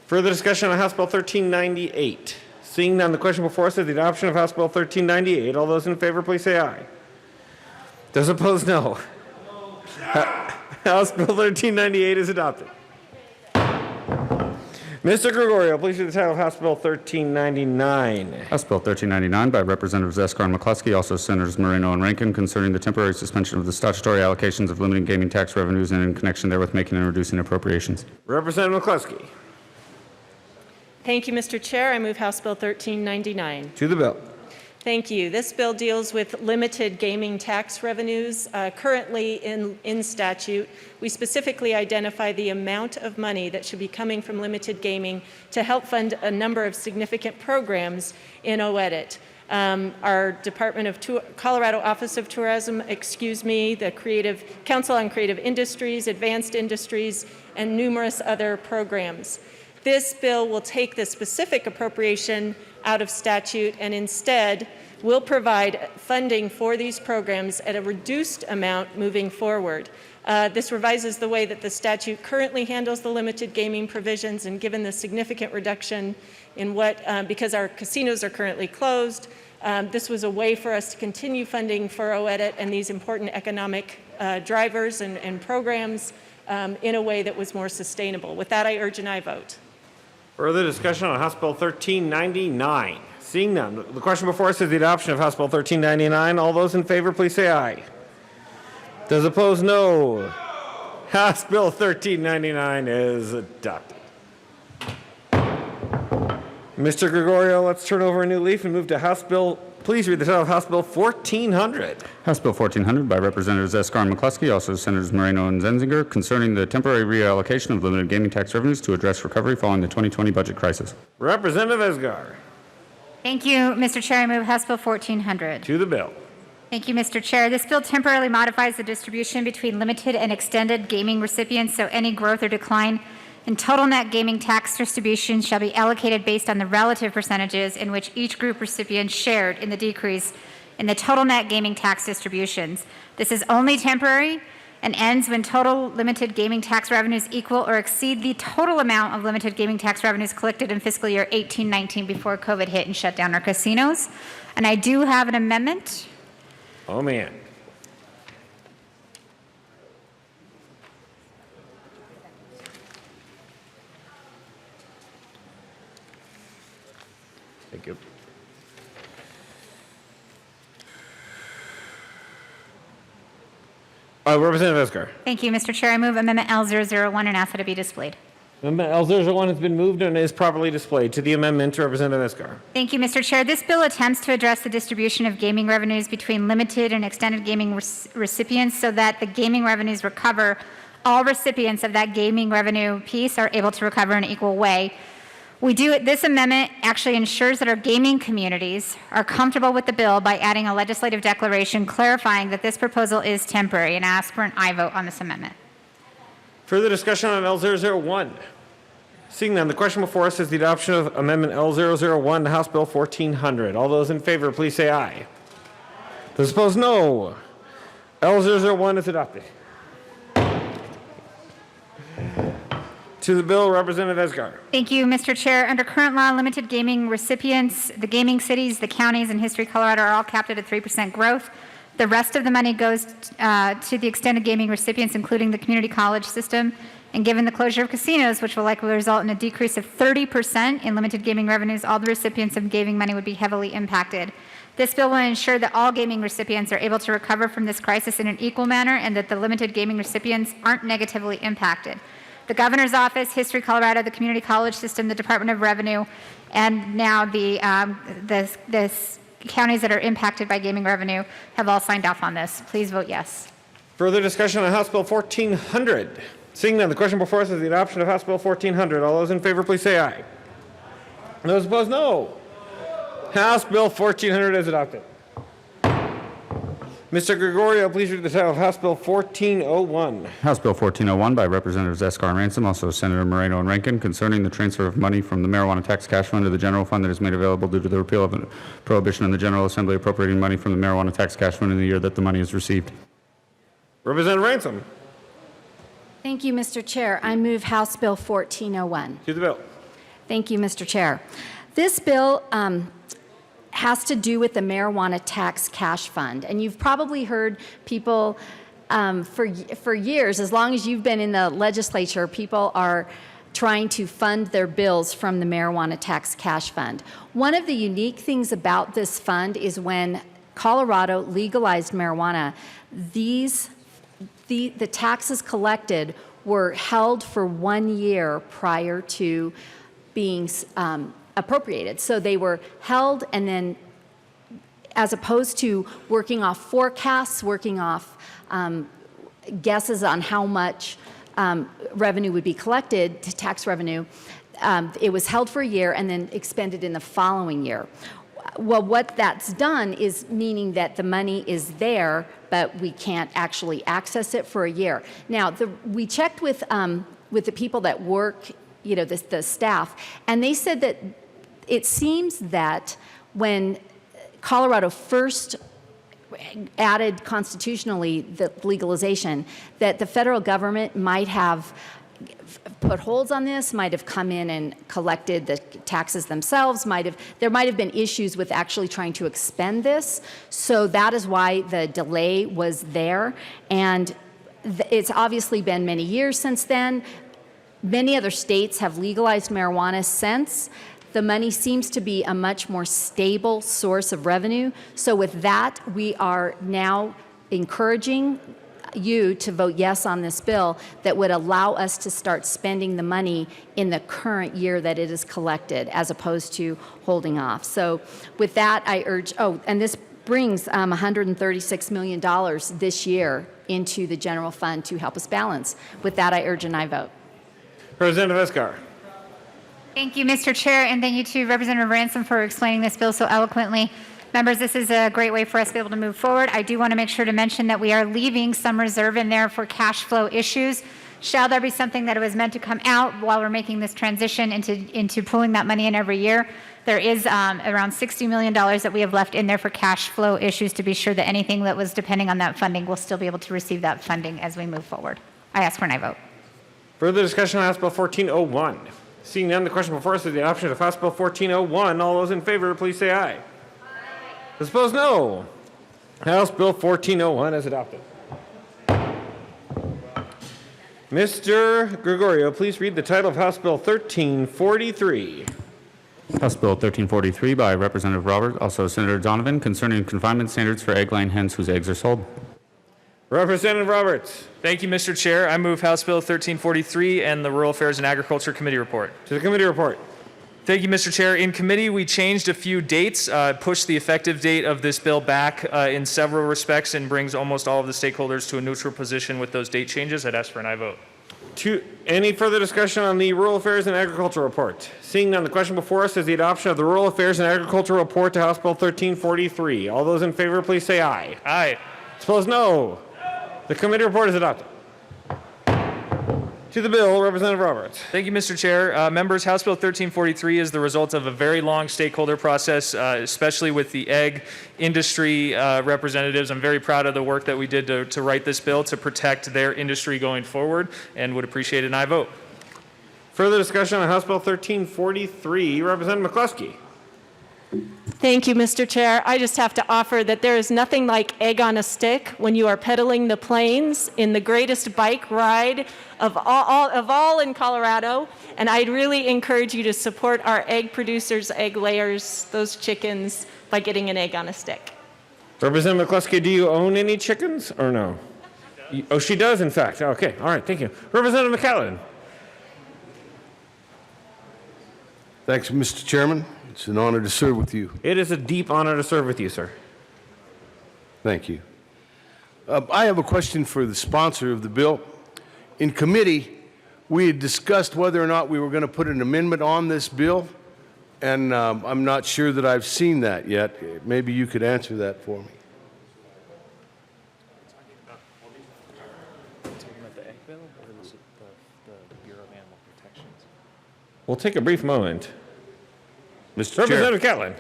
Further discussion on House Bill 1398. Seeing none, the question before us is the adoption of House Bill 1398. All those in favor, please say aye. Those opposed, no. House Bill 1398 is adopted. Mr. Gregorio, please read the title of House Bill 1399. House Bill 1399 by Representatives Escar and McCluskey, also Senators Moreno and Rankin, concerning the temporary suspension of the statutory allocations of limited gaming tax revenues and in connection therewith making and reducing appropriations. Representative McCluskey. Thank you, Mr. Chair. I move House Bill 1399. To the bill. Thank you. This bill deals with limited gaming tax revenues. Currently in statute, we specifically identify the amount of money that should be coming from limited gaming to help fund a number of significant programs in OEDIT. Our Department of Colorado Office of Tourism, the Creative Council on Creative Industries, Advanced Industries, and numerous other programs. This bill will take the specific appropriation out of statute and instead will provide funding for these programs at a reduced amount moving forward. This revises the way that the statute currently handles the limited gaming provisions, and given the significant reduction in because our casinos are currently closed, this was a way for us to continue funding for OEDIT and these important economic drivers and programs in a way that was more sustainable. With that, I urge an aye vote. Further discussion on House Bill 1399. Seeing none, the question before us is the adoption of House Bill 1399. All those in favor, please say aye. Those opposed, no. House Bill 1399 is adopted. Mr. Gregorio, let's turn over a new leaf and move to House Bill. Please read the title of House Bill 1400. House Bill 1400 by Representatives Escar and McCluskey, also Senators Moreno and Zenziger, concerning the temporary reallocation of limited gaming tax revenues to address recovery following the 2020 budget crisis. Representative Esgar. Thank you, Mr. Chair. I move House Bill 1400. To the bill. Thank you, Mr. Chair. This bill temporarily modifies the distribution between limited and extended gaming recipients, so any growth or decline and total net gaming tax distributions shall be allocated based on the relative percentages in which each group recipient shared in the decrease in the total net gaming tax distributions. This is only temporary and ends when total limited gaming tax revenues equal or exceed the total amount of limited gaming tax revenues collected in fiscal year 18-19 before COVID hit and shut down our casinos. And I do have an amendment. Oh, man. Thank you. Representative Esker. Thank you, Mr. Chair. I move Amendment L001 and ask that it be displayed. Amendment L001 has been moved and is properly displayed. To the amendment, Representative Esker. Thank you, Mr. Chair. This bill attempts to address the distribution of gaming revenues between limited and extended gaming recipients so that the gaming revenues recover. All recipients of that gaming revenue piece are able to recover in an equal way. This amendment actually ensures that our gaming communities are comfortable with the bill by adding a legislative declaration clarifying that this proposal is temporary, and I ask for an aye vote on this amendment. Further discussion on L001? Seeing none, the question before us is the adoption of Amendment L001 to House Bill 1400. All those in favor, please say aye. Those opposed, no. L001 is adopted. To the bill, Representative Esgar. Thank you, Mr. Chair. Under current law, limited gaming recipients, the gaming cities, the counties, and History Colorado are all capped at a 3% growth. The rest of the money goes to the extended gaming recipients, including the community college system. And given the closure of casinos, which will likely result in a decrease of 30% in limited gaming revenues, all the recipients of gaming money would be heavily impacted. This bill will ensure that all gaming recipients are able to recover from this crisis in an equal manner and that the limited gaming recipients aren't negatively impacted. The Governor's Office, History Colorado, the Community College System, the Department of Revenue, and now the counties that are impacted by gaming revenue have all signed off on this. Please vote yes. Further discussion on House Bill 1400. Seeing none, the question before us is the adoption of House Bill 1400. All those in favor, please say aye. Those opposed, no. House Bill 1400 is adopted. Mr. Gregorio, please read the title of House Bill 1401. House Bill 1401 by Representatives Escar and Ransom, also Senator Moreno and Rankin, concerning the transfer of money from the marijuana tax cash fund to the general fund that is made available due to the repeal of a prohibition in the General Assembly appropriating money from the marijuana tax cash fund in the year that the money is received. Representative Ransom. Thank you, Mr. Chair. I move House Bill 1401. To the bill. Thank you, Mr. Chair. This bill has to do with the marijuana tax cash fund. And you've probably heard people for years, as long as you've been in the legislature, people are trying to fund their bills from the marijuana tax cash fund. One of the unique things about this fund is when Colorado legalized marijuana, the taxes collected were held for 1 year prior to being appropriated. So they were held, and then as opposed to working off forecasts, working off guesses on how much revenue would be collected, tax revenue, it was held for a year and then expended in the following year. Well, what that's done is meaning that the money is there, but we can't actually access it for a year. Now, we checked with the people that work, the staff, and they said that it seems that when Colorado first added constitutionally the legalization, that the federal government might have put holds on this, might have come in and collected the taxes themselves, there might have been issues with actually trying to expend this. So that is why the delay was there. And it's obviously been many years since then. Many other states have legalized marijuana since. The money seems to be a much more stable source of revenue. So with that, we are now encouraging you to vote yes on this bill that would allow us to start spending the money in the current year that it is collected, as opposed to holding off. So with that, I urge, and this brings $136 million this year into the general fund to help us balance. With that, I urge an aye vote. Representative Escar. Thank you, Mr. Chair, and thank you to Representative Ransom for explaining this bill so eloquently. Members, this is a great way for us to be able to move forward. I do want to make sure to mention that we are leaving some reserve in there for cash flow issues. Shall there be something that was meant to come out while we're making this transition into pulling that money in every year? There is around $60 million that we have left in there for cash flow issues to be sure that anything that was depending on that funding will still be able to receive that funding as we move forward. I ask for an aye vote. Further discussion on House Bill 1401. Seeing none, the question before us is the adoption of House Bill 1401. All those in favor, please say aye. Aye. Those opposed, no. House Bill 1401 is adopted. Mr. Gregorio, please read the title of House Bill 1343. House Bill 1343 by Representative Robert, also Senator Donovan, concerning confinement standards for egg-laying hens whose eggs are sold. Representative Roberts. Thank you, Mr. Chair. I move House Bill 1343 and the Rural Affairs and Agriculture Committee report. To the committee report. Thank you, Mr. Chair. In committee, we changed a few dates, pushed the effective date of this bill back in several respects, and brings almost all of the stakeholders to a neutral position with those date changes. I'd ask for an aye vote. Any further discussion on the Rural Affairs and Agriculture report? Seeing none, the question before us is the adoption of the Rural Affairs and Agriculture report to House Bill 1343. All those in favor, please say aye. Aye. Opposed, no. The committee report is adopted. To the bill, Representative Roberts. Thank you, Mr. Chair. Members, House Bill 1343 is the result of a very long stakeholder process, especially with the egg industry representatives. I'm very proud of the work that we did to write this bill to protect their industry going forward, and would appreciate an aye vote. Further discussion on House Bill 1343. Representative McCluskey. Thank you, Mr. Chair. I just have to offer that there is nothing like egg on a stick when you are pedaling the plains in the greatest bike ride of all in Colorado. And I'd really encourage you to support our egg producers, egg layers, those chickens, by getting an egg on a stick. Representative McCluskey, do you own any chickens or no? Oh, she does, in fact. Okay. All right. Thank you. Representative McCallum. Thanks, Mr. Chairman. It's an honor to serve with you. It is a deep honor to serve with you, sir. Thank you. I have a question for the sponsor of the bill. In committee, we had discussed whether or not we were going to put an amendment on this bill, and I'm not sure that I've seen that yet. Maybe you could answer that for me. We'll take a brief moment. Mr. Representative Chair. Catlin.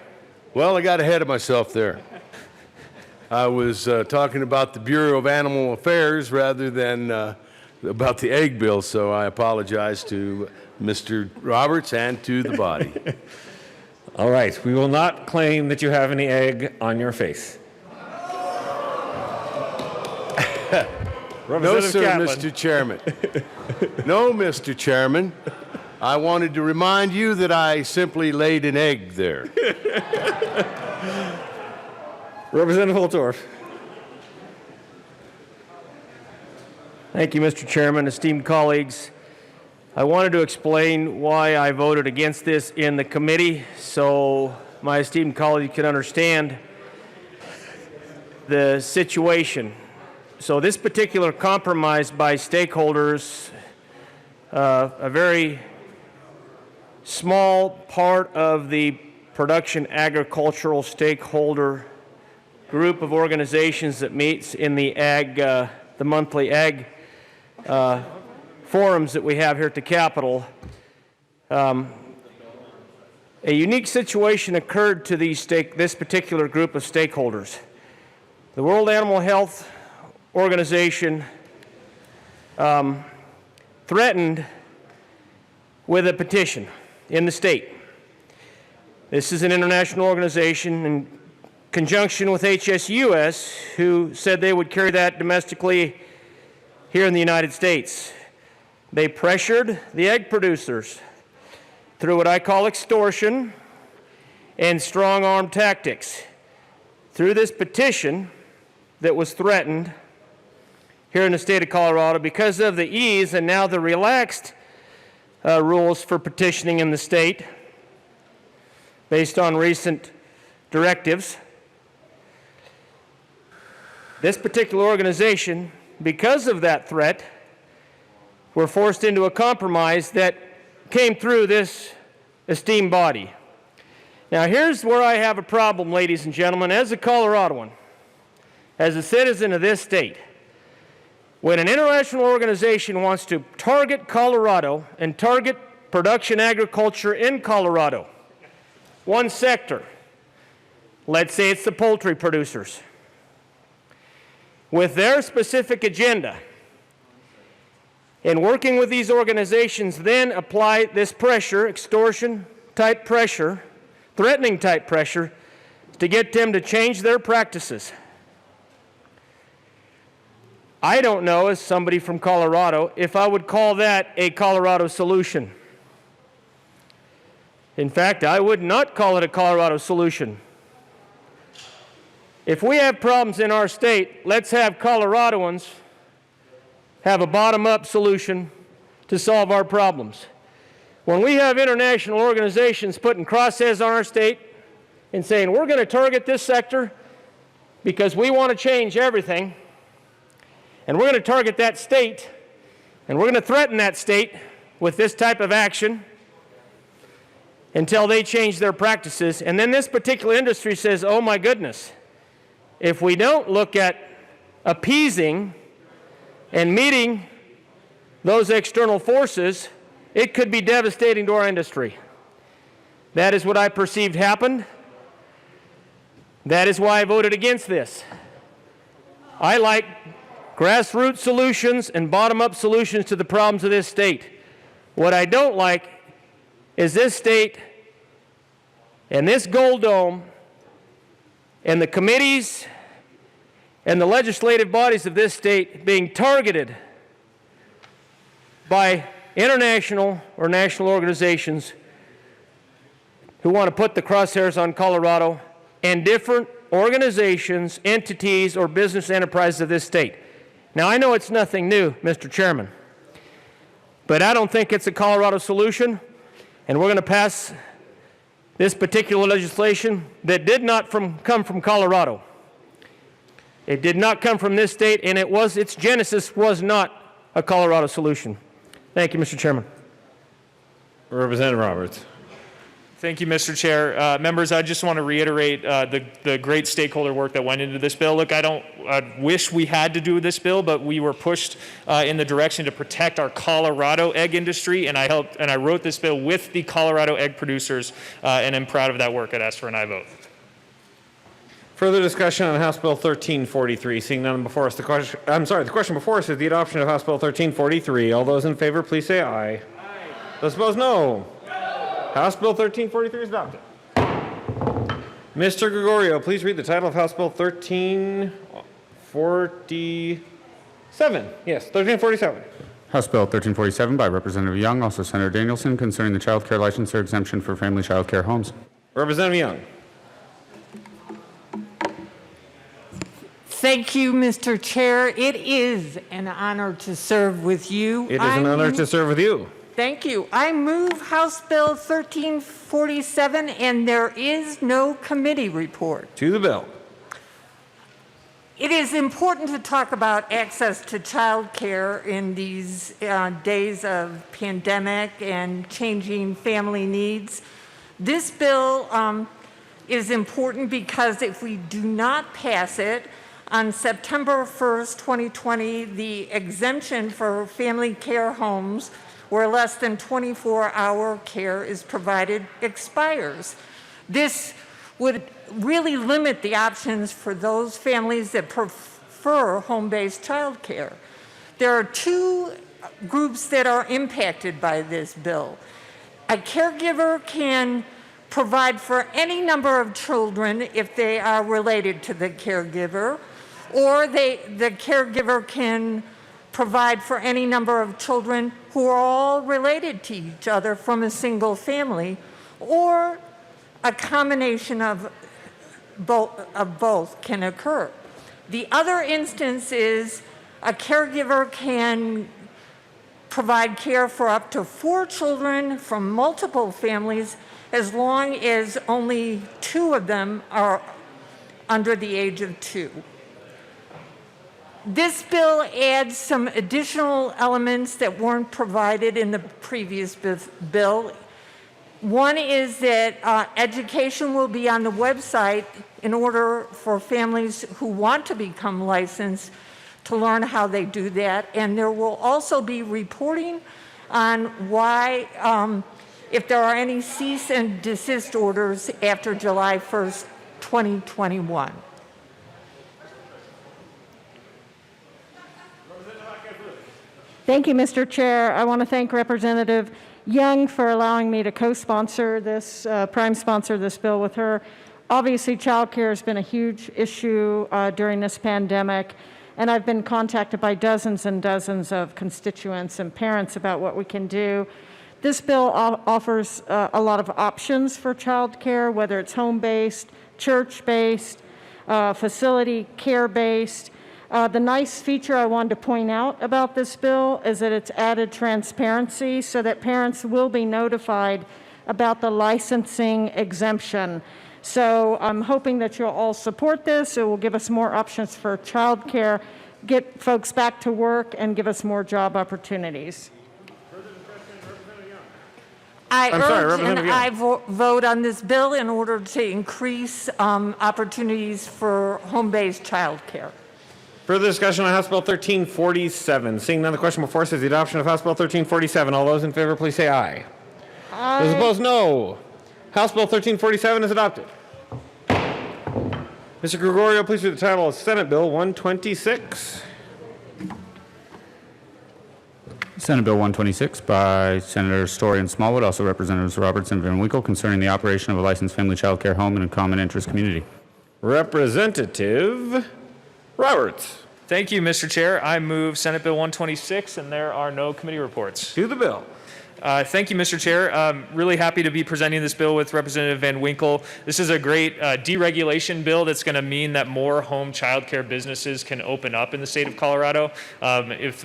Well, I got ahead of myself there. I was talking about the Bureau of Animal Affairs rather than about the egg bill, so I apologize to Mr. Roberts and to the body. All right. We will not claim that you have any egg on your face. No, sir, Mr. Chairman. No, Mr. Chairman. I wanted to remind you that I simply laid an egg there. Representative Holtorf. Thank you, Mr. Chairman. Esteemed colleagues, I wanted to explain why I voted against this in the committee so my esteemed colleagues can understand the situation. So this particular compromise by stakeholders, a very small part of the production agricultural stakeholder group of organizations that meets in the monthly ag forums that we have here at the Capitol. A unique situation occurred to this particular group of stakeholders. The World Animal Health Organization threatened with a petition in the state. This is an international organization in conjunction with HSUS, who said they would carry that domestically here in the United States. They pressured the egg producers through what I call extortion and strong-arm tactics. Through this petition that was threatened here in the state of Colorado, because of the ease and now the relaxed rules for petitioning in the state based on recent directives, this particular organization, because of that threat, were forced into a compromise that came through this esteemed body. Now, here's where I have a problem, ladies and gentlemen. As a Coloradoan, as a citizen of this state, When an international organization wants to target Colorado and target production agriculture in Colorado, one sector, let's say it's the poultry producers, with their specific agenda, in working with these organizations, then apply this pressure, extortion type pressure, threatening type pressure, to get them to change their practices. I don't know, as somebody from Colorado, if I would call that a Colorado solution. In fact, I would not call it a Colorado solution. If we have problems in our state, let's have Coloradoans have a bottom-up solution to solve our problems. When we have international organizations putting crosshairs on our state and saying, we're going to target this sector because we want to change everything, and we're going to target that state, and we're going to threaten that state with this type of action until they change their practices. And then this particular industry says, oh my goodness, if we don't look at appeasing and meeting those external forces, it could be devastating to our industry. That is what I perceived happened. That is why I voted against this. I like grassroots solutions and bottom-up solutions to the problems of this state. What I don't like is this state and this Gold Dome and the committees and the legislative bodies of this state being targeted by international or national organizations who want to put the crosshairs on Colorado and different organizations, entities, or business enterprises of this state. Now, I know it's nothing new, Mr. Chairman, but I don't think it's a Colorado solution, and we're going to pass this particular legislation that did not come from Colorado. It did not come from this state, and its genesis was not a Colorado solution. Thank you, Mr. Chairman. Representative Roberts. Thank you, Mr. Chair. Members, I just want to reiterate the great stakeholder work that went into this bill. Look, I wish we had to do this bill, but we were pushed in the direction to protect our Colorado egg industry, and I wrote this bill with the Colorado egg producers, and I'm proud of that work. I'd ask for an aye vote. Further discussion on House Bill 1343. Seeing none before us, the question before us is the adoption of House Bill 1343. All those in favor, please say aye. Aye. Those opposed, no. House Bill 1343 is adopted. Mr. Gregorio, please read the title of House Bill 1347. Yes, 1347. House Bill 1347 by Representative Young, also Senator Danielson, concerning the child care license or exemption for family child care homes. Representative Young. Thank you, Mr. Chair. It is an honor to serve with you. It is an honor to serve with you. Thank you. I move House Bill 1347, and there is no committee report. To the bill. It is important to talk about access to child care in these days of pandemic and changing family needs. This bill is important because if we do not pass it, on September 1st, 2020, the exemption for family care homes where less than 24-hour care is provided expires. This would really limit the options for those families that prefer home-based child care. There are two groups that are impacted by this bill. A caregiver can provide for any number of children if they are related to the caregiver, or the caregiver can provide for any number of children who are all related to each other from a single family, or a combination of both can occur. The other instance is a caregiver can provide care for up to 4 children from multiple families as long as only 2 of them are under the age of 2. This bill adds some additional elements that weren't provided in the previous bill. One is that education will be on the website in order for families who want to become licensed to learn how they do that. And there will also be reporting on why, if there are any cease and desist orders after July 1st, 2021. Thank you, Mr. Chair. I want to thank Representative Young for allowing me to co-sponsor this, prime sponsor this bill with her. Obviously, childcare has been a huge issue during this pandemic, and I've been contacted by dozens and dozens of constituents and parents about what we can do. This bill offers a lot of options for childcare, whether it's home-based, church-based, facility care-based. The nice feature I wanted to point out about this bill is that it's added transparency so that parents will be notified about the licensing exemption. So I'm hoping that you'll all support this. It will give us more options for childcare, get folks back to work, and give us more job opportunities. I urge and I vote on this bill in order to increase opportunities for home-based childcare. Further discussion on House Bill 1347. Seeing none, the question before us is the adoption of House Bill 1347. All those in favor, please say aye. Aye. Those opposed, no. House Bill 1347 is adopted. Mr. Gregorio, please read the title of Senate Bill 126. Senate Bill 126 by Senators Story and Smallwood, also Representatives Robertson and Van Winkle, concerning the operation of a licensed family child care home in a common interest community. Representative Roberts. Thank you, Mr. Chair. I move Senate Bill 126, and there are no committee reports. To the bill. Thank you, Mr. Chair. Really happy to be presenting this bill with Representative Van Winkle. This is a great deregulation bill that's going to mean that more home child care businesses can open up in the state of Colorado.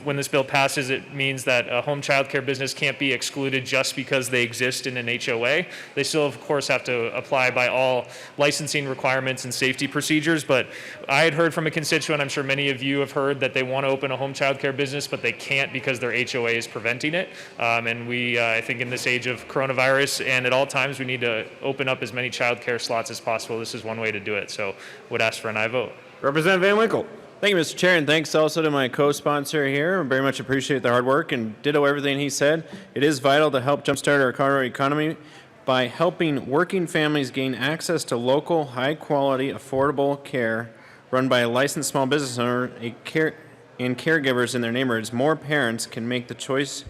When this bill passes, it means that a home child care business can't be excluded just because they exist in an HOA. They still, of course, have to apply by all licensing requirements and safety procedures. But I had heard from a constituent, I'm sure many of you have heard, that they want to open a home child care business, but they can't because their HOA is preventing it. And I think in this age of coronavirus and at all times, we need to open up as many child care slots as possible. This is one way to do it. So would ask for an aye vote. Representative Van Winkle. Thank you, Mr. Chair, and thanks also to my co-sponsor here. I very much appreciate the hard work and ditto everything he said. It is vital to help jumpstart our Colorado economy by helping working families gain access to local, high-quality, affordable care run by a licensed small business owner and caregivers in their neighborhoods. More parents can make the choice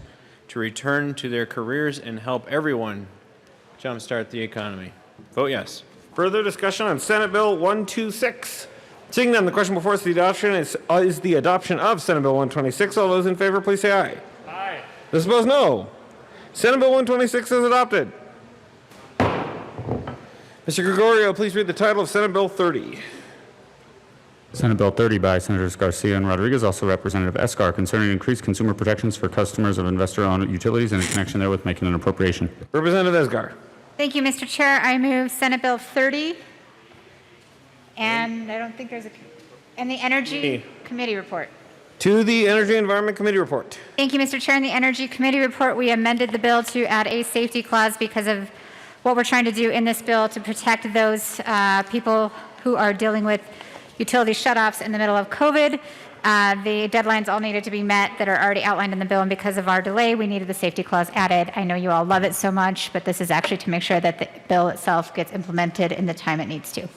to return to their careers and help everyone jumpstart the economy. Vote yes. Further discussion on Senate Bill 126. Seeing none, the question before us the adoption is the adoption of Senate Bill 126. All those in favor, please say aye. Aye. Those opposed, no. Senate Bill 126 is adopted. Mr. Gregorio, please read the title of Senate Bill 30. Senate Bill 30 by Senators Garcia and Rodriguez, also Representative Escar, concerning increased consumer protections for customers of investor-owned utilities and in connection therewith making an appropriation. Representative Esgar. Thank you, Mr. Chair. I move Senate Bill 30. And I don't think there's and the Energy Committee report. To the Energy and Environment Committee report. Thank you, Mr. Chair. In the Energy Committee report, we amended the bill to add a safety clause because of what we're trying to do in this bill to protect those people who are dealing with utility shutoffs in the middle of COVID. The deadlines all needed to be met that are already outlined in the bill, and because of our delay, we needed the safety clause added. I know you all love it so much, but this is actually to make sure that the bill itself gets implemented in the time it needs to.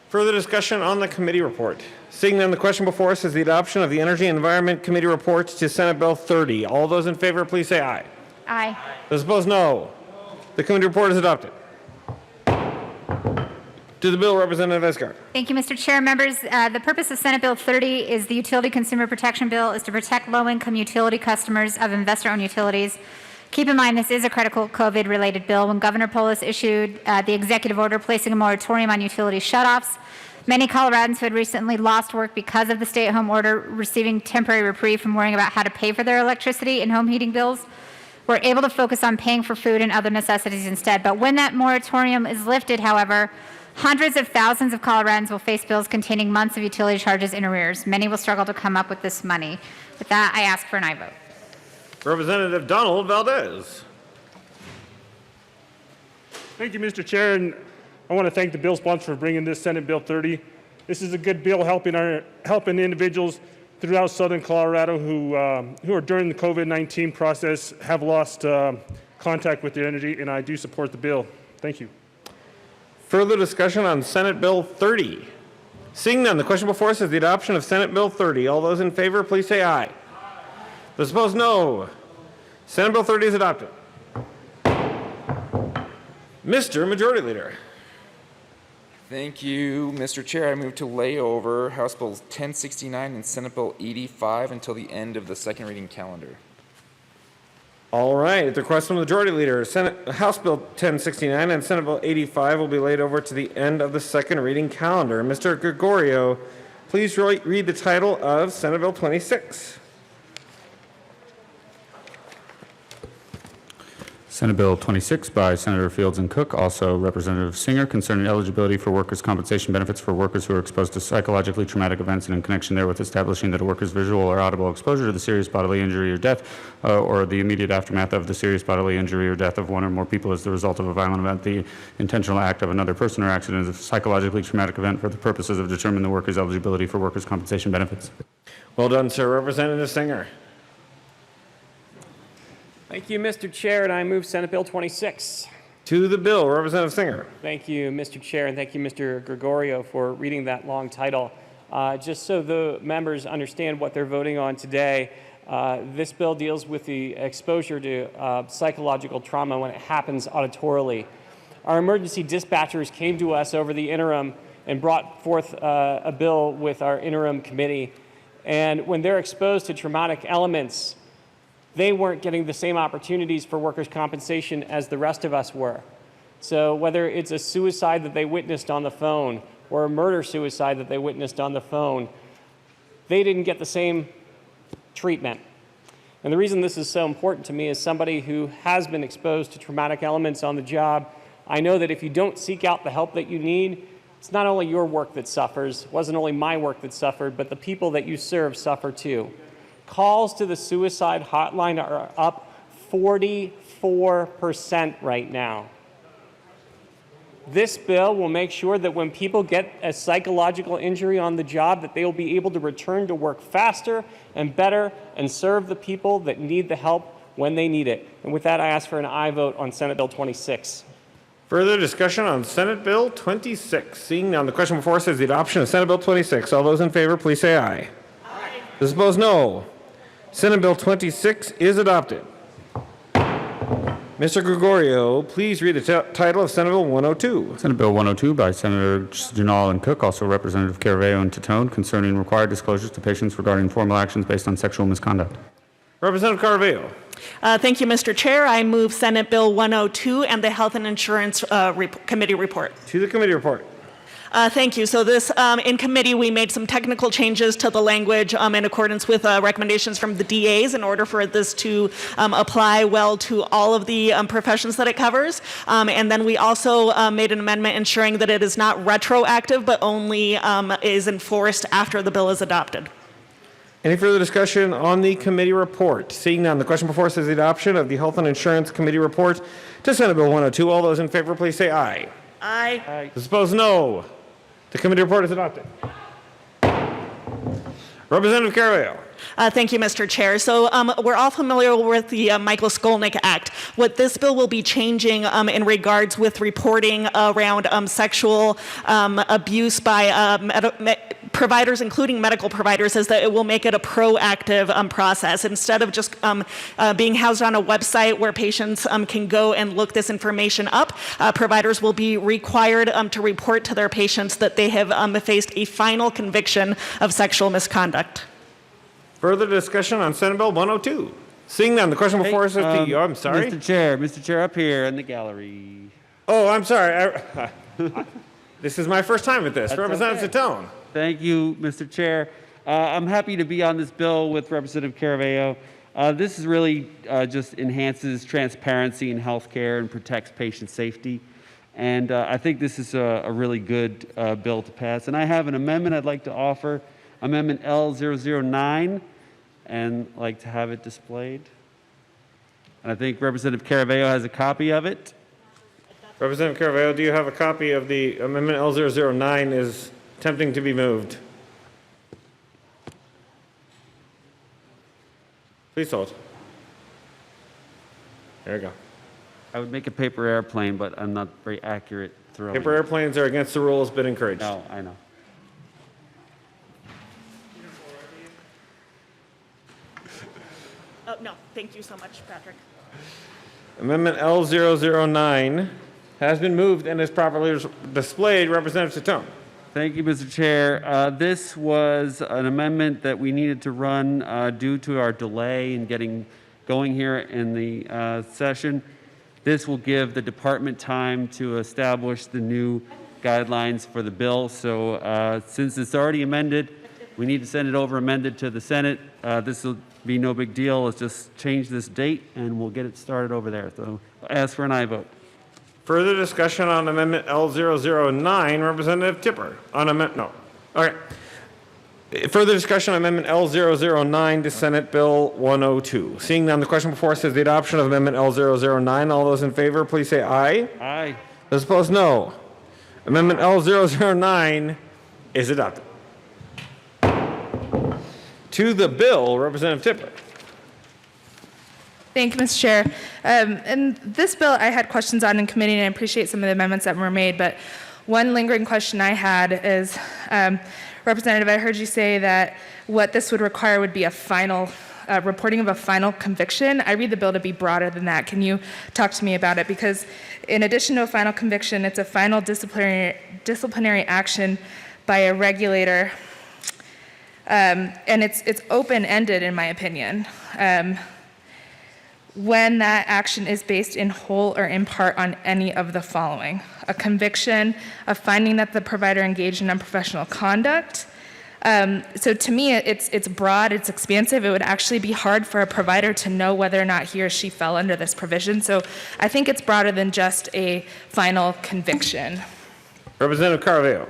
Further discussion on the committee report. Seeing none, the question before us is the adoption of the Energy and Environment Committee reports to Senate Bill 30. All those in favor, please say aye. Aye. Those opposed, no. The committee report is adopted. To the bill, Representative Esgar. Thank you, Mr. Chair. Members, the purpose of Senate Bill 30 is the Utility Consumer Protection Bill is to protect low-income utility customers of investor-owned utilities. Keep in mind, this is a critical COVID-related bill. When Governor Polis issued the executive order placing a moratorium on utility shutoffs, many Coloradans who had recently lost work because of the stay-at-home order receiving temporary reprieve from worrying about how to pay for their electricity and home heating bills were able to focus on paying for food and other necessities instead. But when that moratorium is lifted, however, hundreds of thousands of Coloradans will face bills containing months of utility charges in arrears. Many will struggle to come up with this money. With that, I ask for an aye vote. Representative Donald Valdez. Thank you, Mr. Chair, and I want to thank the bill sponsor for bringing this Senate Bill 30. This is a good bill helping individuals throughout southern Colorado who are during the COVID-19 process have lost contact with their energy, and I do support the bill. Thank you. Further discussion on Senate Bill 30? Seeing none, the question before us is the adoption of Senate Bill 30. All those in favor, please say aye. Those opposed, no. Senate Bill 30 is adopted. Mr. Majority Leader. Thank you, Mr. Chair. I move to lay over House Bill 1069 and Senate Bill 85 until the end of the second reading calendar. All right, at the request from the Majority Leader, House Bill 1069 and Senate Bill 85 will be laid over to the end of the second reading calendar. Mr. Gregorio, please read the title of Senate Bill 26. Senate Bill 26 by Senator Fields and Cook, also Representative Singer, concerning eligibility for workers' compensation benefits for workers who are exposed to psychologically traumatic events and in connection therewith establishing that a worker's visual or audible exposure to the serious bodily injury or death or the immediate aftermath of the serious bodily injury or death of one or more people as the result of a violent event, the intentional act of another person or accident is a psychologically traumatic event for the purposes of determining the worker's eligibility for workers' compensation benefits. Well done, sir. Representative Singer. Thank you, Mr. Chair, and I move Senate Bill 26. To the bill, Representative Singer. Thank you, Mr. Chair, and thank you, Mr. Gregorio, for reading that long title. Just so the members understand what they're voting on today, this bill deals with the exposure to psychological trauma when it happens auditorily. Our emergency dispatchers came to us over the interim and brought forth a bill with our interim committee, and when they're exposed to traumatic elements, they weren't getting the same opportunities for workers' compensation as the rest of us were. So whether it's a suicide that they witnessed on the phone or a murder-suicide that they witnessed on the phone, they didn't get the same treatment. And the reason this is so important to me as somebody who has been exposed to traumatic elements on the job, I know that if you don't seek out the help that you need, it's not only your work that suffers, it wasn't only my work that suffered, but the people that you serve suffer too. Calls to the suicide hotline are up 44% right now. This bill will make sure that when people get a psychological injury on the job, that they will be able to return to work faster and better and serve the people that need the help when they need it. And with that, I ask for an aye vote on Senate Bill 26. Further discussion on Senate Bill 26. Seeing none, the question before us is the adoption of Senate Bill 26. All those in favor, please say aye. Aye. Those opposed, no. Senate Bill 26 is adopted. Mr. Gregorio, please read the title of Senate Bill 102. Senate Bill 102 by Senators Janal and Cook, also Representative Caraveo and Titone, concerning required disclosures to patients regarding formal actions based on sexual misconduct. Representative Caraveo. Thank you, Mr. Chair. I move Senate Bill 102 and the Health and Insurance Committee report. To the committee report. Thank you. So this, in committee, we made some technical changes to the language in accordance with recommendations from the DAs in order for this to apply well to all of the professions that it covers. And then we also made an amendment ensuring that it is not retroactive, but only is enforced after the bill is adopted. Any further discussion on the committee report? Seeing none, the question before us is the adoption of the Health and Insurance Committee report to Senate Bill 102. All those in favor, please say aye. Aye. Aye. Those opposed, no. The committee report is adopted. Representative Caraveo. Thank you, Mr. Chair. So we're all familiar with the Michael Skolnick Act. What this bill will be changing in regards with reporting around sexual abuse by providers, including medical providers, is that it will make it a proactive process. Instead of just being housed on a website where patients can go and look this information up, providers will be required to report to their patients that they have faced a final conviction of sexual misconduct. Further discussion on Senate Bill 102. Seeing none, the question before us is the, I'm sorry. Mr. Chair, up here in the gallery. Oh, I'm sorry. This is my first time at this. That's Representative Titone. Thank you, Mr. Chair. I'm happy to be on this bill with Representative Caraveo. This is really just enhances transparency in healthcare and protects patient safety. And I think this is a really good bill to pass. And I have an amendment I'd like to offer. Amendment L009, and like to have it displayed. And I think Representative Caraveo has a copy of it. Representative Caraveo, do you have a copy of the amendment L009 is attempting to be moved? Please hold. There you go. I would make a paper airplane, but I'm not very accurate throwing. Paper airplanes are against the rules, but encouraged. No, I know. Oh, no, thank you so much, Patrick. Amendment L009 has been moved and is properly displayed. Representative Satone. Thank you, Mr. Chair. This was an amendment that we needed to run due to our delay in getting going here in the session. This will give the department time to establish the new guidelines for the bill. So since it's already amended, we need to send it over amended to the Senate. This will be no big deal. Let's just change this date and we'll get it started over there. So I ask for an aye vote. Further discussion on Amendment L009. Representative Tipper. On amendment, no. Okay. Further discussion on Amendment L009 to Senate Bill 102. Seeing none, the question before us is the adoption of Amendment L009. All those in favor, please say aye. Aye. Those opposed, no. Amendment L009 is adopted. To the bill, Representative Tipper. Thank you, Mr. Chair. And this bill I had questions on in committee, and I appreciate some of the amendments that were made, but one lingering question I had is, Representative, I heard you say that what this would require would be a final reporting of a final conviction. I read the bill to be broader than that. Can you talk to me about it? Because in addition to a final conviction, it's a final disciplinary action by a regulator, and it's open-ended in my opinion. When that action is based in whole or in part on any of the following: a conviction, a finding that the provider engaged in unprofessional conduct. So to me, it's broad, it's expansive. It would actually be hard for a provider to know whether or not he or she fell under this provision. So I think it's broader than just a final conviction. Representative Carvalho.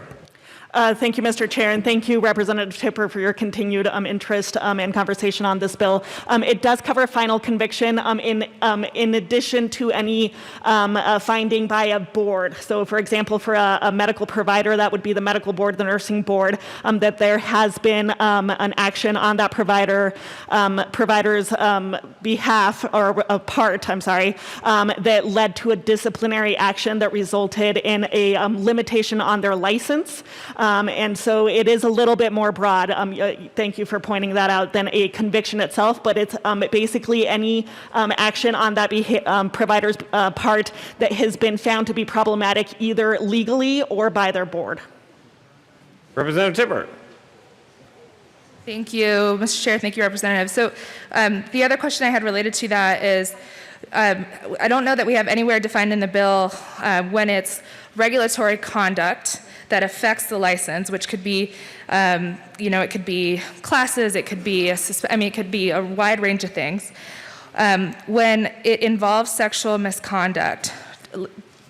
Thank you, Mr. Chair, and thank you, Representative Tipper, for your continued interest and conversation on this bill. It does cover final conviction in addition to any finding by a board. So, for example, for a medical provider, that would be the medical board, the nursing board, that there has been an action on that provider's behalf or part, I'm sorry, that led to a disciplinary action that resulted in a limitation on their license. And so it is a little bit more broad, thank you for pointing that out, than a conviction itself, but it's basically any action on that provider's part that has been found to be problematic either legally or by their board. Representative Tipper. Thank you, Mr. Chair. Thank you, Representative. So the other question I had related to that is, I don't know that we have anywhere defined in the bill when it's regulatory conduct that affects the license, which could be, it could be classes, it could be it could be a wide range of things. When it involves sexual misconduct,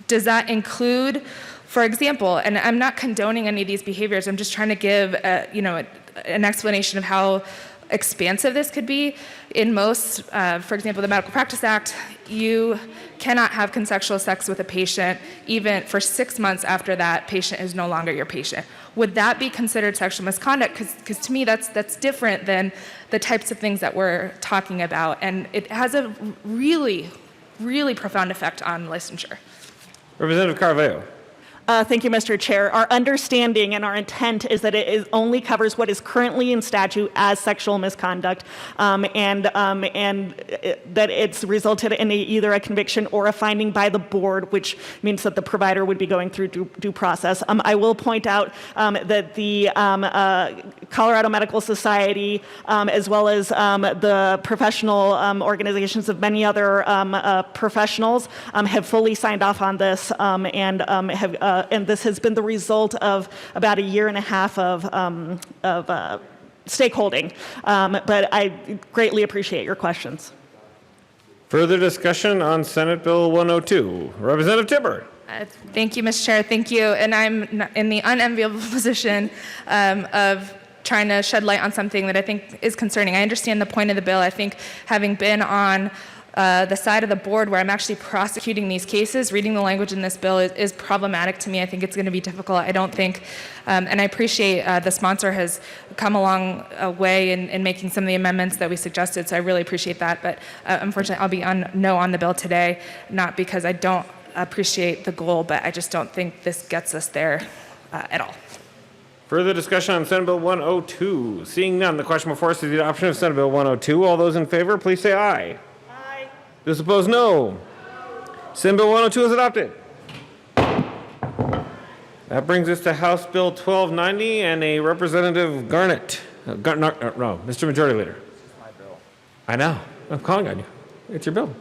does that include, for example, and I'm not condoning any of these behaviors, I'm just trying to give, an explanation of how expansive this could be. In most, for example, the Medical Practice Act, you cannot have consensual sex with a patient even for 6 months after that patient is no longer your patient. Would that be considered sexual misconduct? Because to me, that's different than the types of things that we're talking about, and it has a really, really profound effect on licensure. Representative Carvalho. Thank you, Mr. Chair. Our understanding and our intent is that it only covers what is currently in statute as sexual misconduct, and that it's resulted in either a conviction or a finding by the board, which means that the provider would be going through due process. I will point out that the Colorado Medical Society, as well as the professional organizations of many other professionals, have fully signed off on this and this has been the result of about a year and a half of stakeholding. But I greatly appreciate your questions. Further discussion on Senate Bill 102. Representative Tipper. Thank you, Mr. Chair. Thank you. And I'm in the unenviable position of trying to shed light on something that I think is concerning. I understand the point of the bill. I think having been on the side of the board where I'm actually prosecuting these cases, reading the language in this bill is problematic to me. I think it's going to be difficult. I don't think, and I appreciate the sponsor has come a long way in making some of the amendments that we suggested, so I really appreciate that. But unfortunately, I'll be on the bill today, not because I don't appreciate the goal, but I just don't think this gets us there at all. Further discussion on Senate Bill 102. Seeing none, the question before us is the adoption of Senate Bill 102. All those in favor, please say aye. Aye. Those opposed, no. Senate Bill 102 is adopted. That brings us to House Bill 1290 and a Representative Garnett. No, Mr. Majority Leader. This is my bill. I know. I'm calling on you. It's your bill.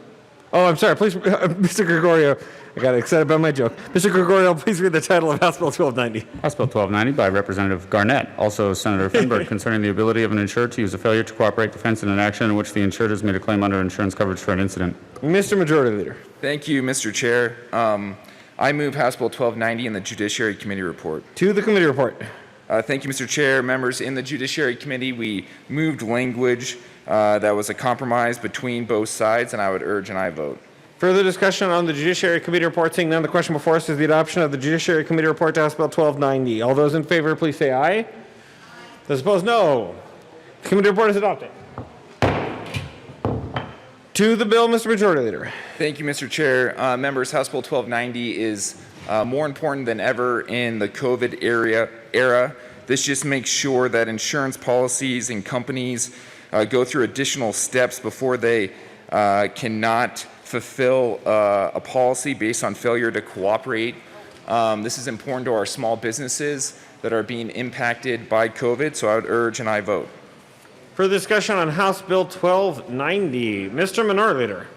Oh, I'm sorry. Please, Mr. Gregorio. I got excited about my joke. Mr. Gregorio, please read the title of House Bill 1290. House Bill 1290 by Representative Garnett, also Senator Finberg, concerning the ability of an insured to use a failure to cooperate defense in an action in which the insured has made a claim under insurance coverage for an incident. Mr. Majority Leader. Thank you, Mr. Chair. I move House Bill 1290 in the Judiciary Committee report. To the committee report. Thank you, Mr. Chair. Members, in the Judiciary Committee, we moved language that was a compromise between both sides, and I would urge an aye vote. Further discussion on the Judiciary Committee report. Seeing none, the question before us is the adoption of the Judiciary Committee report to House Bill 1290. All those in favor, please say aye. Aye. Those opposed, no. The committee report is adopted. To the bill, Mr. Majority Leader. Thank you, Mr. Chair. Members, House Bill 1290 is more important than ever in the COVID era. This just makes sure that insurance policies and companies go through additional steps before they cannot fulfill a policy based on failure to cooperate. This is important to our small businesses that are being impacted by COVID, so I would urge an aye vote. Further discussion on House Bill 1290. Mr. Minority Leader.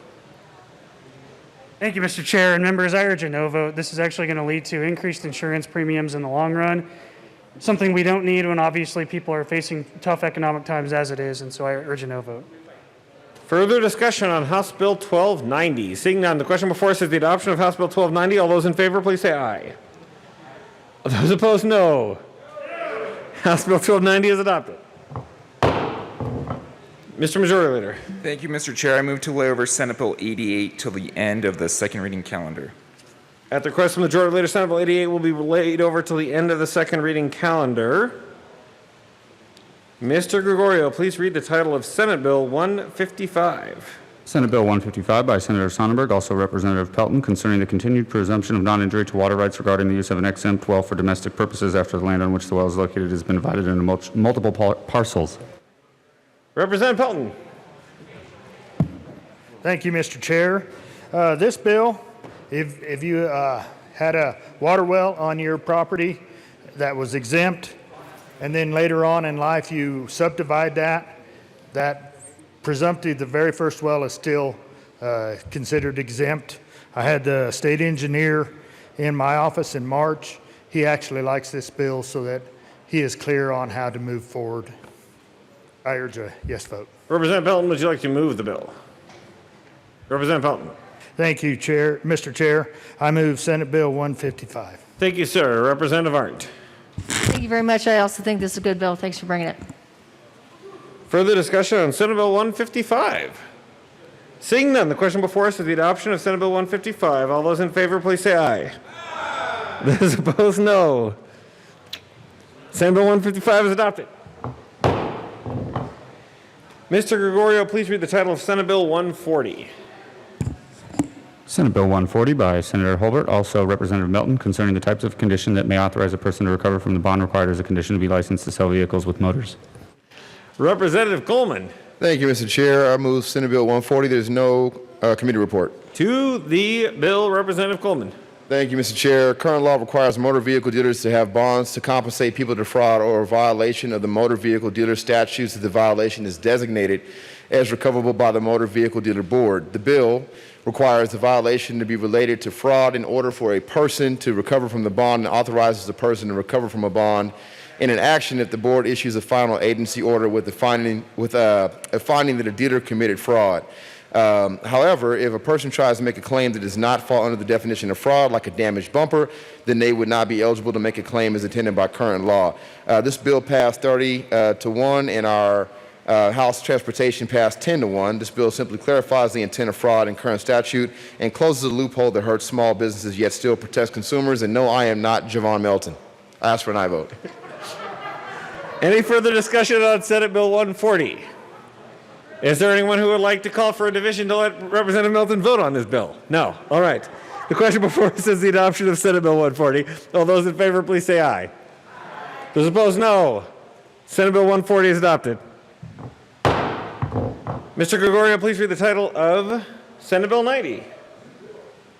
Thank you, Mr. Chair. And members, I urge a no vote. This is actually going to lead to increased insurance premiums in the long run, something we don't need when obviously people are facing tough economic times as it is, and so I urge a no vote. Further discussion on House Bill 1290. Seeing none, the question before us is the adoption of House Bill 1290. All those in favor, please say aye. Those opposed, no. House Bill 1290 is adopted. Mr. Majority Leader. Thank you, Mr. Chair. I move to lay over Senate Bill 88 till the end of the second reading calendar. At the request of the Majority Leader, Senate Bill 88 will be laid over till the end of the second reading calendar. Mr. Gregorio, please read the title of Senate Bill 155. Senate Bill 155 by Senator Sonnenberg, also Representative Pelton, concerning the continued presumption of non-injury to water rights regarding the use of an exempt well for domestic purposes after the land on which the well is located has been divided into multiple parcels. Representative Pelton. Thank you, Mr. Chair. This bill, if you had a water well on your property that was exempt, and then later on in life you subdivide that presumptive, the very first well is still considered exempt. I had the state engineer in my office in March. He actually likes this bill so that he is clear on how to move forward. I urge a yes vote. Representative Pelton, would you like to move the bill? Representative Pelton. Thank you, Mr. Chair. I move Senate Bill 155. Thank you, sir. Representative Arndt. Thank you very much. I also think this is a good bill. Thanks for bringing it. Further discussion on Senate Bill 155. Seeing none, the question before us is the adoption of Senate Bill 155. All those in favor, please say aye. Aye. Those opposed, no. Senate Bill 155 is adopted. Mr. Gregorio, please read the title of Senate Bill 140. Senate Bill 140 by Senator Holbert, also Representative Melton, concerning the types of condition that may authorize a person to recover from the bond required as a condition to be licensed to sell vehicles with motors. Representative Coleman. Thank you, Mr. Chair. I move Senate Bill 140. There's no committee report. To the bill, Representative Coleman. Thank you, Mr. Chair. Current law requires motor vehicle dealers to have bonds to compensate people to fraud or violation of the motor vehicle dealer statutes if the violation is designated as recoverable by the Motor Vehicle Dealer Board. The bill requires the violation to be related to fraud in order for a person to recover from the bond and authorizes the person to recover from a bond in an action if the board issues a final agency order with a finding that a dealer committed fraud. However, if a person tries to make a claim that does not fall under the definition of fraud, like a damaged bumper, then they would not be eligible to make a claim as intended by current law. This bill passed 30 to 1 in our House Transportation passed 10-1. This bill simply clarifies the intent of fraud in current statute and closes a loophole that hurts small businesses yet still protects consumers. And no, I am not Javon Melton. I ask for an aye vote. Any further discussion on Senate Bill 140? Is there anyone who would like to call for a division to let Representative Melton vote on this bill? No. All right. The question before us is the adoption of Senate Bill 140. All those in favor, please say aye. Aye. Those opposed, no. Senate Bill 140 is adopted. Mr. Gregorio, please read the title of Senate Bill 90.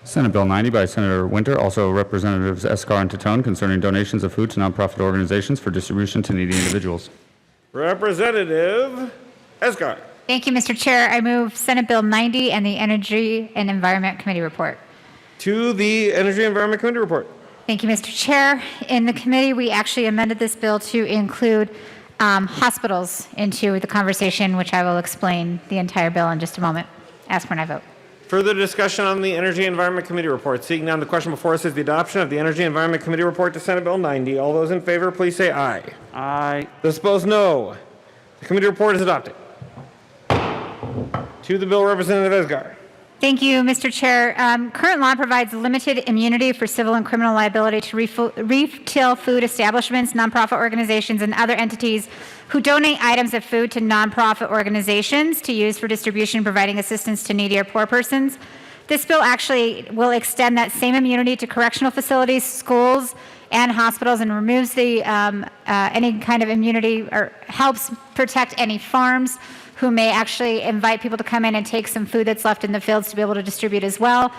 Senate Bill 90 by Senator Winter, also Representatives Escar and Titone, concerning donations of food to nonprofit organizations for distribution to needy individuals. Representative Escar. Thank you, Mr. Chair. I move Senate Bill 90 and the Energy and Environment Committee report. To the Energy and Environment Committee report. Thank you, Mr. Chair. In the committee, we actually amended this bill to include hospitals into the conversation, which I will explain the entire bill in just a moment. Ask for an aye vote. Further discussion on the Energy and Environment Committee report. Seeing none, the question before us is the adoption of the Energy and Environment Committee report to Senate Bill 90. All those in favor, please say aye. Aye. Those opposed, no. The committee report is adopted. To the bill, Representative Esgar. Thank you, Mr. Chair. Current law provides limited immunity for civil and criminal liability to retail food establishments, nonprofit organizations, and other entities who donate items of food to nonprofit organizations to use for distribution, providing assistance to needy or poor persons. This bill actually will extend that same immunity to correctional facilities, schools, and hospitals, and removes the any kind of immunity, or helps protect any farms who may actually invite people to come in and take some food that's left in the fields to be able to distribute as well.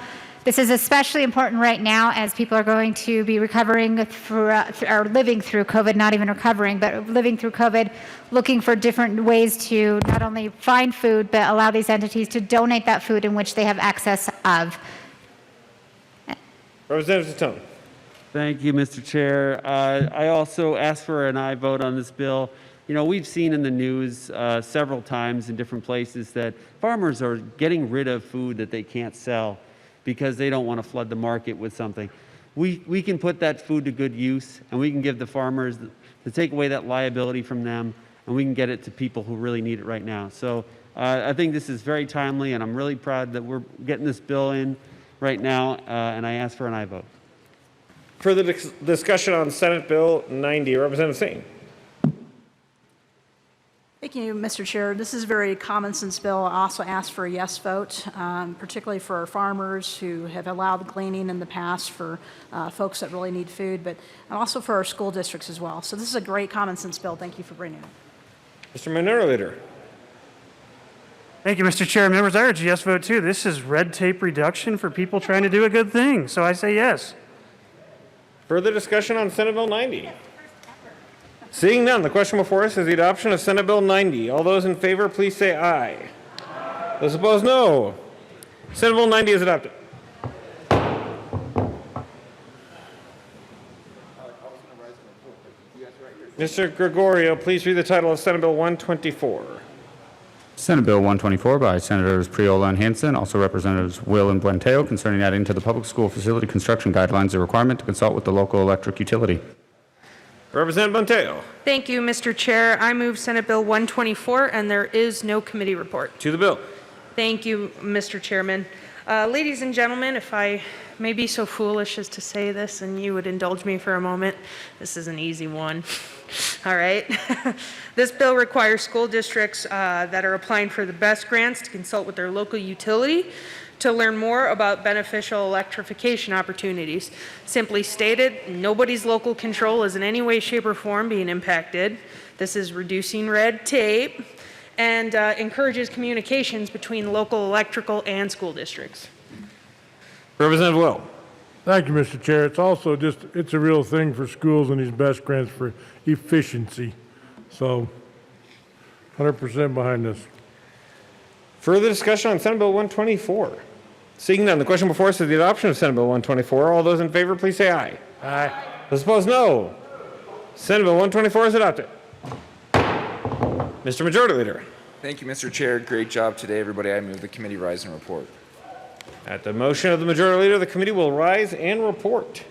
This is especially important right now as people are going to be recovering through, or living through COVID, not even recovering, but living through COVID, looking for different ways to not only find food, but allow these entities to donate that food in which they have access of. Representative Titone. Thank you, Mr. Chair. I also ask for an aye vote on this bill. You know, we've seen in the news several times in different places that farmers are getting rid of food that they can't sell because they don't want to flood the market with something. We can put that food to good use, and we can give the farmers to take away that liability from them, and we can get it to people who really need it right now. So I think this is very timely, and I'm really proud that we're getting this bill in right now, and I ask for an aye vote. Further discussion on Senate Bill 90. Representative Singh. Thank you, Mr. Chair. This is a very common sense bill. I also ask for a yes vote, particularly for our farmers who have allowed gleaning in the past for folks that really need food, but and also for our school districts as well. So this is a great common sense bill. Thank you for bringing it. Mr. Minority Leader. Thank you, Mr. Chair. Members, I urge a yes vote too. This is red tape reduction for people trying to do a good thing, so I say yes. Further discussion on Senate Bill 90. Seeing none, the question before us is the adoption of Senate Bill 90. All those in favor, please say aye. Aye. Those opposed, no. Senate Bill 90 is adopted. Mr. Gregorio, please read the title of Senate Bill 124. Senate Bill 124 by Senators Priola and Hansen, also Representatives Will and Buenteo, concerning adding to the public school facility construction guidelines the requirement to consult with the local electric utility. Representative Buenteo. Thank you, Mr. Chair. I move Senate Bill 124, and there is no committee report. To the bill. Thank you, Mr. Chairman. Ladies and gentlemen, if I may be so foolish as to say this and you would indulge me for a moment, this is an easy one. All right. This bill requires school districts that are applying for the BEST grants to consult with their local utility to learn more about beneficial electrification opportunities. Simply stated, nobody's local control is in any way, shape, or form being impacted. This is reducing red tape and encourages communications between local electrical and school districts. Representative Will. Thank you, Mr. Chair. It's also it's a real thing for schools and these BEST grants for efficiency. So 100% behind this. Further discussion on Senate Bill 124. Seeing none, the question before us is the adoption of Senate Bill 124. All those in favor, please say aye. Aye. Those opposed, no. Senate Bill 124 is adopted. Mr. Majority Leader. Thank you, Mr. Chair. Great job today, everybody. I move the committee rise and report. At the motion of the Majority Leader, the committee will rise and report.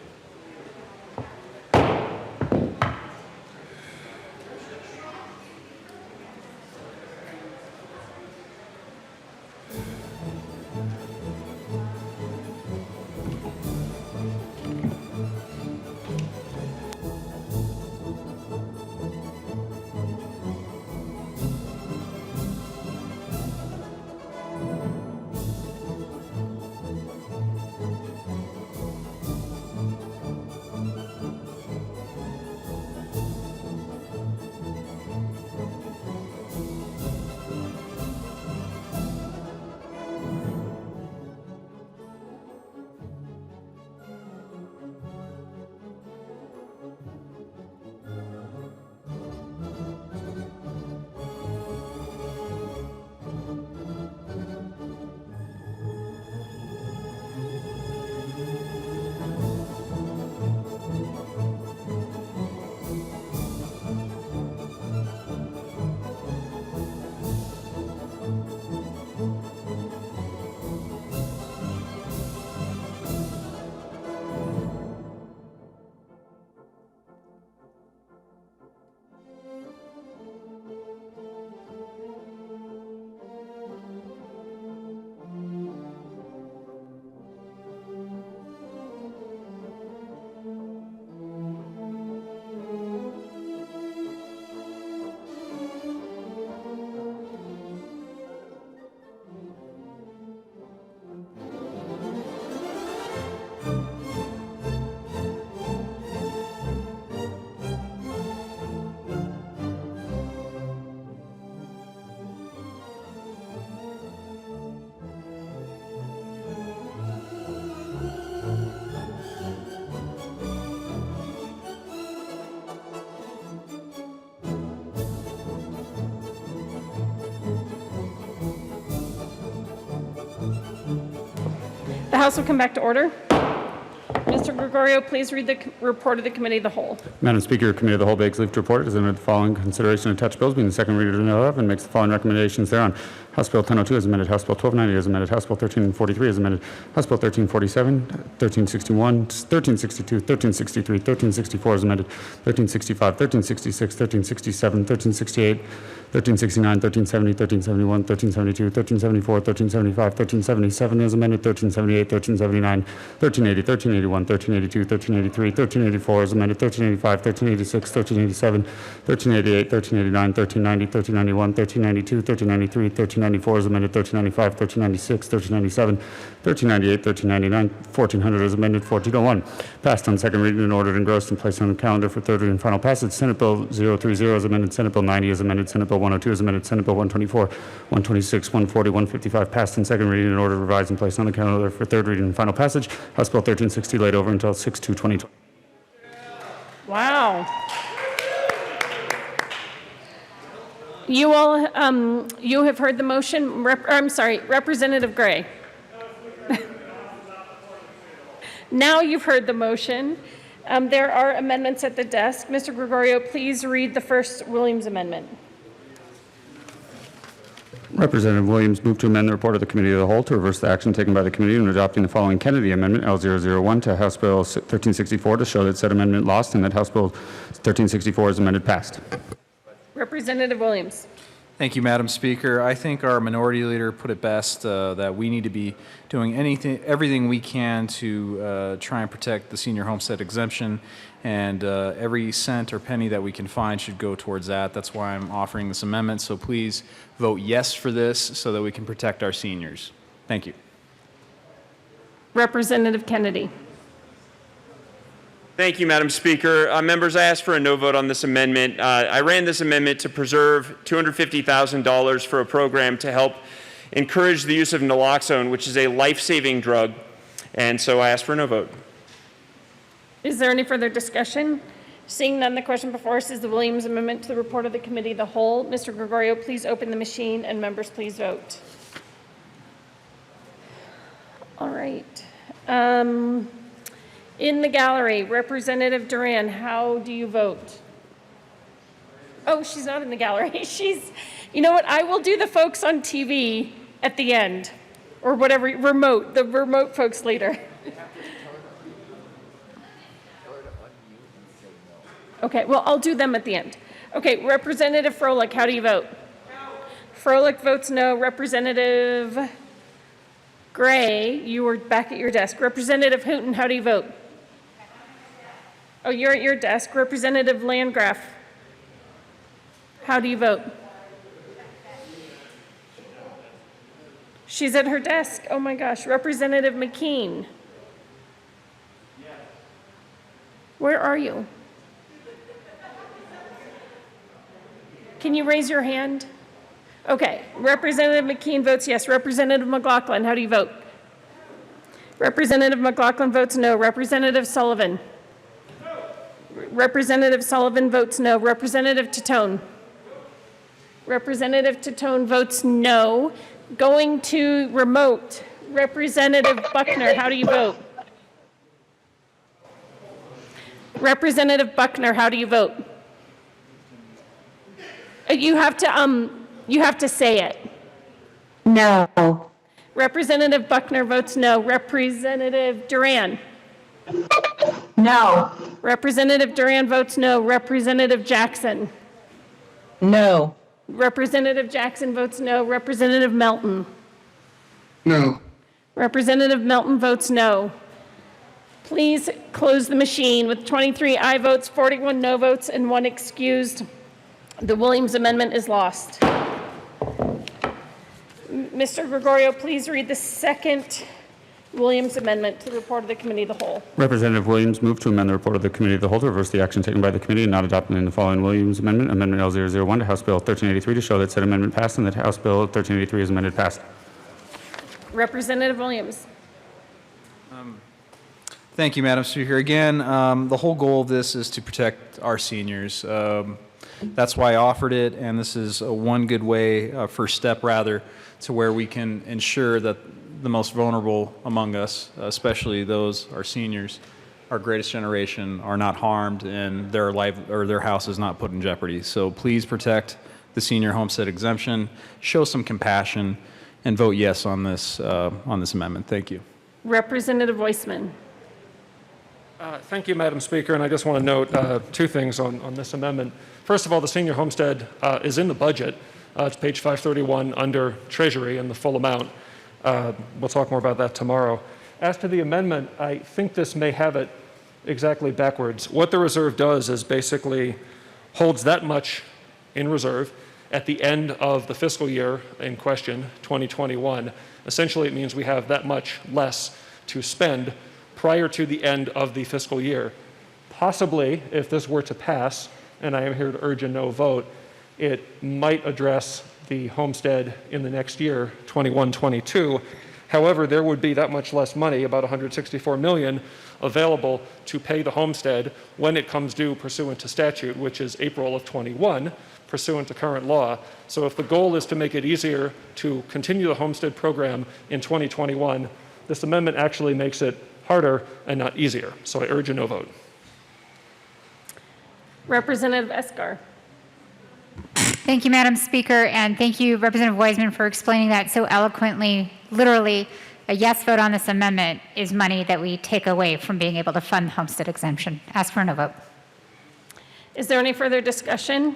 The House will come back to order. Mr. Gregorio, please read the report of the Committee of the Whole. Madam Speaker, Committee of the Whole begs leave to report it is amended the following consideration of attached bills being the second reader thereof and makes the following recommendations thereon. House Bill 1002 is amended. House Bill 1290 is amended. House Bill 1343 is amended. House Bill 1347, 1361, 1362, 1363, 1364 is amended. 1365, 1366, 1367, 1368, 1369, 1370, 1371, 1372, 1374, 1375, 1377 is amended. 1378, 1379, 1380, 1381, 1382, 1383, 1384 is amended. 1385, 1386, 1387, 1388, 1389, 1390, 1391, 1392, 1393, 1394 is amended. 1395, 1396, 1397, 1398, 1399, 1400 is amended. 1401 passed on second reading and ordered engrossed and placed on the calendar for third reading and final passage. Senate Bill 030 is amended. Senate Bill 90 is amended. Senate Bill 102 is amended. Senate Bill 124, 126, 140, 155 passed on second reading and ordered revised and placed on the calendar for third reading and final passage. House Bill 1360 laid over until 6/2/2020. Wow. You all, you have heard the motion. I'm sorry, Representative Gray. Now you've heard the motion. There are amendments at the desk. Mr. Gregorio, please read the first Williams amendment. Representative Williams moved to amend the report of the Committee of the Whole to reverse the action taken by the committee in adopting the following Kennedy Amendment, L001, to House Bill 1364 to show that said amendment lost and that House Bill 1364 is amended passed. Representative Williams. Thank you, Madam Speaker. I think our minority leader put it best that we need to be doing everything we can to try and protect the senior homestead exemption, and every cent or penny that we can find should go towards that. That's why I'm offering this amendment. So please vote yes for this so that we can protect our seniors. Thank you. Representative Kennedy. Thank you, Madam Speaker. Members, I asked for a no vote on this amendment. I ran this amendment to preserve $250,000 for a program to help encourage the use of naloxone, which is a life-saving drug, and so I asked for a no vote. Is there any further discussion? Seeing none, the question before us is the Williams amendment to the report of the Committee of the Whole. Mr. Gregorio, please open the machine, and members, please vote. All right. In the gallery, Representative Duran, how do you vote? Oh, she's not in the gallery. You know what? I will do the folks on TV at the end, or whatever, the remote folks later. Okay, well, I'll do them at the end. Okay, Representative Froelich, how do you vote? No. Froelich votes no. Representative Gray, you were back at your desk. Representative Hooton, how do you vote? Oh, you're at your desk. Representative Landgraf, how do you vote? She's at her desk. Oh my gosh. Representative McKean. Where are you? Can you raise your hand? Okay. Representative McKean votes yes. Representative McLaughlin, how do you vote? Representative McLaughlin votes no. Representative Sullivan. Representative Sullivan votes no. Representative Titone. Representative Titone votes no. Going to remote, Representative Buckner, how do you vote? Representative Buckner, how do you vote? You have to say it. No. Representative Buckner votes no. Representative Duran. No. Representative Duran votes no. Representative Jackson. No. Representative Jackson votes no. Representative Melton. No. Representative Melton votes no. Please close the machine with 23 aye votes, 41 no votes, and 1 excused. The Williams amendment is lost. Mr. Gregorio, please read the second Williams amendment to the report of the committee of the whole. Representative Williams moved to amend the report of the committee of the whole to reverse the action taken by the committee and not adopting the following Williams amendment, Amendment L001 to House Bill 1383, to show that said amendment passed and that House Bill 1383 is amended passed. Representative Williams. Thank you, Madam Speaker. Again, the whole goal of this is to protect our seniors. That's why I offered it, and this is one good way, first step rather, to where we can ensure that the most vulnerable among us, especially those, our seniors, our greatest generation, are not harmed and their life or their house is not put in jeopardy. So please protect the senior homestead exemption, show some compassion, and vote yes on this amendment. Thank you. Representative Weissman. Thank you, Madam Speaker, and I just want to note two things on this amendment. First of all, the senior homestead is in the budget. It's page 531 under Treasury and the full amount. We'll talk more about that tomorrow. As to the amendment, I think this may have it exactly backwards. What the reserve does is basically holds that much in reserve at the end of the fiscal year in question, 2021. Essentially, it means we have that much less to spend prior to the end of the fiscal year. Possibly, if this were to pass, and I am here to urge a no vote, it might address the homestead in the next year, 21-22. However, there would be that much less money, about $164 million, available to pay the homestead when it comes due pursuant to statute, which is April of 21, pursuant to current law. So if the goal is to make it easier to continue the homestead program in 2021, this amendment actually makes it harder and not easier. So I urge a no vote. Representative Escar. Thank you, Madam Speaker, and thank you, Representative Weissman, for explaining that so eloquently. Literally, a yes vote on this amendment is money that we take away from being able to fund the homestead exemption. Ask for a no vote. Is there any further discussion?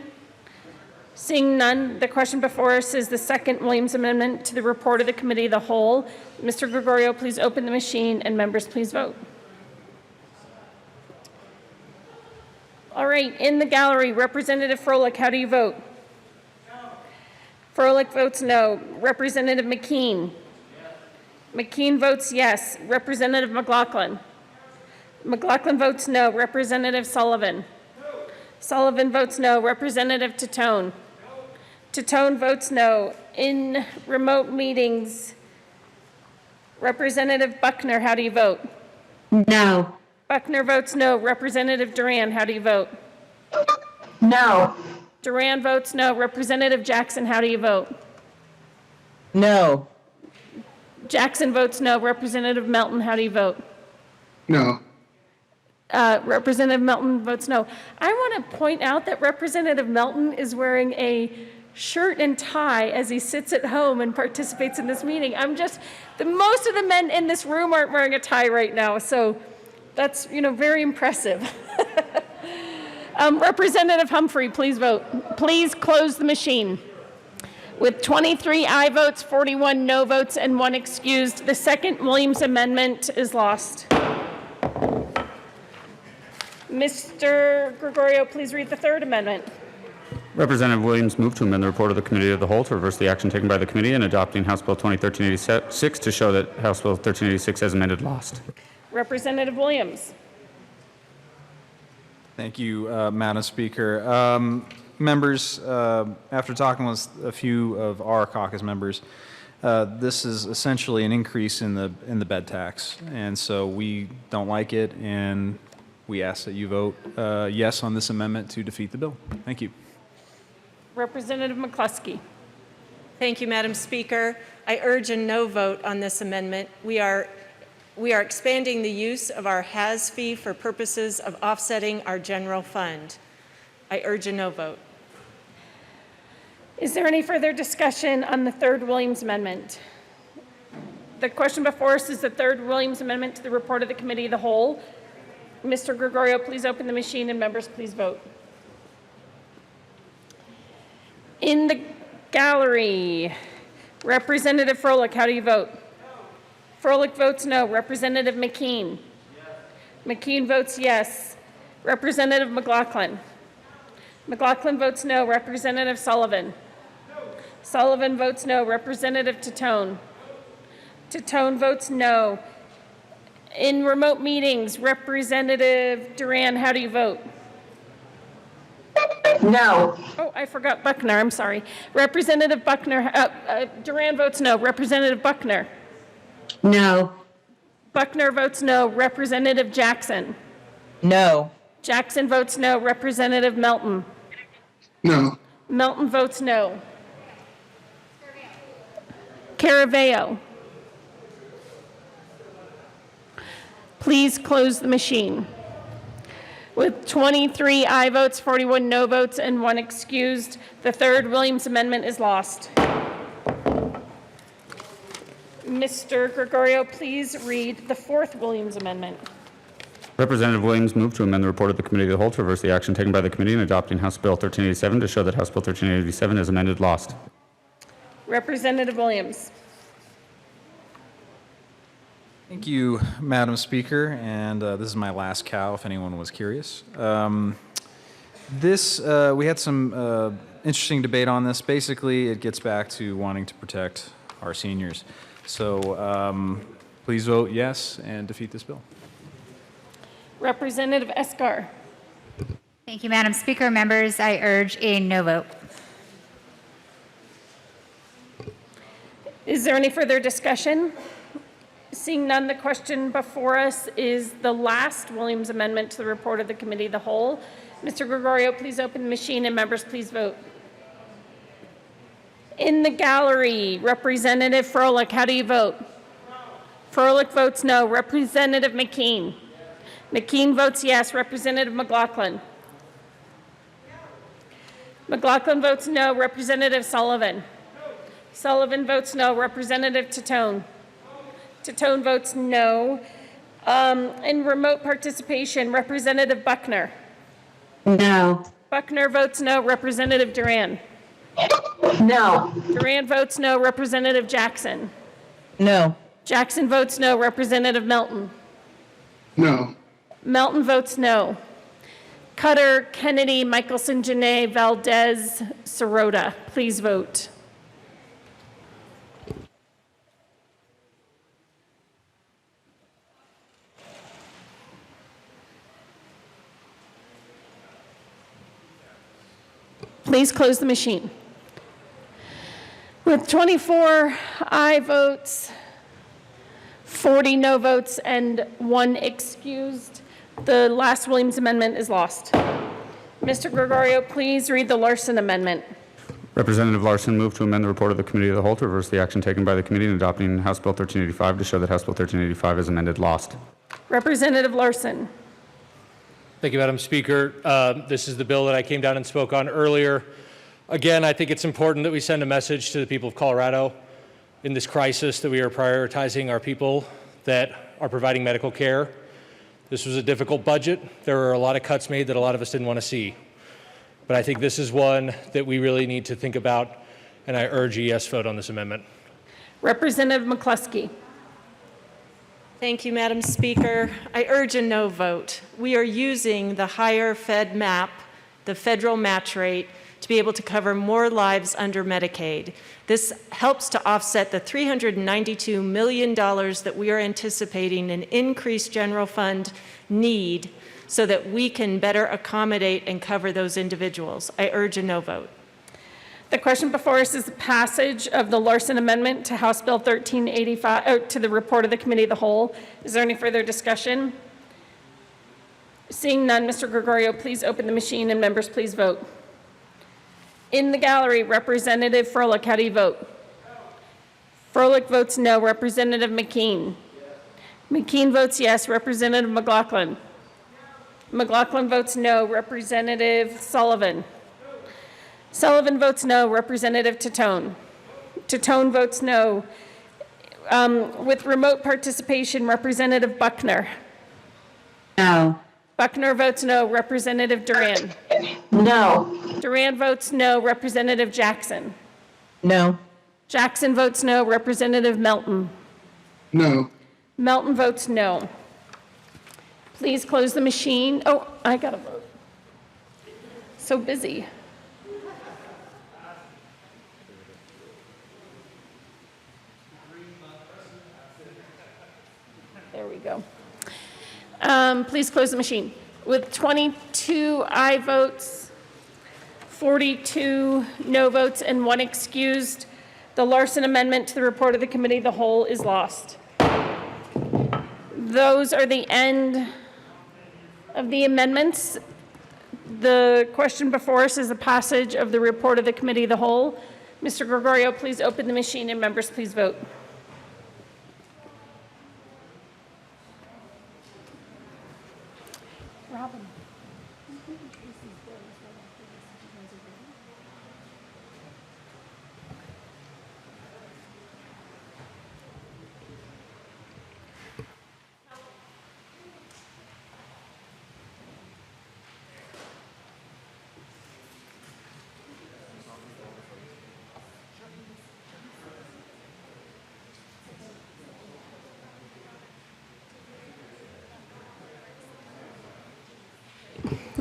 Seeing none, the question before us is the second Williams amendment to the report of the committee of the whole. Mr. Gregorio, please open the machine, and members, please vote. All right, in the gallery, Representative Froelich, how do you vote? No. Froelich votes no. Representative McKean? Yes. McKean votes yes. Representative McLaughlin? No. McLaughlin votes no. Representative Sullivan? No. Sullivan votes no. Representative Titone? No. Titone votes no. In remote meetings, Representative Buckner, how do you vote? No. Buckner votes no. Representative Duran, how do you vote? No. Duran votes no. Representative Jackson, how do you vote? No. Jackson votes no. Representative Melton, how do you vote? No. Representative Melton votes no. I want to point out that Representative Melton is wearing a shirt and tie as he sits at home and participates in this meeting. Most of the men in this room aren't wearing a tie right now, so that's, very impressive. Representative Humphrey, please vote. Please close the machine. With 23 aye votes, 41 no votes, and 1 excused, the second Williams amendment is lost. Mr. Gregorio, please read the third amendment. Representative Williams moved to amend the report of the committee of the whole to reverse the action taken by the committee in adopting House Bill 2013-86 to show that House Bill 1386 as amended lost. Representative Williams. Thank you, Madam Speaker. Members, after talking with a few of our caucus members, this is essentially an increase in the bed tax, and so we don't like it, and we ask that you vote yes on this amendment to defeat the bill. Thank you. Representative McCluskey. Thank you, Madam Speaker. I urge a no vote on this amendment. We are expanding the use of our HAS fee for purposes of offsetting our general fund. I urge a no vote. Is there any further discussion on the third Williams amendment? The question before us is the third Williams amendment to the report of the committee of the whole. Mr. Gregorio, please open the machine, and members, please vote. In the gallery, Representative Froelich, how do you vote? No. Froelich votes no. Representative McKean? Yes. McKean votes yes. Representative McLaughlin? McLaughlin votes no. Representative Sullivan? No. Sullivan votes no. Representative Titone? No. Titone votes no. In remote meetings, Representative Duran, how do you vote? No. Oh, I forgot Buckner, I'm sorry. Representative Buckner, Duran votes no. Representative Buckner. No. Buckner votes no. Representative Jackson. No. Jackson votes no. Representative Melton. No. Melton votes no. Caraveo. Please close the machine. With 23 aye votes, 41 no votes, and 1 excused, the third Williams Amendment is lost. Mr. Gregorio, please read the fourth Williams Amendment. Representative Williams moved to amend the report of the Committee of the Whole to reverse the action taken by the committee in adopting House Bill 1387 to show that House Bill 1387 is amended lost. Representative Williams. Thank you, Madam Speaker, and this is my last cow, if anyone was curious. We had some interesting debate on this. Basically, it gets back to wanting to protect our seniors. So please vote yes and defeat this bill. Representative Escar. Thank you, Madam Speaker. Members, I urge a no vote. Is there any further discussion? Seeing none, the question before us is the last Williams Amendment to the report of the Committee of the Whole. Mr. Gregorio, please open the machine and members, please vote. In the gallery, Representative Froelich, how do you vote? No. Froelich votes no. Representative McKean. McKean votes yes. Representative McLaughlin. McLaughlin votes no. Representative Sullivan. Sullivan votes no. Representative Titone. Titone votes no. In remote participation, Representative Buckner. No. Buckner votes no. Representative Duran. No. Duran votes no. Representative Jackson. No. Jackson votes no. Representative Melton. No. Melton votes no. Cutter, Kennedy, Michelson, Janae, Valdez, Sirota. Please vote. Please close the machine. With 24 aye votes, 40 no votes, and 1 excused, the last Williams Amendment is lost. Mr. Gregorio, please read the Larson Amendment. Representative Larson moved to amend the report of the Committee of the Whole to reverse the action taken by the committee in adopting House Bill 1385 to show that House Bill 1385 is amended lost. Representative Larson. Thank you, Madam Speaker. This is the bill that I came down and spoke on earlier. Again, I think it's important that we send a message to the people of Colorado in this crisis that we are prioritizing our people that are providing medical care. This was a difficult budget. There were a lot of cuts made that a lot of us didn't want to see. But I think this is one that we really need to think about, and I urge a yes vote on this amendment. Representative McCluskey. Thank you, Madam Speaker. I urge a no vote. We are using the higher Fed MAP, the federal match rate, to be able to cover more lives under Medicaid. This helps to offset the $392 million that we are anticipating an increased general fund need so that we can better accommodate and cover those individuals. I urge a no vote. The question before us is the passage of the Larson Amendment to House Bill 1385, to the report of the Committee of the Whole. Is there any further discussion? Seeing none, Mr. Gregorio, please open the machine and members, please vote. In the gallery, Representative Froelich, how do you vote? No. Froelich votes no. Representative McKean. McKean votes yes. Representative McLaughlin. McLaughlin votes no. Representative Sullivan. Sullivan votes no. Representative Titone. Titone votes no. With remote participation, Representative Buckner. No. Buckner votes no. Representative Duran. No. Duran votes no. Representative Jackson. No. Jackson votes no. Representative Melton. No. Melton votes no. Please close the machine. Oh, I gotta vote. So busy. There we go. Please close the machine. With 22 aye votes, 42 no votes, and 1 excused, the Larson amendment to the report of the committee of the whole is lost. Those are the end of the amendments. The question before us is the passage of the report of the committee of the whole. Mr. Gregorio, please open the machine and members please vote. Robin.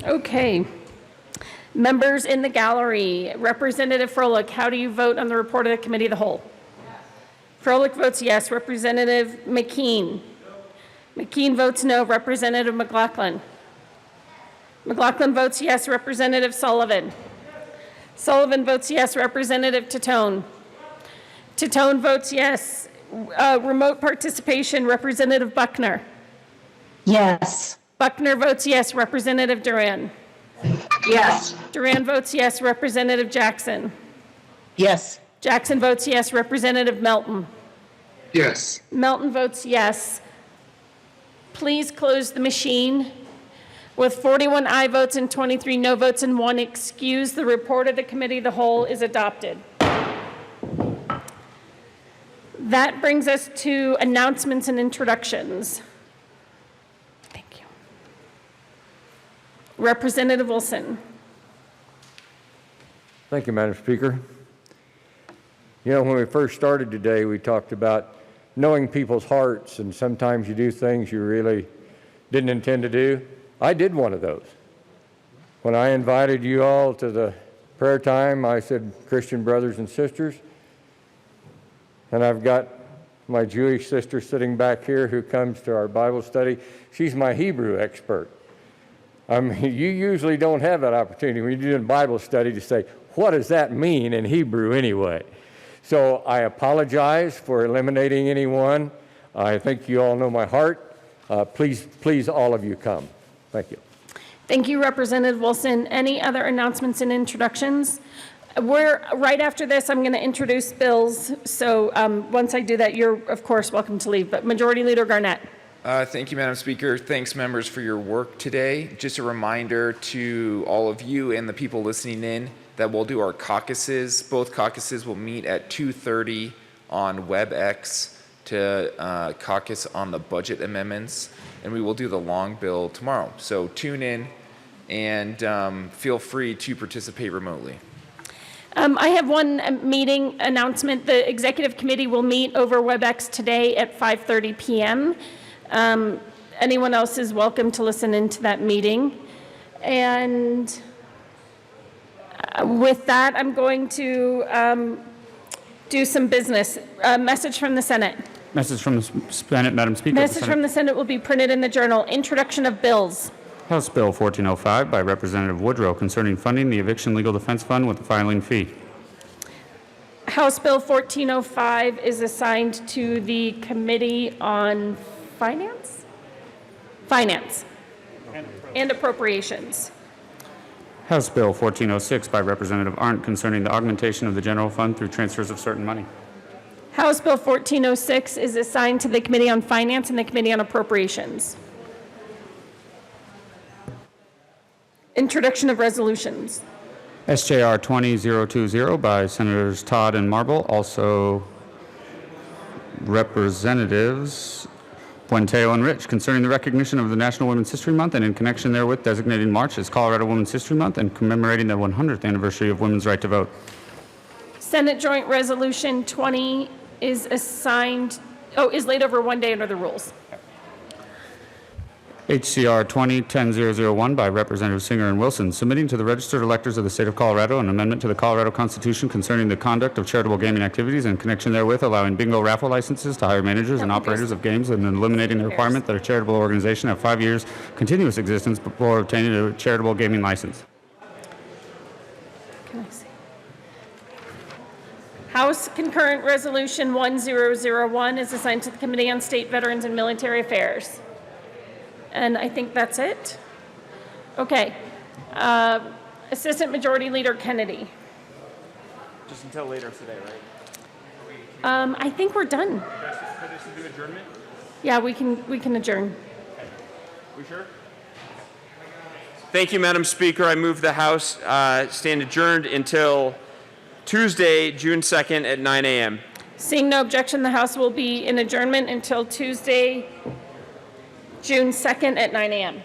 Okay. Members in the gallery, Representative Froelich, how do you vote on the report of the committee of the whole? Froelich votes yes. Representative McKean? McKean votes no. Representative McLaughlin? McLaughlin votes yes. Representative Sullivan? Sullivan votes yes. Representative Titone? Titone votes yes. Remote participation, Representative Buckner? Yes. Buckner votes yes. Representative Duran? Yes. Duran votes yes. Representative Jackson? Yes. Jackson votes yes. Representative Melton? Yes. Melton votes yes. Please close the machine. With 41 aye votes and 23 no votes and 1 excuse, the report of the committee of the whole is adopted. That brings us to announcements and introductions. Thank you. Representative Wilson. Thank you, Madam Speaker. You know, when we first started today, we talked about knowing people's hearts, and sometimes you do things you really didn't intend to do. I did one of those. When I invited you all to the prayer time, I said, Christian brothers and sisters, and I've got my Jewish sister sitting back here who comes to our Bible study. She's my Hebrew expert. I mean, you usually don't have that opportunity when you're doing Bible study to say, what does that mean in Hebrew anyway? So I apologize for eliminating anyone. I think you all know my heart. Please, all of you come. Thank you. Thank you, Representative Wilson. Any other announcements and introductions? Right after this, I'm going to introduce bills. So once I do that, you're, of course, welcome to leave. But Majority Leader Garnett. Thank you, Madam Speaker. Thanks, members, for your work today. Just a reminder to all of you and the people listening in that we'll do our caucuses. Both caucuses will meet at 2:30 on WebEx to caucus on the budget amendments, and we will do the long bill tomorrow. So tune in and feel free to participate remotely. I have one meeting announcement. The Executive Committee will meet over WebEx today at 5:30 p.m. Anyone else is welcome to listen into that meeting. And with that, I'm going to do some business. Message from the Senate. Message from the Senate, Madam Speaker. Message from the Senate will be printed in the Journal. Introduction of bills. House Bill 1405 by Representative Woodrow concerning funding the Eviction Legal Defense Fund with a filing fee. House Bill 1405 is assigned to the Committee on Finance? Finance. And Appropriations. House Bill 1406 by Representative Arndt concerning the augmentation of the general fund through transfers of certain money. House Bill 1406 is assigned to the Committee on Finance and the Committee on Appropriations. Introduction of resolutions. SJR 20020 by Senators Todd and Marble, also Representatives Buenteo and Rich, concerning the recognition of the National Women's History Month and in connection therewith designating March as Colorado Women's History Month and commemorating the 100th anniversary of women's right to vote. Senate Joint Resolution 20 is assigned, is laid over one day under the rules. HCR 20-10001 by Representative Singer and Wilson, submitting to the registered electors of the state of Colorado an amendment to the Colorado Constitution concerning the conduct of charitable gaming activities and in connection therewith allowing bingo raffle licenses to hire managers and operators of games and eliminating the requirement that a charitable organization have 5 years continuous existence before obtaining a charitable gaming license. Can I see? House Concurrent Resolution 1001 is assigned to the Committee on State, Veterans, and Military Affairs. And I think that's it. Okay. Assistant Majority Leader Kennedy. Just until later today, right? I think we're done. Could this do adjournment? Yeah, we can adjourn. We sure? Thank you, Madam Speaker. I move the House stand adjourned until Tuesday, June 2nd at 9 a.m. Seeing no objection, the House will be in adjournment until Tuesday, June 2nd at 9 a.m.